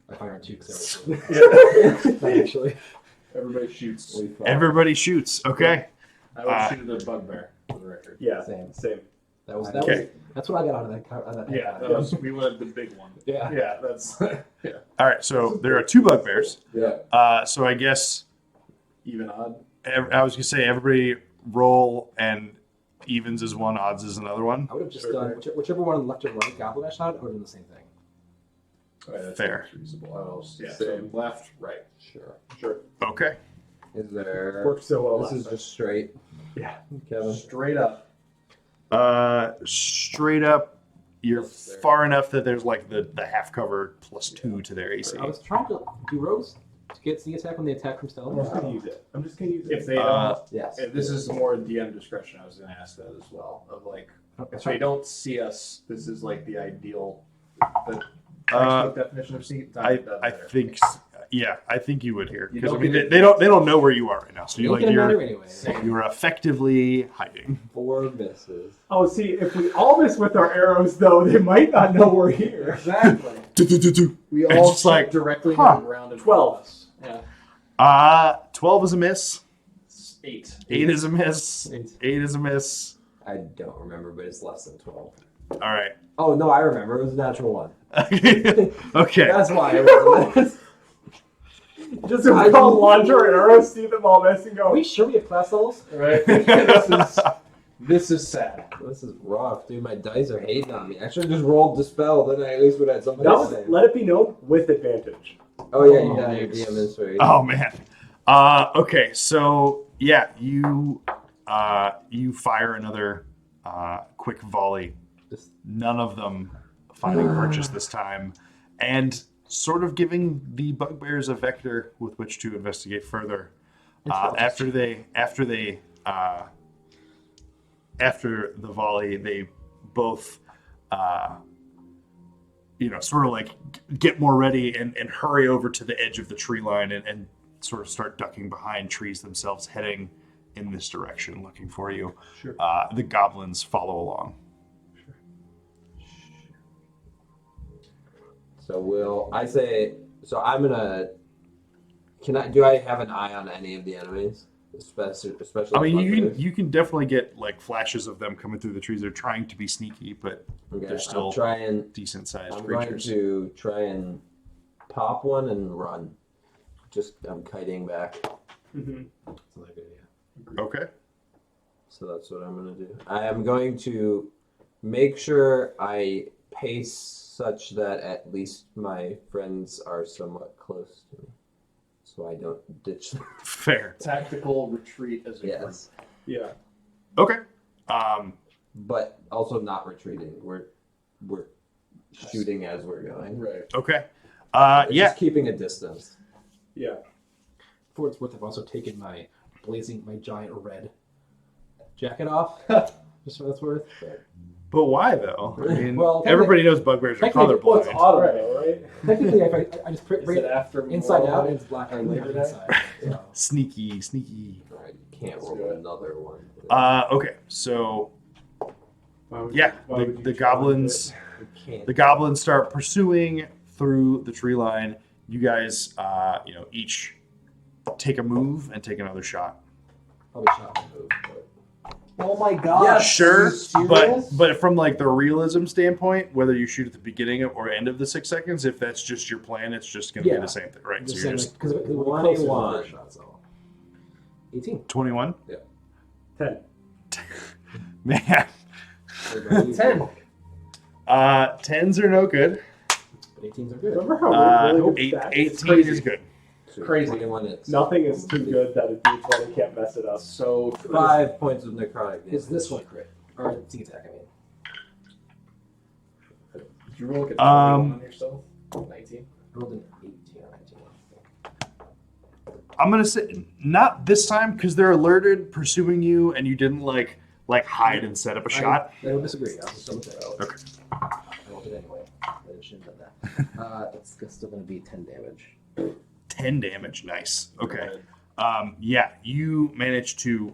I fire on 2 because Actually, Everybody shoots. Everybody shoots. Okay. I would shoot the bugbear for the record. yeah, Same. same. Okay. That's what I got out of that. Yeah, that was, we wanted the big one. Yeah. Yeah, that's yeah. All right. So there are 2 bugbears. Yeah. So I guess Even odd. I was gonna say everybody roll, and evens is one, odds is another one. I would have just done whichever one on the left or right goblin I shot. I would have done the same thing. Right, that's Fair. reasonable. Yeah, Same. so left, right. Sure. Okay. Is there? Worked so well. This last is time. just straight. Yeah. Kevin. Straight up. Straight up, you're far enough that there's like the half cover +2 to their AC. I was trying to do rogues to get sneak attack when they attack from stealth. I'm just gonna use it. If they don't, Yes. if this is more DM discretion, I was going to ask that as well. Of like, if they don't see us, this is like the ideal, the textbook definition of see. I think, yeah, I think you would here You because I don't mean get they don't know where you are right now, so It doesn't matter anyway. you're effectively hiding. 4 misses. Oh, see, if we all miss with our arrows, though, they might not know we're here. Exactly. We It's all just like, directly huh, to the ground. And 12. us. Yeah. 12 is a miss. 8. 8 is a miss. 8. 8 is a miss. I don't remember, but it's less than 12. All right. Oh no, I remember. It was a natural 1. Okay. That's why it was. Just if we all launch our arrows, see them all miss, and Are go, we sure we have class levels? Right. This is sad. This is rough, dude. My dice are hating on me. I should have just rolled dispel. Then I at least would have had something that to was, say. let it be known, with advantage. Oh yeah, you got your DM inspiration. Oh man. Okay, so yeah, you fire another quick volley. None of them finding purchase this time, and sort of giving the bugbears a vector with which to investigate further. After the volley, they both sort of like get more ready and hurry over to the edge of the tree line and sort of start ducking behind trees themselves, heading in this direction, looking for you. Sure. The goblins follow along. So I'm gonna. Do I have an eye on any of the enemies, especially? I mean, bugbears? you can definitely get like flashes of them coming through the trees. They're trying to be sneaky, but Okay, they're still decent sized I'm creatures. going to try and pop one and run. I'm kiting back. Mm-hmm. That's another good idea. Okay. So that's what I'm gonna do. I am going to make sure I pace such that at least my friends are somewhat close to me, so I don't ditch them. Fair. Tactical retreat as a Yes. Yeah. Okay. But also not retreating. We're shooting as we're going. Right. Okay. It's Yeah. just keeping a distance. Yeah. For its worth, I've also taken my giant red jacket off. Just for that's worth. But why though? I mean, Well, everybody knows bugbears are technically, Well, it's colorblind. autumn, though, right? Technically, I just Is bring it it after inside Memorial out Day? and it's black Or and Labor Day? inside. So. Sneaky. All right, you can't Let's roll do it. another one. Okay. So Why would yeah, why would you the challenge goblins. You can't. The goblins start pursuing through the tree line. You guys, each take a move and take another shot. Probably shot my move. But... Oh my god! Yeah, Sure, Are you serious? but from like the realism standpoint, whether you shoot at the beginning or end of the 6 seconds, if that's just your plan, it's just going to be Yeah. the same thing, right? Just So you're saying, just because it would be closer to the 21. first shot, so 18. 21. 10. Man, 10. 10s are no good. But 18s are good. Remember how really good Eight, stats? 18 is good. Crazy. 21 is. Nothing is too good that a D20 can't mess it up. So 5 points of necrotic. Is this one crit? Or sneak attack, I mean. did you roll like a 21 on yourself? 19. I rolled an 18 or 19. I'm gonna say not this time because they're alerted, pursuing you, and you didn't like hide and set up a shot. I don't disagree. I'll just double check. Okay. I rolled it anyway. I shouldn't have done that. It's still going to be 10 damage. 10 damage. Nice. Okay. Yeah, you managed to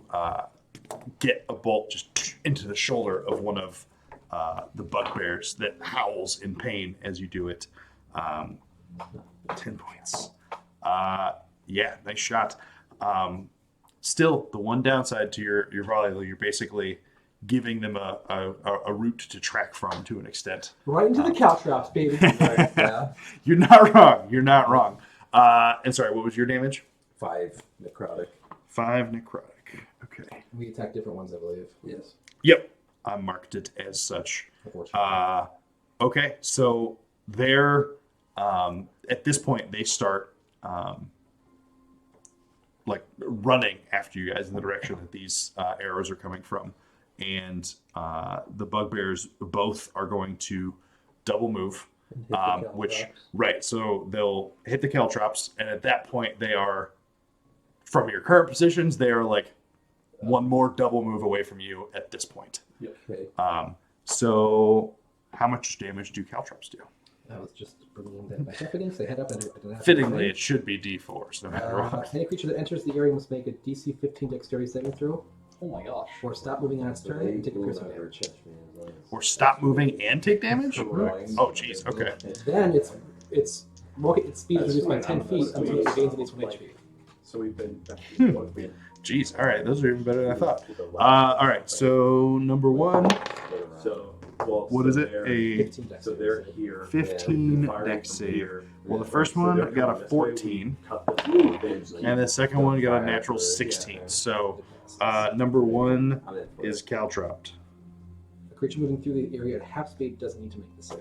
get a bolt just into the shoulder of one of the bugbears that howls in pain as you do it. 10 points. Yeah, nice shot. Still, the one downside to your volley, you're basically giving them a route to track from to an extent. Right into the cow traps, baby. Right, yeah. You're not wrong. You're not wrong. And sorry, what was your damage? 5 necrotic. 5 necrotic. Okay. We attack different ones, I believe. Yes. Yep. I marked it as such. Unfortunately. Okay, so they're at this point they start like running after you guys in the direction that these arrows are coming from, and the bugbears both are going to double move, which right. So they'll hit the caltrops, and at that point they are from your current positions. They are like one more double move away from you at this point. Okay. So how much damage do caltrops do? I was just bringing that back up again, so they head up and I didn't have Fittingly, it should be D4s, no matter what. any creature that enters the area must make a DC 15 dexterity saving throw, Oh my gosh. or stop moving on its turn and take a piercing damage. Or stop moving and take damage? Correct. Oh, jeez. Okay. Then its speed is reduced by 10 feet until it gains an additional HP. So we've been. Jeez. All right. Those are even better than I thought. All right. So number one, So, well, what so is it? they're- A 15 dex. So they're here. 15 Firing dex from save. here. Well, the first So one they're got coming a this way, we 14, cut this way. and the second one got a natural 16. So number one is caltropped. A creature moving through the area at half speed doesn't need to make the save.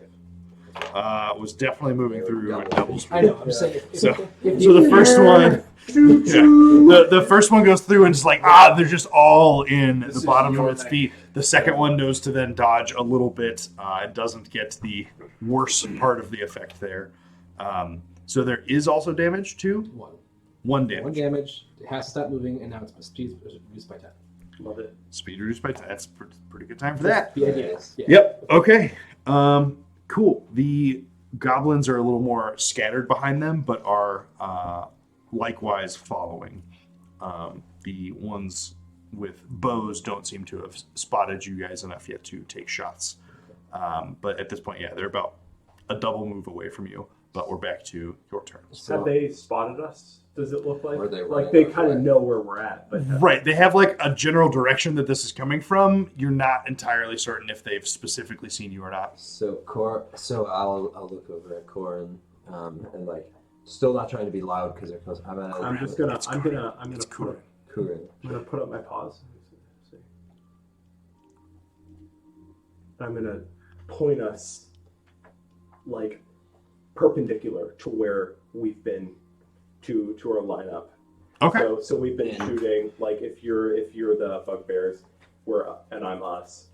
Was definitely moving through at double speed. I know. I'm saying. So the first one, yeah, the first one goes through and just like they're just all in This the is bottom your of its night. feet. The second one knows to then dodge a little bit and doesn't get the worst part of the effect there. So there is also damage to One. one damage. One damage. It has to stop moving, and now its speed is reduced by 10. Love it. Speed reduced by 10. That's pretty good time for that. The idea is. Yeah. Yep. Okay. Cool. The goblins are a little more scattered behind them, but are likewise following. The ones with bows don't seem to have spotted you guys enough yet to take shots. But at this point, yeah, they're about a double move away from you. But we're back to your turn. Have they spotted us? Does it look like? Or they Like run they away. kind of know where we're at, but Right. They have like a general direction that this is coming from. You're not entirely certain if they've specifically seen you or not. So I'll look over at Corin and like still not trying to be loud because they're close. I'm just gonna It's I'm Corin. gonna It's put Corin. Corin. I'm gonna put up my paws. I'm gonna point us like perpendicular to where we've been to our lineup. Okay. So we've been And- shooting like if you're the bugbears, and I'm us.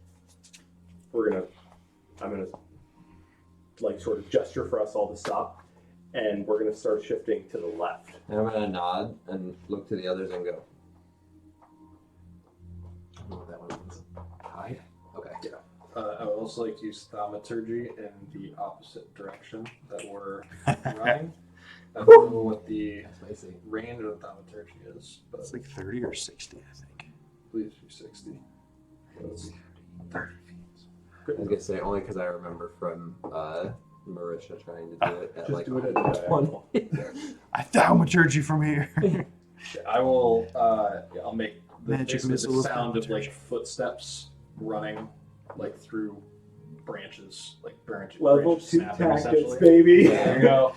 I'm gonna like sort of gesture for us all to stop, and we're gonna start shifting to the left. And I'm gonna nod and look to the others and go. I don't know what that one means. Hide? Okay. I would also like to use thaumaturgy in the opposite direction that we're running. I don't know what the That's spicy. range of thaumaturgy is, but It's like 30 or 60, I think. please be 60. That's 30 feet. I was gonna say only because I remember from Marisha trying to do it at Just like do it at 20. I thaumaturgy from here. I will. I'll make Magic basically missile the of sound of thaumaturgy. like footsteps running, like through branches, like branches. Level branches 2 snapping, tactics, essentially. baby. There you go.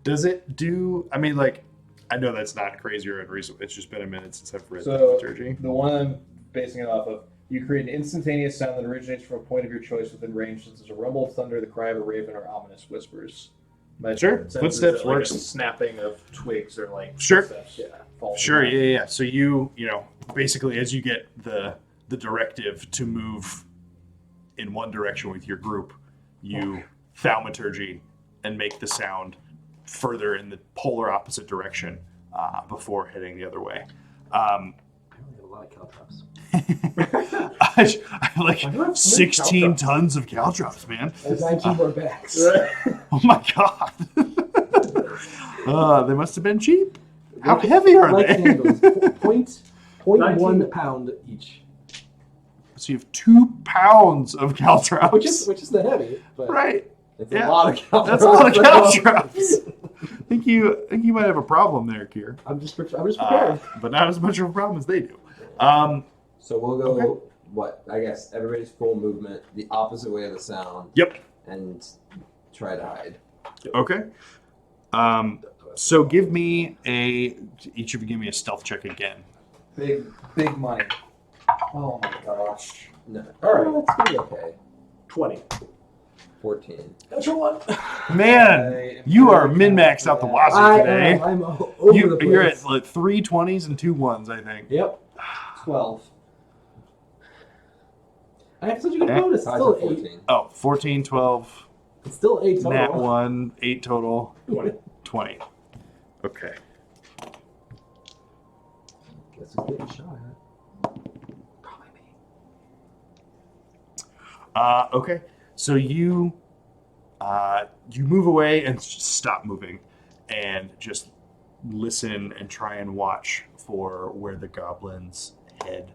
Does it do? I mean, like, I know that's not crazy or unreasonable. It's just been a minute since I've read So thaumaturgy. the one I'm basing it off of, you create an instantaneous sound that originates from a point of your choice within range, such as a rumble of thunder, the cry of a raven, or ominous whispers. My Sure. sense is Footsteps that, like, works. a snapping of twigs or like Sure. footsteps. Yeah. falling Sure, down. yeah. So you know, basically, as you get the directive to move in one direction with your group, you thaumaturgy and make the sound further in the polar opposite direction before heading the other way. I only have a lot of caltrops. I have like I don't have 16 caltrops. tons of caltrops, man. There's 19 more bags. Oh my god. They must have been cheap. How heavy are Like they? handles, 0.1 19. pound each, So you have 2 pounds of caltrops. which is the heavy, but right. It's Yeah. a lot of caltrops. That's a lot of caltrops. I think you might have a problem there, Kier. I'm just prepared. But not as much of a problem as they do. So we'll go. Okay. What I guess everybody's full movement, the opposite way of the sound. Yep. And try to hide. Okay. So give me each of you give me a stealth check again. Big money. Oh my gosh. No. All right. It's gonna be okay. 20. 14. Natural one. Man, you are min-maxed out the wazoo today. I'm all over the place. You're at like 3 20s and 2 1s, I think. Yep. 12. I have such a good Eh? bonus. It's Size still of 8. 14. Oh, 14, 12, It's still 8 total. nat 1, 8 total, 20. 20. Okay. Guess who's getting shot at? Probably me. Okay. So you move away and stop moving, and just listen and try and watch for where the goblins head.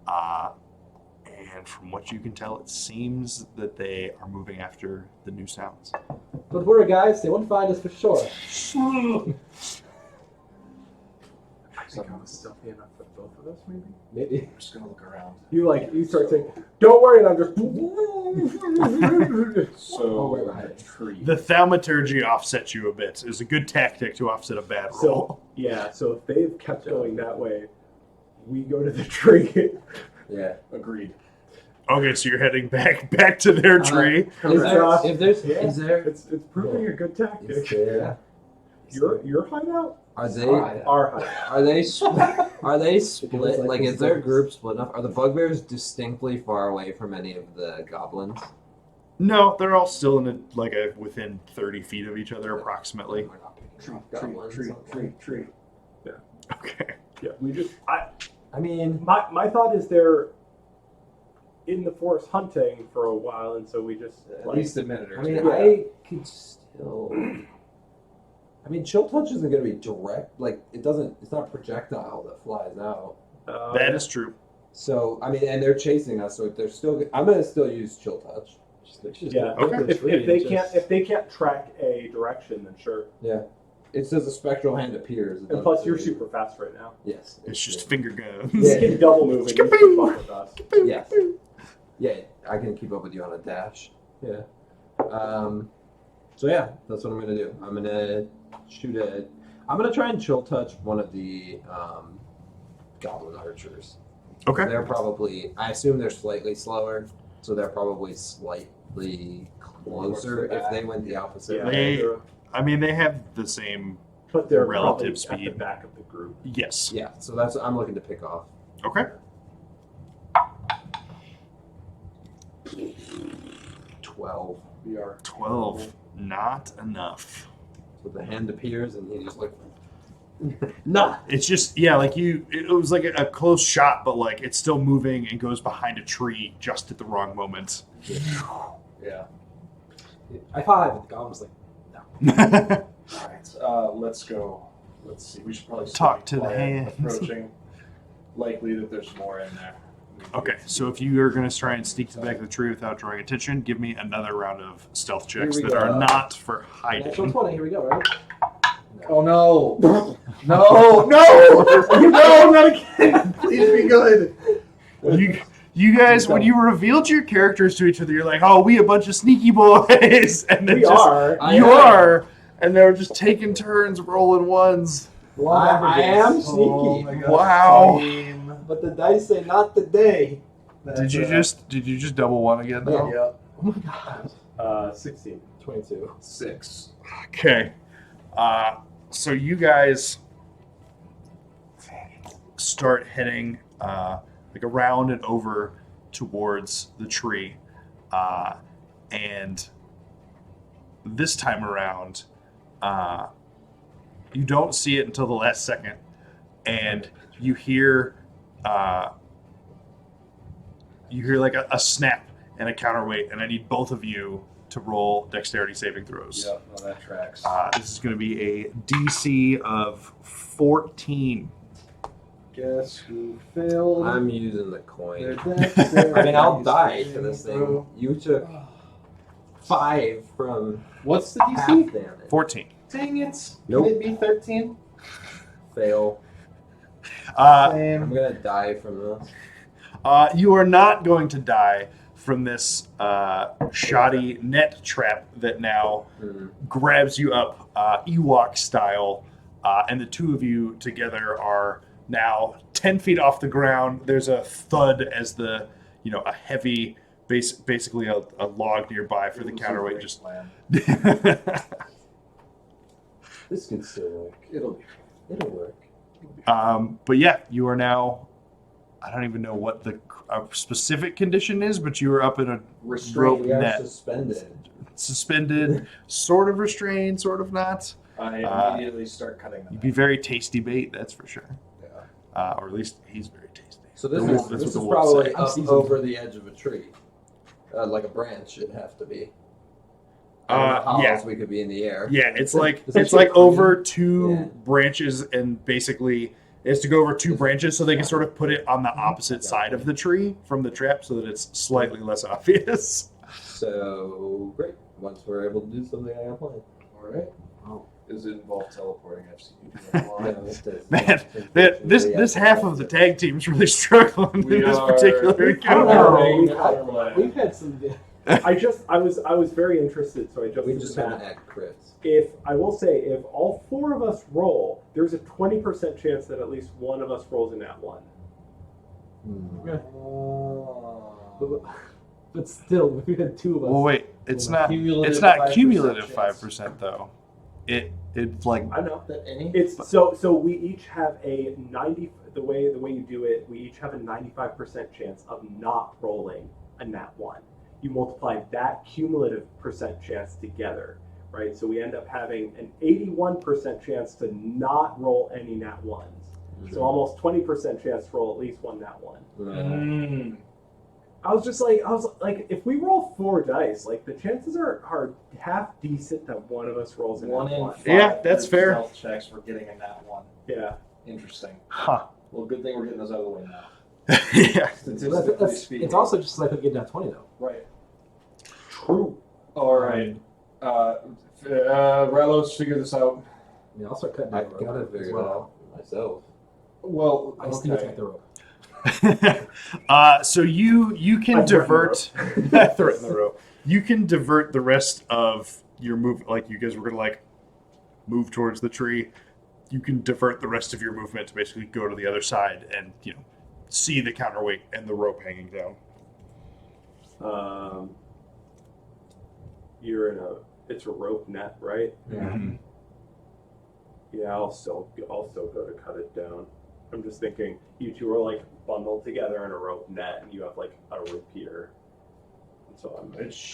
And from what you can tell, it seems that they are moving after the new sounds. Don't worry, guys. They won't find us for sure. I think I was stealthy enough for both of us, maybe? Maybe. I'm just gonna look around. You start saying, don't worry, and I'm just... So Oh, wait, right. tree. The thaumaturgy offsets you a bit. It's a good tactic to offset a bad roll. So, yeah, so if they've kept going that way, we go to the tree. Yeah. Agreed. Okay, so you're heading back to their tree. Is there, Josh, if there's, yeah, is there, it's proving a good is tactic. there, Your hideout? are they, Our hideout. are they split? like Like, this is their box. group split up? Are the bugbears distinctly far away from any of the goblins? No, they're all still in within 30 feet of each other, approximately. We're not picking Tree, up tree, goblins. tree. Okay. Yeah, we just... I mean, My thought is they're in the forest hunting for a while, and so we just... At least a minute or I two. mean, Yeah. I could still. I mean, chill touch isn't going to be direct. Like, it doesn't. It's not a projectile that flies out. That is true. So I mean, and they're chasing us, so they're still. I'm going to still use chill touch. Yeah, Okay. if they can't track a direction, then sure. Yeah. It says a spectral hand appears. It And doesn't plus, say- you're super fast right now. Yes. It's just finger guns. You can double move and you can keep up with us. Yes. Yeah, I can keep up with you on a dash. Yeah. So yeah, that's what I'm gonna do. I'm gonna I'm gonna try and chill touch one of the goblin archers. Okay. They're probably. I assume they're slightly slower, so they're probably slightly closer if they went the opposite Yeah, way. They- they're- I mean, they have the same. but they're relative probably at speed. the back of the group. Yes. Yeah, so that's what I'm looking to pick off. Okay. 12. We are 12. Not enough. So the hand appears and he just like, Nah. It's just, yeah, like it was like a close shot, but like it's still moving and goes behind a tree just at the wrong moment. Yeah. I 5, and the goblin's like, All right. Let's go. Let's see. We should probably still Talk be to the quiet, hands. Approaching. Likely that there's more in there. Okay, so if you are going to try and sneak to the back of the tree without drawing attention, give me another round of stealth checks Here we that go. are not for natural hiding. 20, here we go, right? Oh no! No! No! No! Not again! Please be good. You guys, when you revealed your characters to each other, you're like, "Oh, we a bunch of sneaky boys," and then We just are. you are, and they were just taking turns rolling ones. I am sneaky. Oh my God. Wow. Same. But the dice say not today. Did you just double one again though? Yeah. Oh my god. 16. 22. 6. Okay. So you guys start heading like around and over towards the tree. And this time around, you don't see it until the last second. And you hear like a snap and a counterweight. And I need both of you to roll dexterity saving throws. Yep, no, that tracks. This is going to be a DC of 14. Guess who failed? I'm using the coin. I I mean, I'll die to this thing. You took 5 from What's the half DC? damage. 14. Dang it. Nope. Can it be 13? Fail. I'm Same. gonna die from this. You are not going to die from this shoddy net trap that now grabs you up Ewok style, and the two of you together are now 10 feet off the ground. There's a thud as a heavy, basically a log nearby for the counterweight. Just This could still work. It'll It'll work. but yeah, you are now. I don't even know what the specific condition is, but you are up in a rope We are net, suspended, sort of restrained, sort of not. I immediately start cutting them. You'd be very tasty bait, that's for sure. Yeah. Or at least he's very tasty. So this The wolf- is that's this what is the wolf probably say. up seasoned. over the edge of a tree, like a branch. It'd have to be. How Yeah. else we could be in the air. Yeah, it's like Is that it's like shit over green? two Yeah. branches, and basically it's to go over two branches so they can sort of put it on the opposite side of the tree from the trap so that it's slightly less obvious. So great. Once we're able to do something, I got plan. Alright. Oh. Does it involve teleporting? I've seen you do that a lot. No, it does. Man, this half of the tag team's really struggling We in this are- particular I don't encounter. know. We've had some. I was very interested, so I just We did just the haven't math. had crits. If I will say, if all 4 of us roll, there's a 20% chance that at least one of us rolls in that one. But still, if we had 2 of us. Well, wait, it's not Cumulative 5% cumulative chance. 5% though. It's like I know. That any? It's so we each have a 90. The way you do it, we each have a 95% chance of not rolling a nat 1. You multiply that cumulative percent chance together, right? So we end up having an 81% chance to not roll any nat 1s. So almost 20% chance to roll at least one nat 1. Mm. I was like, if we roll 4 dice, like the chances are half decent that one of us rolls a nat 1 in 1. 5. Yeah, that's fair. Stealth checks for getting a nat 1. Yeah. Interesting. huh. Well, good thing we're getting those out of the way now. Yeah. Statistically speaking. It's also just like getting down 20 though. Right. True. All right. Rylos, figure this out. I mean, I'll start cutting I down the rope gotta as figure it well. out myself. Well, I sneak okay. attack the rope. So you can I threaten the divert I threaten the rope. You can divert the rest of your move. Like you guys were gonna like move towards the tree. You can divert the rest of your movement to basically go to the other side and see the counterweight and the rope hanging down. It's a rope net, right? Mhm. Yeah, I'll still go to cut it down. I'm just thinking you two are like bundled together in a rope net, and you have like a repeater. I'm So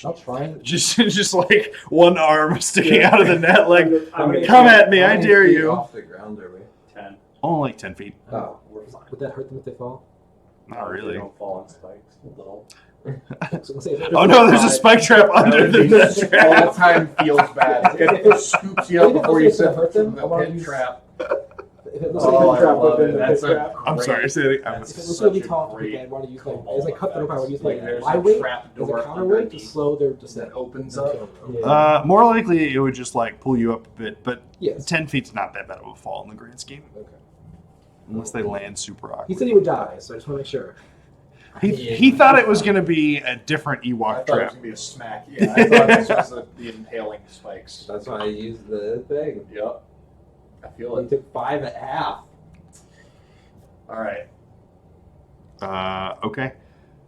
I'll try and Just like one arm sticking out of the net, like, I'm gonna come try at me, How I many dare feet you. Off the ground are we? 10. Only like 10 feet. Oh, we're fine. would that hurt them if they fall? Not They really. don't fall on spikes. Little. So let's say if Oh no, there's a spike trap under the net All the trap. time feels bad. It scoops you up before you set hurt them, I the wanna pit use- trap. If it looks Oh, like I trap love within it. the That's pit a trap. I'm sorry, say it. That's If it looks really such a tall, great I want to use like cobalt as I cut the rope, I would use effect. like There's my a weight trap as a door counterweight to underneath slow their descent. that opens up. More likely it would just like pull you up a bit, but Yes. 10 feet's not that bad of a fall in the grand scheme. Okay. Unless they land super He awkward. said he would die, so I just want to make sure. He thought it was going to be a different I Ewok thought it was trap. gonna be a smack. Yeah, I thought this was the impaling spikes. That's why I used the thing. Yep. I feel He it. took 5.5. All right. Okay.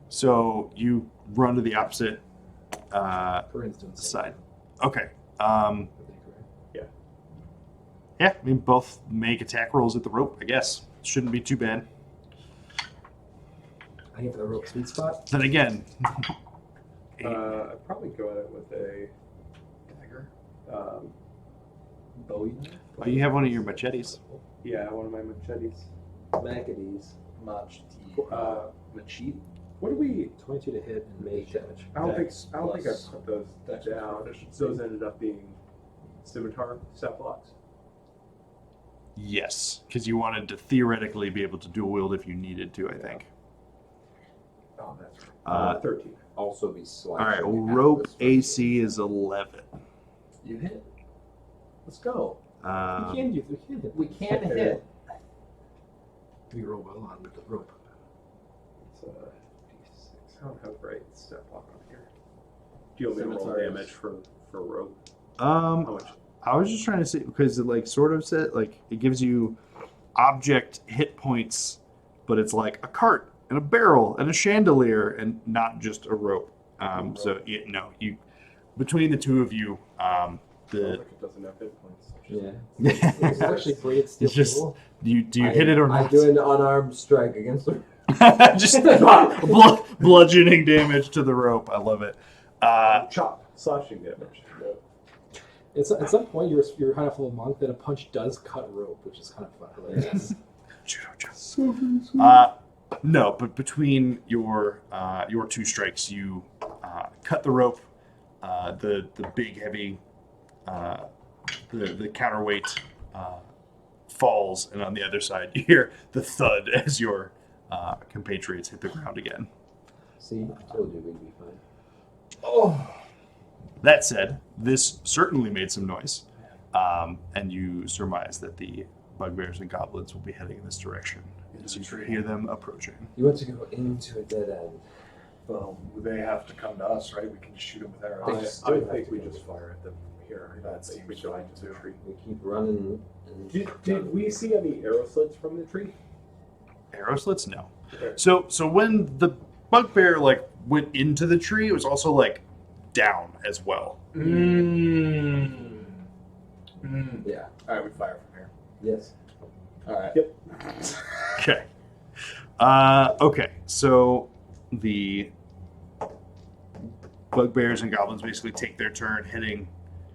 So you run to the opposite For instance. side. Okay. I think, right? Yeah, I mean, both make attack rolls at the rope, I guess. Shouldn't be too bad. I think for the rope sweet spot. Then again, I'd probably go at it with a Dagger. Bowie. oh, you have one of your machetes. Yeah, one of my machetes. Macadis. Machete. What do we? 22 to hit and make damage. I don't Dex think I plus put those Dex down. proficiency. Those ended up being scimitar step blocks. Yes, because you wanted to theoretically be able to dual wield if you needed to, I think. Oh, that's right. 13. Also be slashing. All right, well, half rope this way. AC is 11. You hit. Let's go. We Um, can hit. We can't hit. We roll well on the rope. It's D6. I don't have right step block on here. Do you want me to roll Scimitars. damage for rope? How much? I was just trying to say because it like sort of said like it gives you object hit points, but it's like a cart and a barrel and a chandelier and not just a rope. So you between the two of you, Sounds the like it doesn't have hit points. Yeah. It's actually braided steel It's just- cable. do you hit it or I not? do an unarmed strike against them. Just bludgeoning damage to the rope. I love it. Chop. Slashing damage. At some point, you're high enough level monk that a punch does cut rope, which is kind of fun. Hilarious. Judo jump. No, but between your two strikes, you cut the rope. The big heavy, the counterweight falls, and on the other side, you hear the thud as your compatriots hit the ground again. See, I told you we'd be fine. Oh. That said, this certainly made some noise, and you surmise that the bugbears and goblins will be heading in this direction as you hear them approaching. You want to go into a dead end. Well, they have to come to us, right? We can just shoot them with I arrows. think we just fire at them here. That I think we seems go fine, into the too. tree. We keep running. And Did we see any arrow slits from the tree? Arrow slits? No. Okay. So when the bugbear like went into the tree, it was also like down as well. Mm. Yeah. All right, we fire from here. Yes. All right. Yep. Okay. Okay. So the bugbears and goblins basically take their turn heading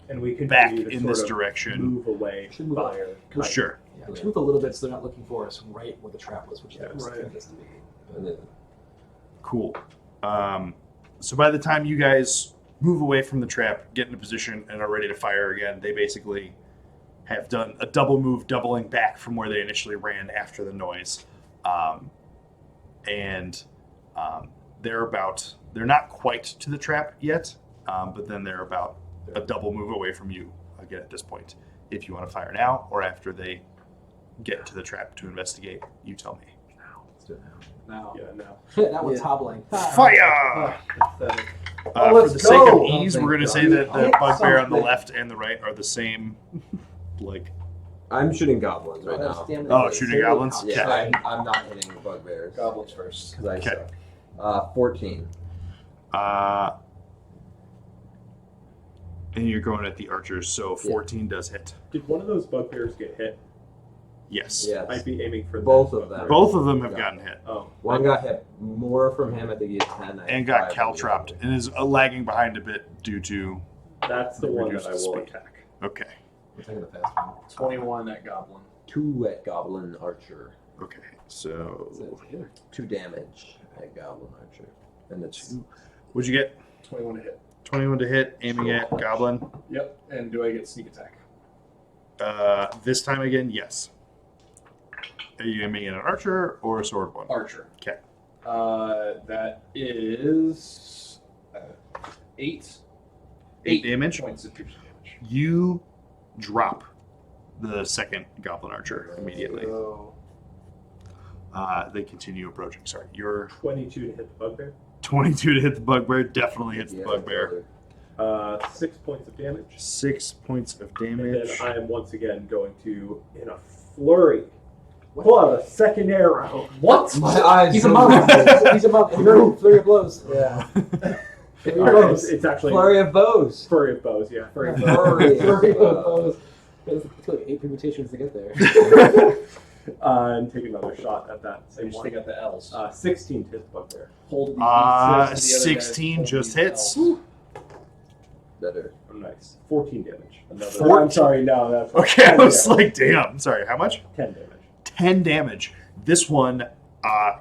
And we can back in this direction. Move away. Should move Fire. Well, sure. Yeah, just move a little bit so they're not looking for us right where the trap was, which is Yeah, right. right. This to be. And then Cool. So by the time you guys move away from the trap, get into position, and are ready to fire again, they basically have done a double move, doubling back from where they initially ran after the noise. They're not quite to the trap yet, but then they're about a double move away from you again at this point. If you want to fire now or after they get to the trap to investigate, you tell me. Let's do it Now. Yeah, no. now. That one's Yeah. hobbling. Fire! Pathetic. For let's the sake of go. ease, we're going to say that the bugbear on the left and the right are the same. Like, I'm shooting goblins right now. oh, shooting goblins. Yeah, Okay. I'm not hitting bugbears. Goblins first. Because I Okay. suck. 14. And you're going at the archers, so 14 does hit. Did one of those bugbears get hit? Yes. Yes. Might be aiming for Both that of them. Both of them have gotten hit Oh, One got hit more from him. I think he had 10. I and had got 5 caltropped and is lagging behind a bit due to. that's the one that I will Speed. attack. Okay. We're taking the fast one. 21 at Goblin. 2 at Goblin Archer. Okay. So. So it's here. 2 damage at Goblin Archer. And it's What'd you get? 21 to hit. 21 to hit, aiming at Goblin. Yep. And do I get sneak attack? This time again, yes. Are you aiming at an archer or a sword one? Archer. Okay. That is 8. 8 damage. Points of piercing damage. You drop the second Goblin Archer immediately. So, They continue approaching. Sorry, you're 22 to hit the bugbear. 22 to hit the bugbear. Definitely hits the bugbear. 6 points of damage. 6 points of And damage. then I am once again going to, in a flurry, pull out a second arrow. What? My eyes. He's a monk. He's a monk. Flurry of blows. Yeah. Flurry of Alright, blows. it's actually Flurry of bows. flurry of bows, yeah. Flurry of bows. Flurry Flurry of blows. It's like 8 permutations to get there. And take another shot at that So same you just one. take out the L's. 16 to hit the bugbear. Hold the E, says to the other guys, 16 hold just these hits. Ls. Better. Oh, nice. 14 damage. Another. 14? I'm sorry, no, that's Okay, I 10 was damage. like, damn. Sorry, how much? 10 damage. 10 damage. This one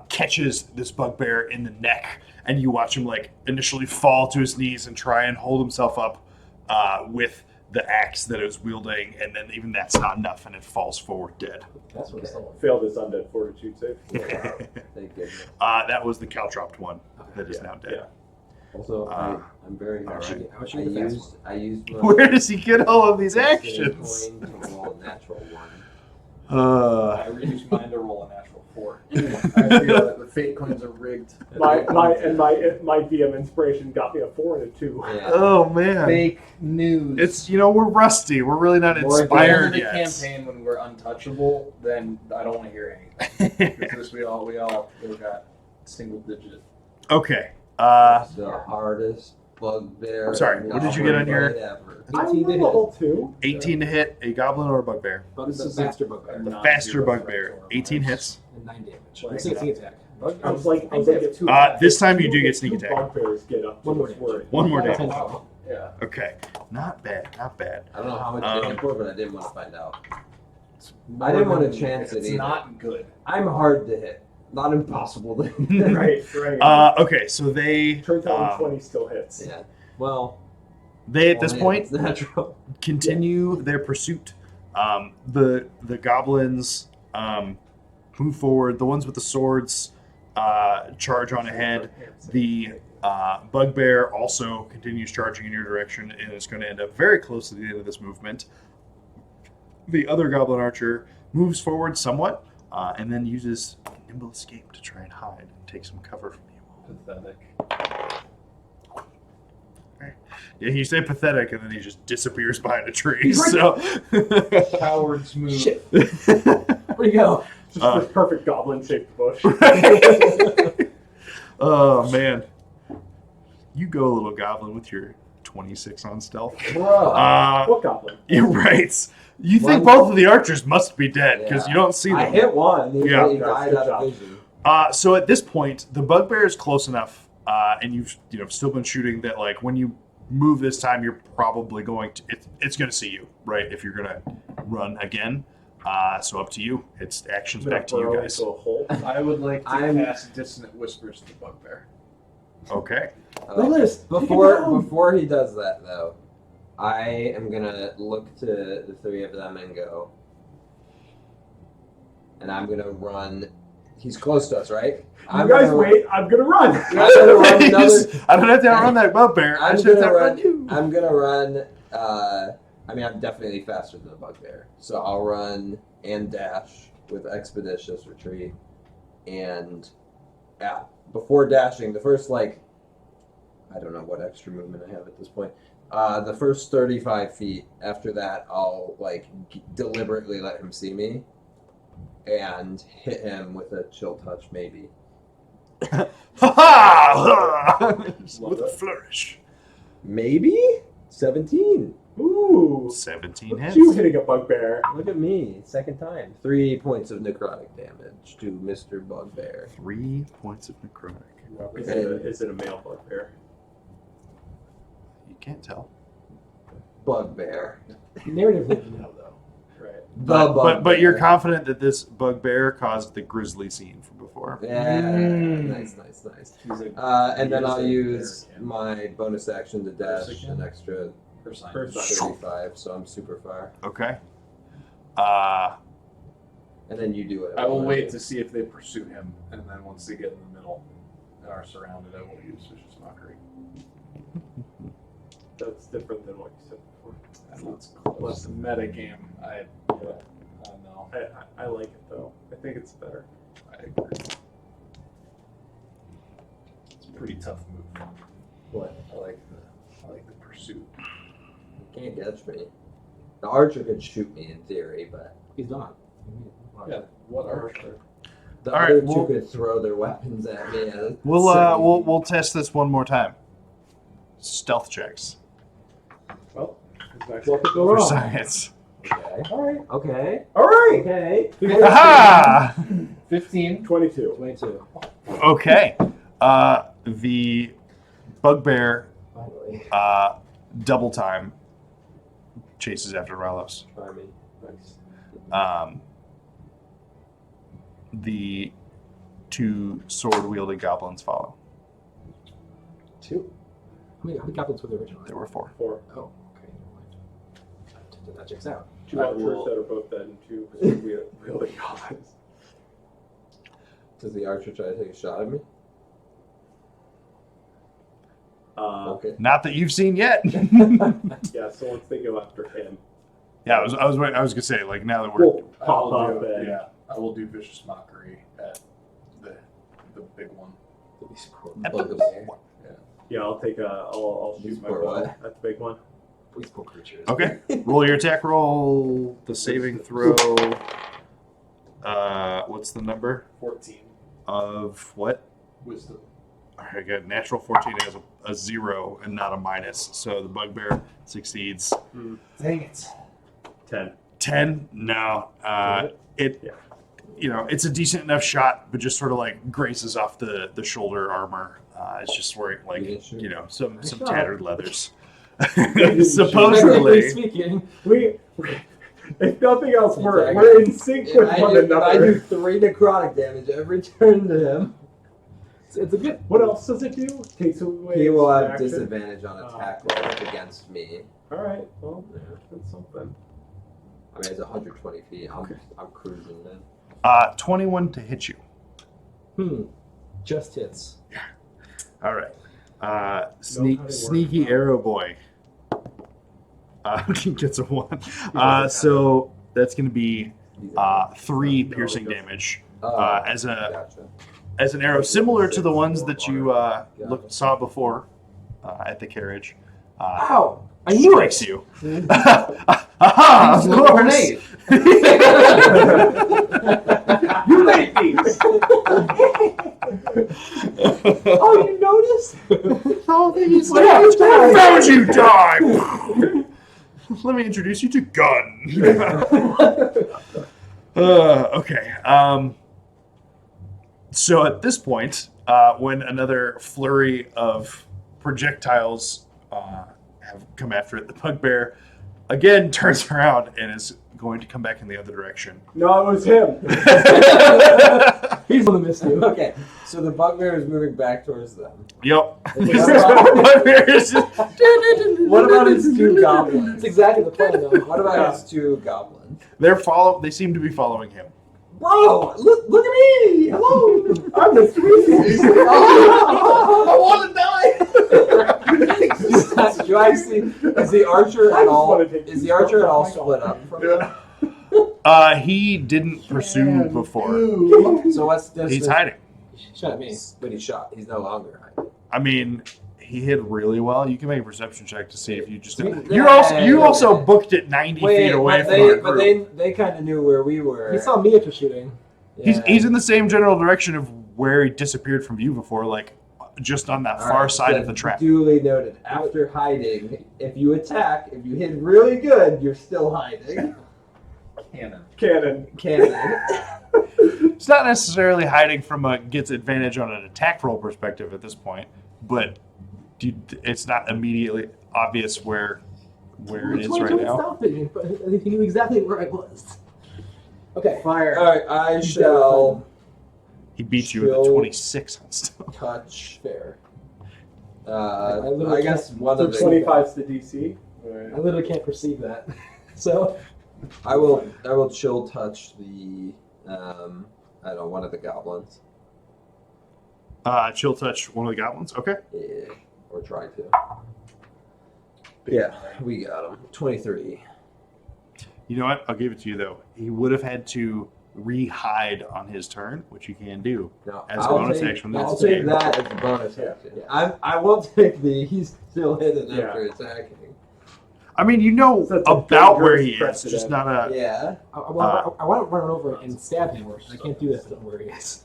catches this bugbear in the neck, and you watch him like initially fall to his knees and try and hold himself up with the axe that it was wielding, and then even that's not enough, and it falls forward dead. That's what it's like. Failed his undead fortitude save. Thank goodness. That was the caltropped one that is Yeah, now dead. yeah. Also, I'm very all happy. right. How much you get the fast one? I used my Where does he get all of these destiny actions? coin to roll a natural 1. I reduced mine to roll a natural 4. I feel that the fate coins are rigged. My DM inspiration got me a 4 and a 2. Yeah. Oh man, Fake news. it's we're rusty. We're really not More inspired the yet. campaign when we're untouchable, then I don't want to hear anything. Because we all got single digit. Okay. The hardest bugbear. Sorry, what did you get on your- fight ever. I'm 18 to hit. level 2. 18 to hit a goblin or a bugbear. But this is a faster bugbear. The faster bugbear. 18 hits. And 9 damage. Like, It's 16 attack. I was like, This time you do get sneak attack. Bugbears get up to One more this damage. word. One more 10 damage. total. Yeah. Okay. Not bad. Not bad. I don't know how much Um, you hit for, but I didn't want to find out. I didn't want to chance it It's either. not good. I'm hard to hit. Not impossible to hit. Right. Okay, so they Turns out 20 still hits. Yeah. Well, they at this only point if it's natural. continue their pursuit. The goblins move forward. The ones with the swords charge on ahead. The bugbear also continues charging in your direction and is going to end up very close to the end of this movement. The other goblin archer moves forward somewhat and then uses nimble escape to try and hide and take some cover from you. Pathetic. Yeah, you say pathetic, and then he just disappears behind a tree. So, Coward's move. Shit. Where'd he go? Just this perfect goblin shaped bush. Oh man, you go, little goblin, with your 26 on stealth. Bro. What goblin? You're right. You think One- both of the archers must be dead because Yeah. you don't see them. I hit one. He, Yeah. he died Good out job. of vision. So at this point, the bugbear is close enough, and you've still been shooting that like when you move this time, you're probably going to it's going to see you, right? If you're going to run again, so up to you. It's actions back to you Burrow guys. into a hole. I would like to I'm- cast Dissonant Whispers to Bugbear. Okay. Before he does that, though, I am gonna look to the three of them and go, and I'm gonna run. He's close to us, right? You guys wait, I'm gonna run. I'm gonna run another. I don't have to outrun that bugbear. I I'm just have to gonna outrun run. you. I'm gonna run. I mean, I'm definitely faster than the bugbear, so I'll run and dash with expeditious retreat, and before dashing, the first I don't know what extra movement I have at this point. The first 35 feet. After that, I'll deliberately let him see me, and hit him with a chill touch, maybe. Ha ha! With a flourish. Maybe 17. Ooh. 17 Look at hits. you hitting a bugbear. Look at me, second time. 3 points of necrotic damage to Mr. Bugbear. 3 points of necrotic. Is it a male bugbear? You can't tell. Bugbear. Narratively, no, though. Right. But you're confident that this bugbear caused the grisly scene from before. Yeah, Mm. nice. He's a, And then he is I'll a use bear, yeah. my bonus action to dash again? an extra First sign. 35, so I'm super far. Okay. And then you do it. I will wait to see if they pursue him, and then once they get in the middle and are surrounded, I will use Vicious Mockery. That's different than what you said before. That's close to meta game. I know. I like it though. I think it's better. I agree. It's a pretty tough move. What? I like the pursuit. You can't catch me. The archer could shoot me in theory, but He's not. Yeah. What archer? the All right, other two well- could throw their weapons at me. We'll test this one more time. Stealth checks Well, it's nice. What could go for wrong? science. Okay. All right. Okay. All right. Okay. Aha! 15. 22. 22. Okay. The bugbear Finally. double time chases after Ralos. Try me. Nice. The 2 sword wielding goblins follow. 2. How many goblins were there originally? There were 4. 4. Oh, okay. That checks out. 2 archers that are both dead and 2 wielding goblins. Does the archer try to take a shot at me? Okay. Not that you've seen yet. Yeah, so once they go after him, Yeah, I was gonna say, like, now that we're we'll pop up and I will do Vicious Mockery at the big one. at the Bugbear. yeah, I'll take I'll shoot my For bow what? at the big one. Please pull creatures. okay. Roll your attack roll. The saving throw. What's the number 14. of what? Wisdom. I got natural 14 has a 0 and not a minus, so the bugbear succeeds. Dang it. 10. 10? No. It. Yeah. You know, it's a decent enough shot, but just sort of like graces off the shoulder armor. It's just wearing like some Nice shot. tattered leathers. Technically Supposedly. speaking, We if nothing else, we're Exactly. in sync If with I one do 3 another. necrotic damage every turn to him, it's a good. What else does it do? Takes away. he will its have action? disadvantage on attack rolls against me. All right. Well, that's something. I mean, it's 120 feet. I'm cruising then. 21 to hit you. Just hits. All right. cutting work. Sneaky arrow boy. Gets a 1. So that's going to be 3 piercing damage as Gotcha. an arrow similar to the ones that you saw before at the carriage. Ow! I knew Strikes it. you. Aha! Of course. You made me. Oh, you noticed? Oh, he's Yeah, die. found you, die. Let me introduce you to Gun. Okay. So at this point, when another flurry of projectiles have come after it, the bugbear again turns around and is going to come back in the other direction. No, it was him. He's the one that missed you. Okay, so the bugbear is moving back towards them. Yep. What What about his 2 goblins? That's exactly the plan, though. What about his 2 goblins? They seem to be following him. Bro, look at me! Hello! I'm the sweetest. I want to die! Do I see? Is the archer I at just all? wanna take Is the you archer at from all my split up from them? He didn't pursue before. So what's this? He's hiding. Shot at me. But he's shot. He's no longer hiding. I mean, he hit really well. You can make a perception check to see if you just. Wait, You also booked it 90 feet away from our but group. they kind of knew where we were. He saw me after shooting. Yeah. He's in the same general direction of where he disappeared from view before, like just on that All far right, side so of the trap. Duly noted. After hiding, if you attack, if you hit really good, you're still hiding. Cannon. Cannon. Cannon. It's not necessarily hiding from a gets advantage on an attack roll perspective at this point, but it's not immediately obvious where it is right now. Stealth vision, but I think he knew exactly where I was. Okay. Fire. All right, I shall He beat you with a Chill. 26 on stealth. touch. Fair. I guess one So of the 25's the DC. I literally can't perceive that. So I will chill touch the I don't know, one of the goblins. Chill touch one of the goblins. Okay. Yeah, or try to. Yeah, we got him. 23. You know what? I'll give it to you though. He would have had to re-hide on his turn, which you can do. No, As a bonus action from I'll this take game. that as a bonus Yeah. action. I will take the he's still hidden Yeah. after attacking. I mean, you know So that's a about where dangerous he is, precedent. just not a. Yeah. I want to run over and stab him, or I can't do that. I don't know where he is.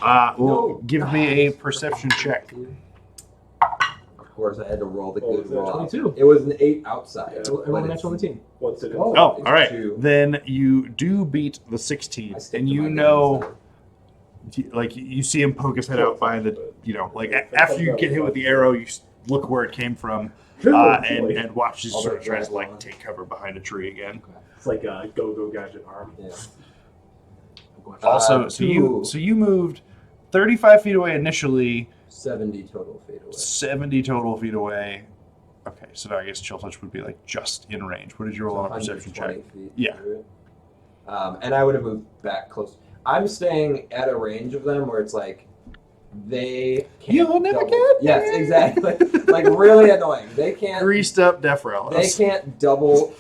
Well, No. give me a perception check. Of course, I had to roll the What good was it? roll. 22. It was an 8 outside. Yeah. but Everyone it's- natural 19. What's it? Oh. Oh, it's all right. 2. Then you do beat the 16, I stick and to you my know, guns, like you see him poke his head out behind the, like after you get hit with the arrow, you look where it came from, and watch as he sort of tries to like take cover behind a tree again. It's like a go-go gadget arm. Yeah. Also, two. so you moved 35 feet away initially, 70 total fade away. 70 total feet away. Okay, so now I guess chill touch would be like just in range. What did you roll on a perception check? 120 feet Yeah. through it. And I would have moved back close. I'm staying at a range of them where it's like they can't. You'll never double. get Yes, me. exactly. Like really annoying. They can't. Greased up Death They Relics. can't double.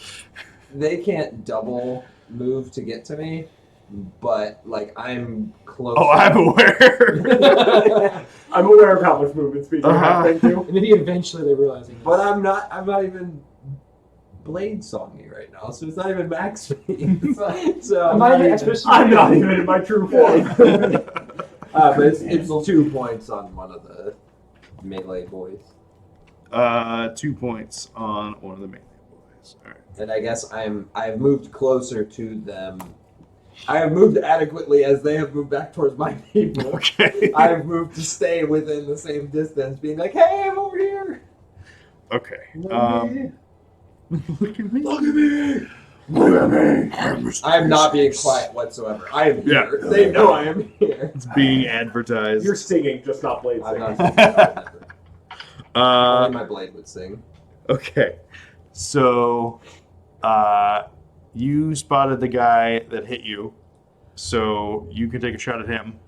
They can't double move to get to me. But like I'm close. Oh, I'm aware. I'm aware of how much movement speed you have. Thank you. And maybe eventually they realize. But I'm not even blade songy right now, so it's not even max speed. So I'm not even I'm not even in my true form. but it's 2 points on one of the melee boys, 2 points on one of the melee boys. All right. and I guess I've moved closer to them. I have moved adequately as they have moved back towards my people. Okay. I have moved to stay within the same distance, being like, "Hey, I'm over here." Okay. Look at me. Look at me. Look at me. Look at me. I am not being quiet whatsoever. I am Yeah. here. They know I am here. It's being advertised. You're singing, just not blade I'm singing. not Only my blade would sing. Okay. So, you spotted the guy that hit you, so you can take a shot at him.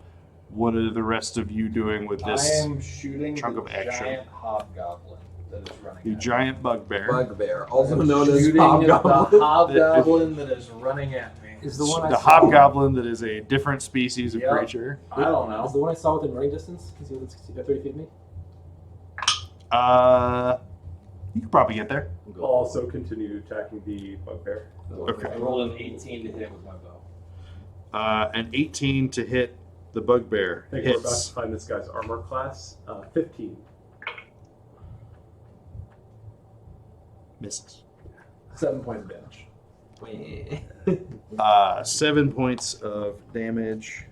What are the rest of you doing with I this? am shooting chunk the of action. giant hobgoblin that is running. The at me. giant bugbear. Bugbear, also I'm known as shooting hobgoblin. the hobgoblin that is running at me. Is the one I The saw, hobgoblin that is a different species of Yep. creature. I don't Is know. the one I saw within running distance? Is he within 30 feet of me? You could probably get there. I'll also continue attacking the bugbear. Okay. I rolled an 18 to hit with my bow. An 18 to hit the bugbear I think we're about hits. to find this guy's armor class. 15. Misses. 7 points of damage. 7 points of damage.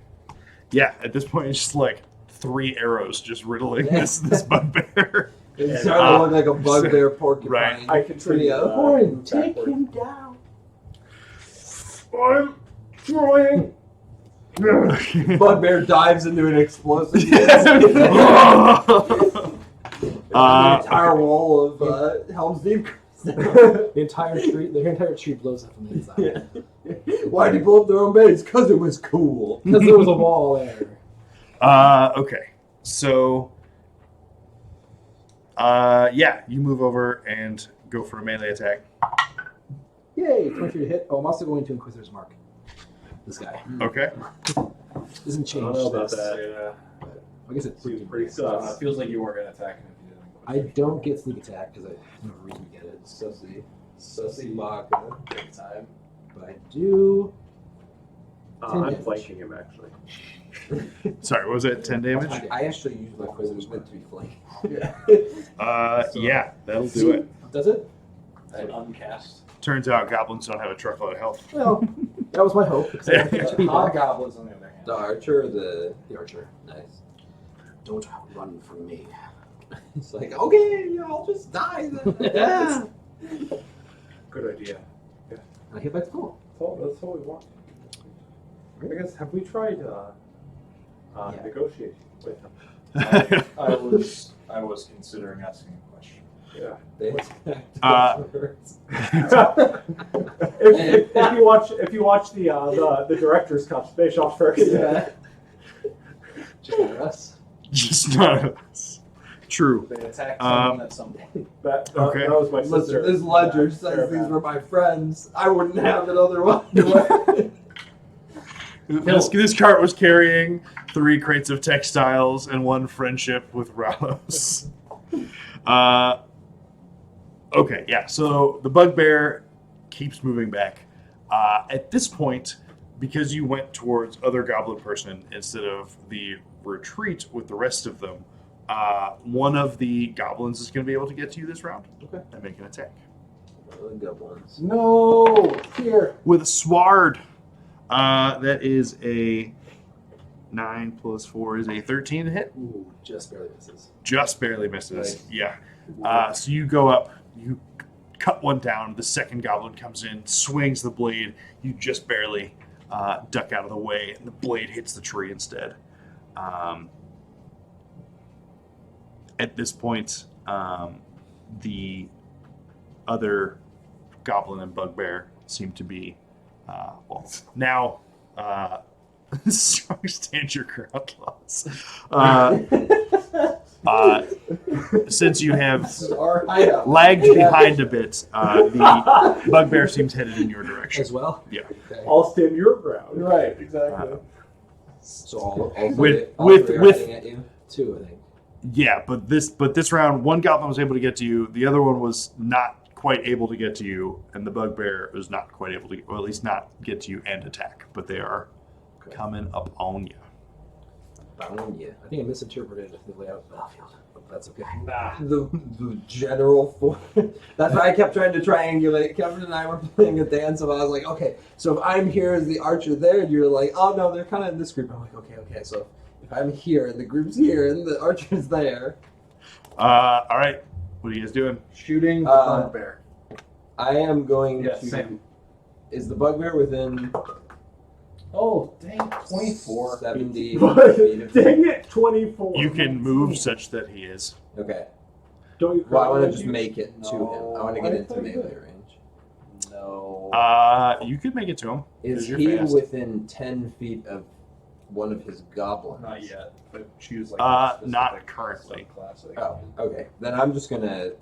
Yeah, at this point it's just like 3 arrows just riddling this bugbear. It's starting to look like a bugbear porcupine. Right. I can Trio. Horn, Take him down. I'm trying. Bugbear dives into an explosive. Uh, entire wall of Helm's Deep. The entire tree blows up from the inside. Yeah. Why'd you blow up their own base? Because it was cool. Because there was a wall there. Okay. So, yeah, you move over and go for a melee attack. Yay! 23 to hit. Oh, I'm also going to Inquisitor's Mark. This guy. Okay. Doesn't I change. don't know about this. that. I guess it Seems pretty It sus. feels like you were going to attack him if you didn't. I don't get sneak attack because I have no reason to get it. Sussy Maka. Big time. But I do I'm damage. flanking him, actually. Sorry, what was it 10 damage? I actually use my poison meant to be flame. Yeah, that'll do it. Does it? I uncast. Turns out goblins don't have a truckload of health. Well, that was my hope. Because I have HP back. Hobgoblins, on the other hand. The archer or the Archer. nice. Don't run from me. It's like, okay, I'll just die then. Yeah. Good idea. I hit back to full. That's what we want. I guess, have we tried Yeah. negotiating with him? I was considering asking a question. Yeah. They attacked Uh, if you watch the director's cut, they shot first. Yeah. Just not us. Just not us. True. They attacked someone at some point. That Okay. was my sister. Listen, this ledger says these were my friends. I wouldn't have it otherwise. This cart was carrying 3 crates of textiles and 1 friendship with Rallos. Okay, yeah, so the bugbear keeps moving back. At this point, because you went towards other goblin person instead of the retreat with the rest of them, one of the goblins is going to be able to get to you this round. Okay. And make an attack. The good ones. No! Here. With a sword. That is a 9 plus 4 is a 13 to hit. Ooh, just barely misses. Just barely misses. Nice. Yeah. So you go up, you cut one down. The second goblin comes in, swings the blade. You just barely duck out of the way, and the blade hits the tree instead. At this point, the other goblin and bugbear seem to be, now strong stand your ground laws. Since you have Our hideout. lagged behind a bit, the bugbear seems headed in your direction. As well? Yeah. Okay. I'll stand your ground. Right, exactly. So all With- all with- three are with- heading at you. 2, I think. Yeah, but this round, one goblin was able to get to you. The other one was not quite able to get to you, and the bugbear was not quite able to, or at least not get to you and attack. But they are coming up on you. Found you. I think I misinterpreted the layout of the battlefield. But that's okay. The general form. That's why I kept trying to triangulate. Kevin and I were playing a dance, and I was like, okay, so if I'm here as the archer there, and you're like, oh no, they're kind of in this group. I'm like, okay, so if I'm here and the group's here and the archer's there, All right, what are you guys doing? Shooting the bugbear. I am going Yeah, to. same. Is the bugbear within Oh, dang, 24. 70 feet of Dang it, 24. You can move such that he is. Okay. Don't you? Well, I want to just make it to him. No, I want to get I into thought you melee could. range. No. You could make it to him. Is 'cause you're he fast. within 10 feet of one of his goblins? Not yet, but choose like Not a specific currently. subclass. Oh, okay. Then I'm just gonna.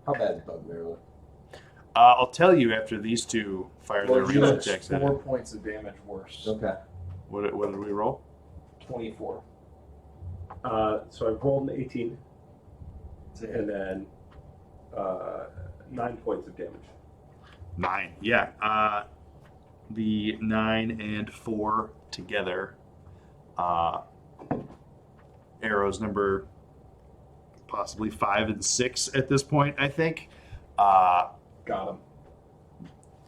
How bad is bugbear look? I'll tell you after these two fire their Well, you ranged have attacks at 4 it. points of damage worse. Okay. What did we roll? 24. So I've rolled an 18, To hit. and then 9 points of damage. 9. Yeah. The 9 and 4 together. Arrows number possibly 5 and 6 at this point, I think. Got him.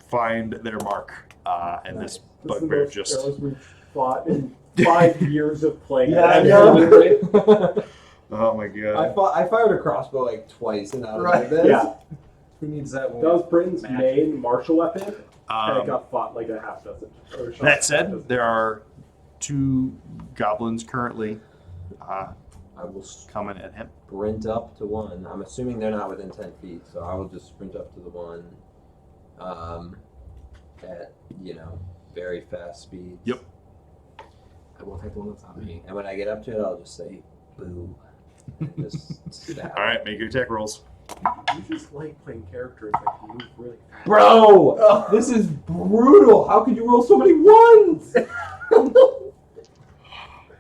Find their mark. And this This is the bugbear most just. arrows we've fought in 5 years of playing. Yeah, I it. know. Oh my god. I fired a crossbow like twice and out of Right, this. Yeah, Who needs that one? that was Britain's Magic. main martial weapon, and it Um, got fought like a half dozen. Or shot that a half said, dozen. there are 2 goblins currently I will coming at him. sprint up to one. I'm assuming they're not within 10 feet, so I will just sprint up to the one at, very fast speeds. Yep. I will take the one that's on me. And when I get up to it, I'll just say, boo. And just stab. All right, make your attack rolls. You just like playing characters that can move really fast. Bro, this is brutal. How could you roll so many ones?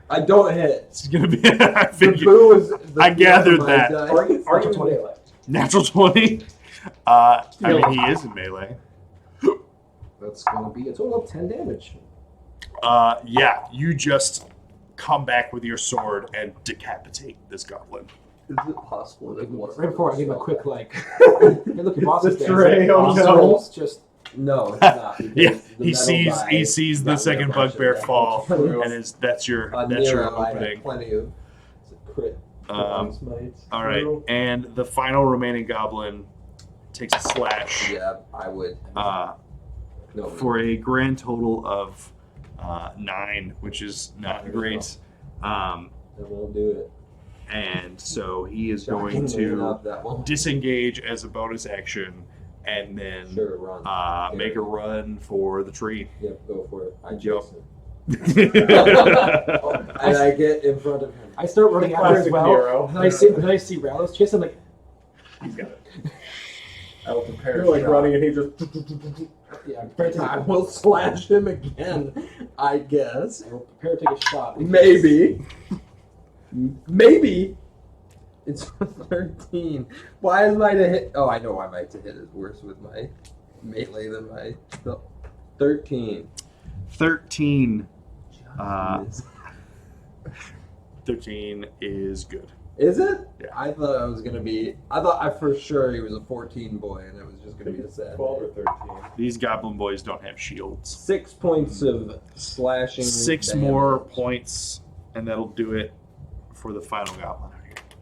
I don't hit. This is gonna be. I The figured. boo is the I gathered of my that. dice. Are you Natural in 20. melee? Natural 20. I mean, he is in melee. That's going to be a total of 10 damage. Yeah, you just come back with your sword and decapitate this goblin. Is it possible that Right before I give him a quick, like, hey, look, your boss is dead. Betrayal, no. Souls just No, it's not. because Yeah, the he metal sees guy he sees the got second rid of bugbear that. fall, On and that's your Nero, I had opening. plenty of crit. Smites. All right, and the final remaining goblin takes a slash Yeah, I would. No, for a grand total of 9, which is not great. I won't do it. And so he is going Shockingly to enough, that won't. disengage as a bonus action, and then Sure, run. make a run for the tree. Yep, go for it. I Yup. chase him. And I get in front of him. I start running after as Classic well. Nero. And then I see Rallis chasing, like, He's got it. I will prepare. You're like shot. running, and he just. yeah, I'm prepared to I will slash him again, I guess. I will prepare to take a shot. Maybe. Maybe. It's 13. Why is my to hit? Oh, I know why my to hit is worse with my melee than my. No. 13. 13. Jeez. 13 is good. Is it? Yeah. I thought I was gonna be. I thought I for sure he was a 14 boy, and it was just gonna be a sad. 12 or 13. These goblin boys don't have shields. 6 points of slashing. 6 damage. more points, and that'll do it for the final goblin.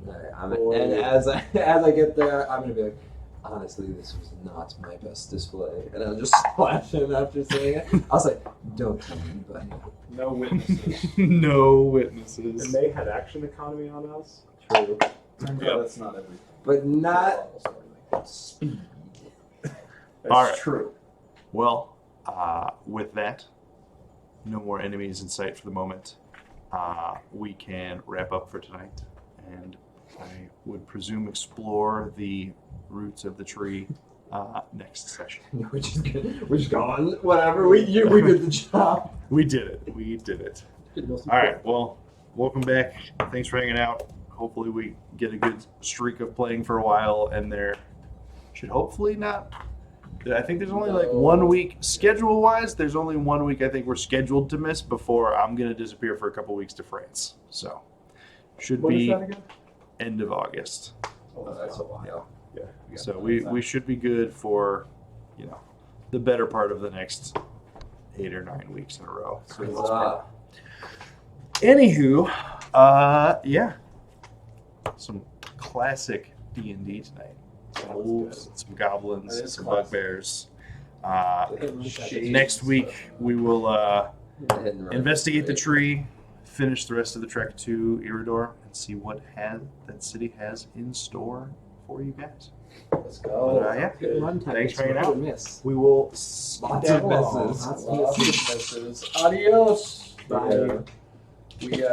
Alright, and as I get there, I'm gonna be like, honestly, this was not my best display, and I'll just slash him after saying it. I was like, don't tell anybody. No witnesses. No And witnesses. they had action economy on us. True, Turns Yep. out that's not everything. but not That's All right. true. Well, with that, no more enemies in sight for the moment. We can wrap up for tonight, and I would presume explore the roots of the tree next session. We're just good. We're just gone. Whatever. We did the job. We did it. We did it. All right. Well, welcome back. Thanks for hanging out. Hopefully, we get a good streak of playing for a while, and there should hopefully not. I think there's only like 1 week schedule-wise. There's only 1 week I think we're scheduled to miss before I'm gonna disappear for a couple weeks to France. So should What is be that again? end of August. Oh, that's a while. Yeah. So we should be good for, the better part of the next 8 or 9 weeks in a row. So that's Huzzah. anywho, yeah, some classic D&D tonight. Some wolves, some goblins, That is some classic. bugbears. Shades Next week we will Hit and run. investigate the tree, finish the rest of the trek to Iridor, and see what that city has in store for you guys. Let's go. But, yeah. Good run Thanks tactics. for hanging Hit or out. miss. We will Lots of skedaddle misses. on. Lots of Lots of misses. misses. Adios. Bye. We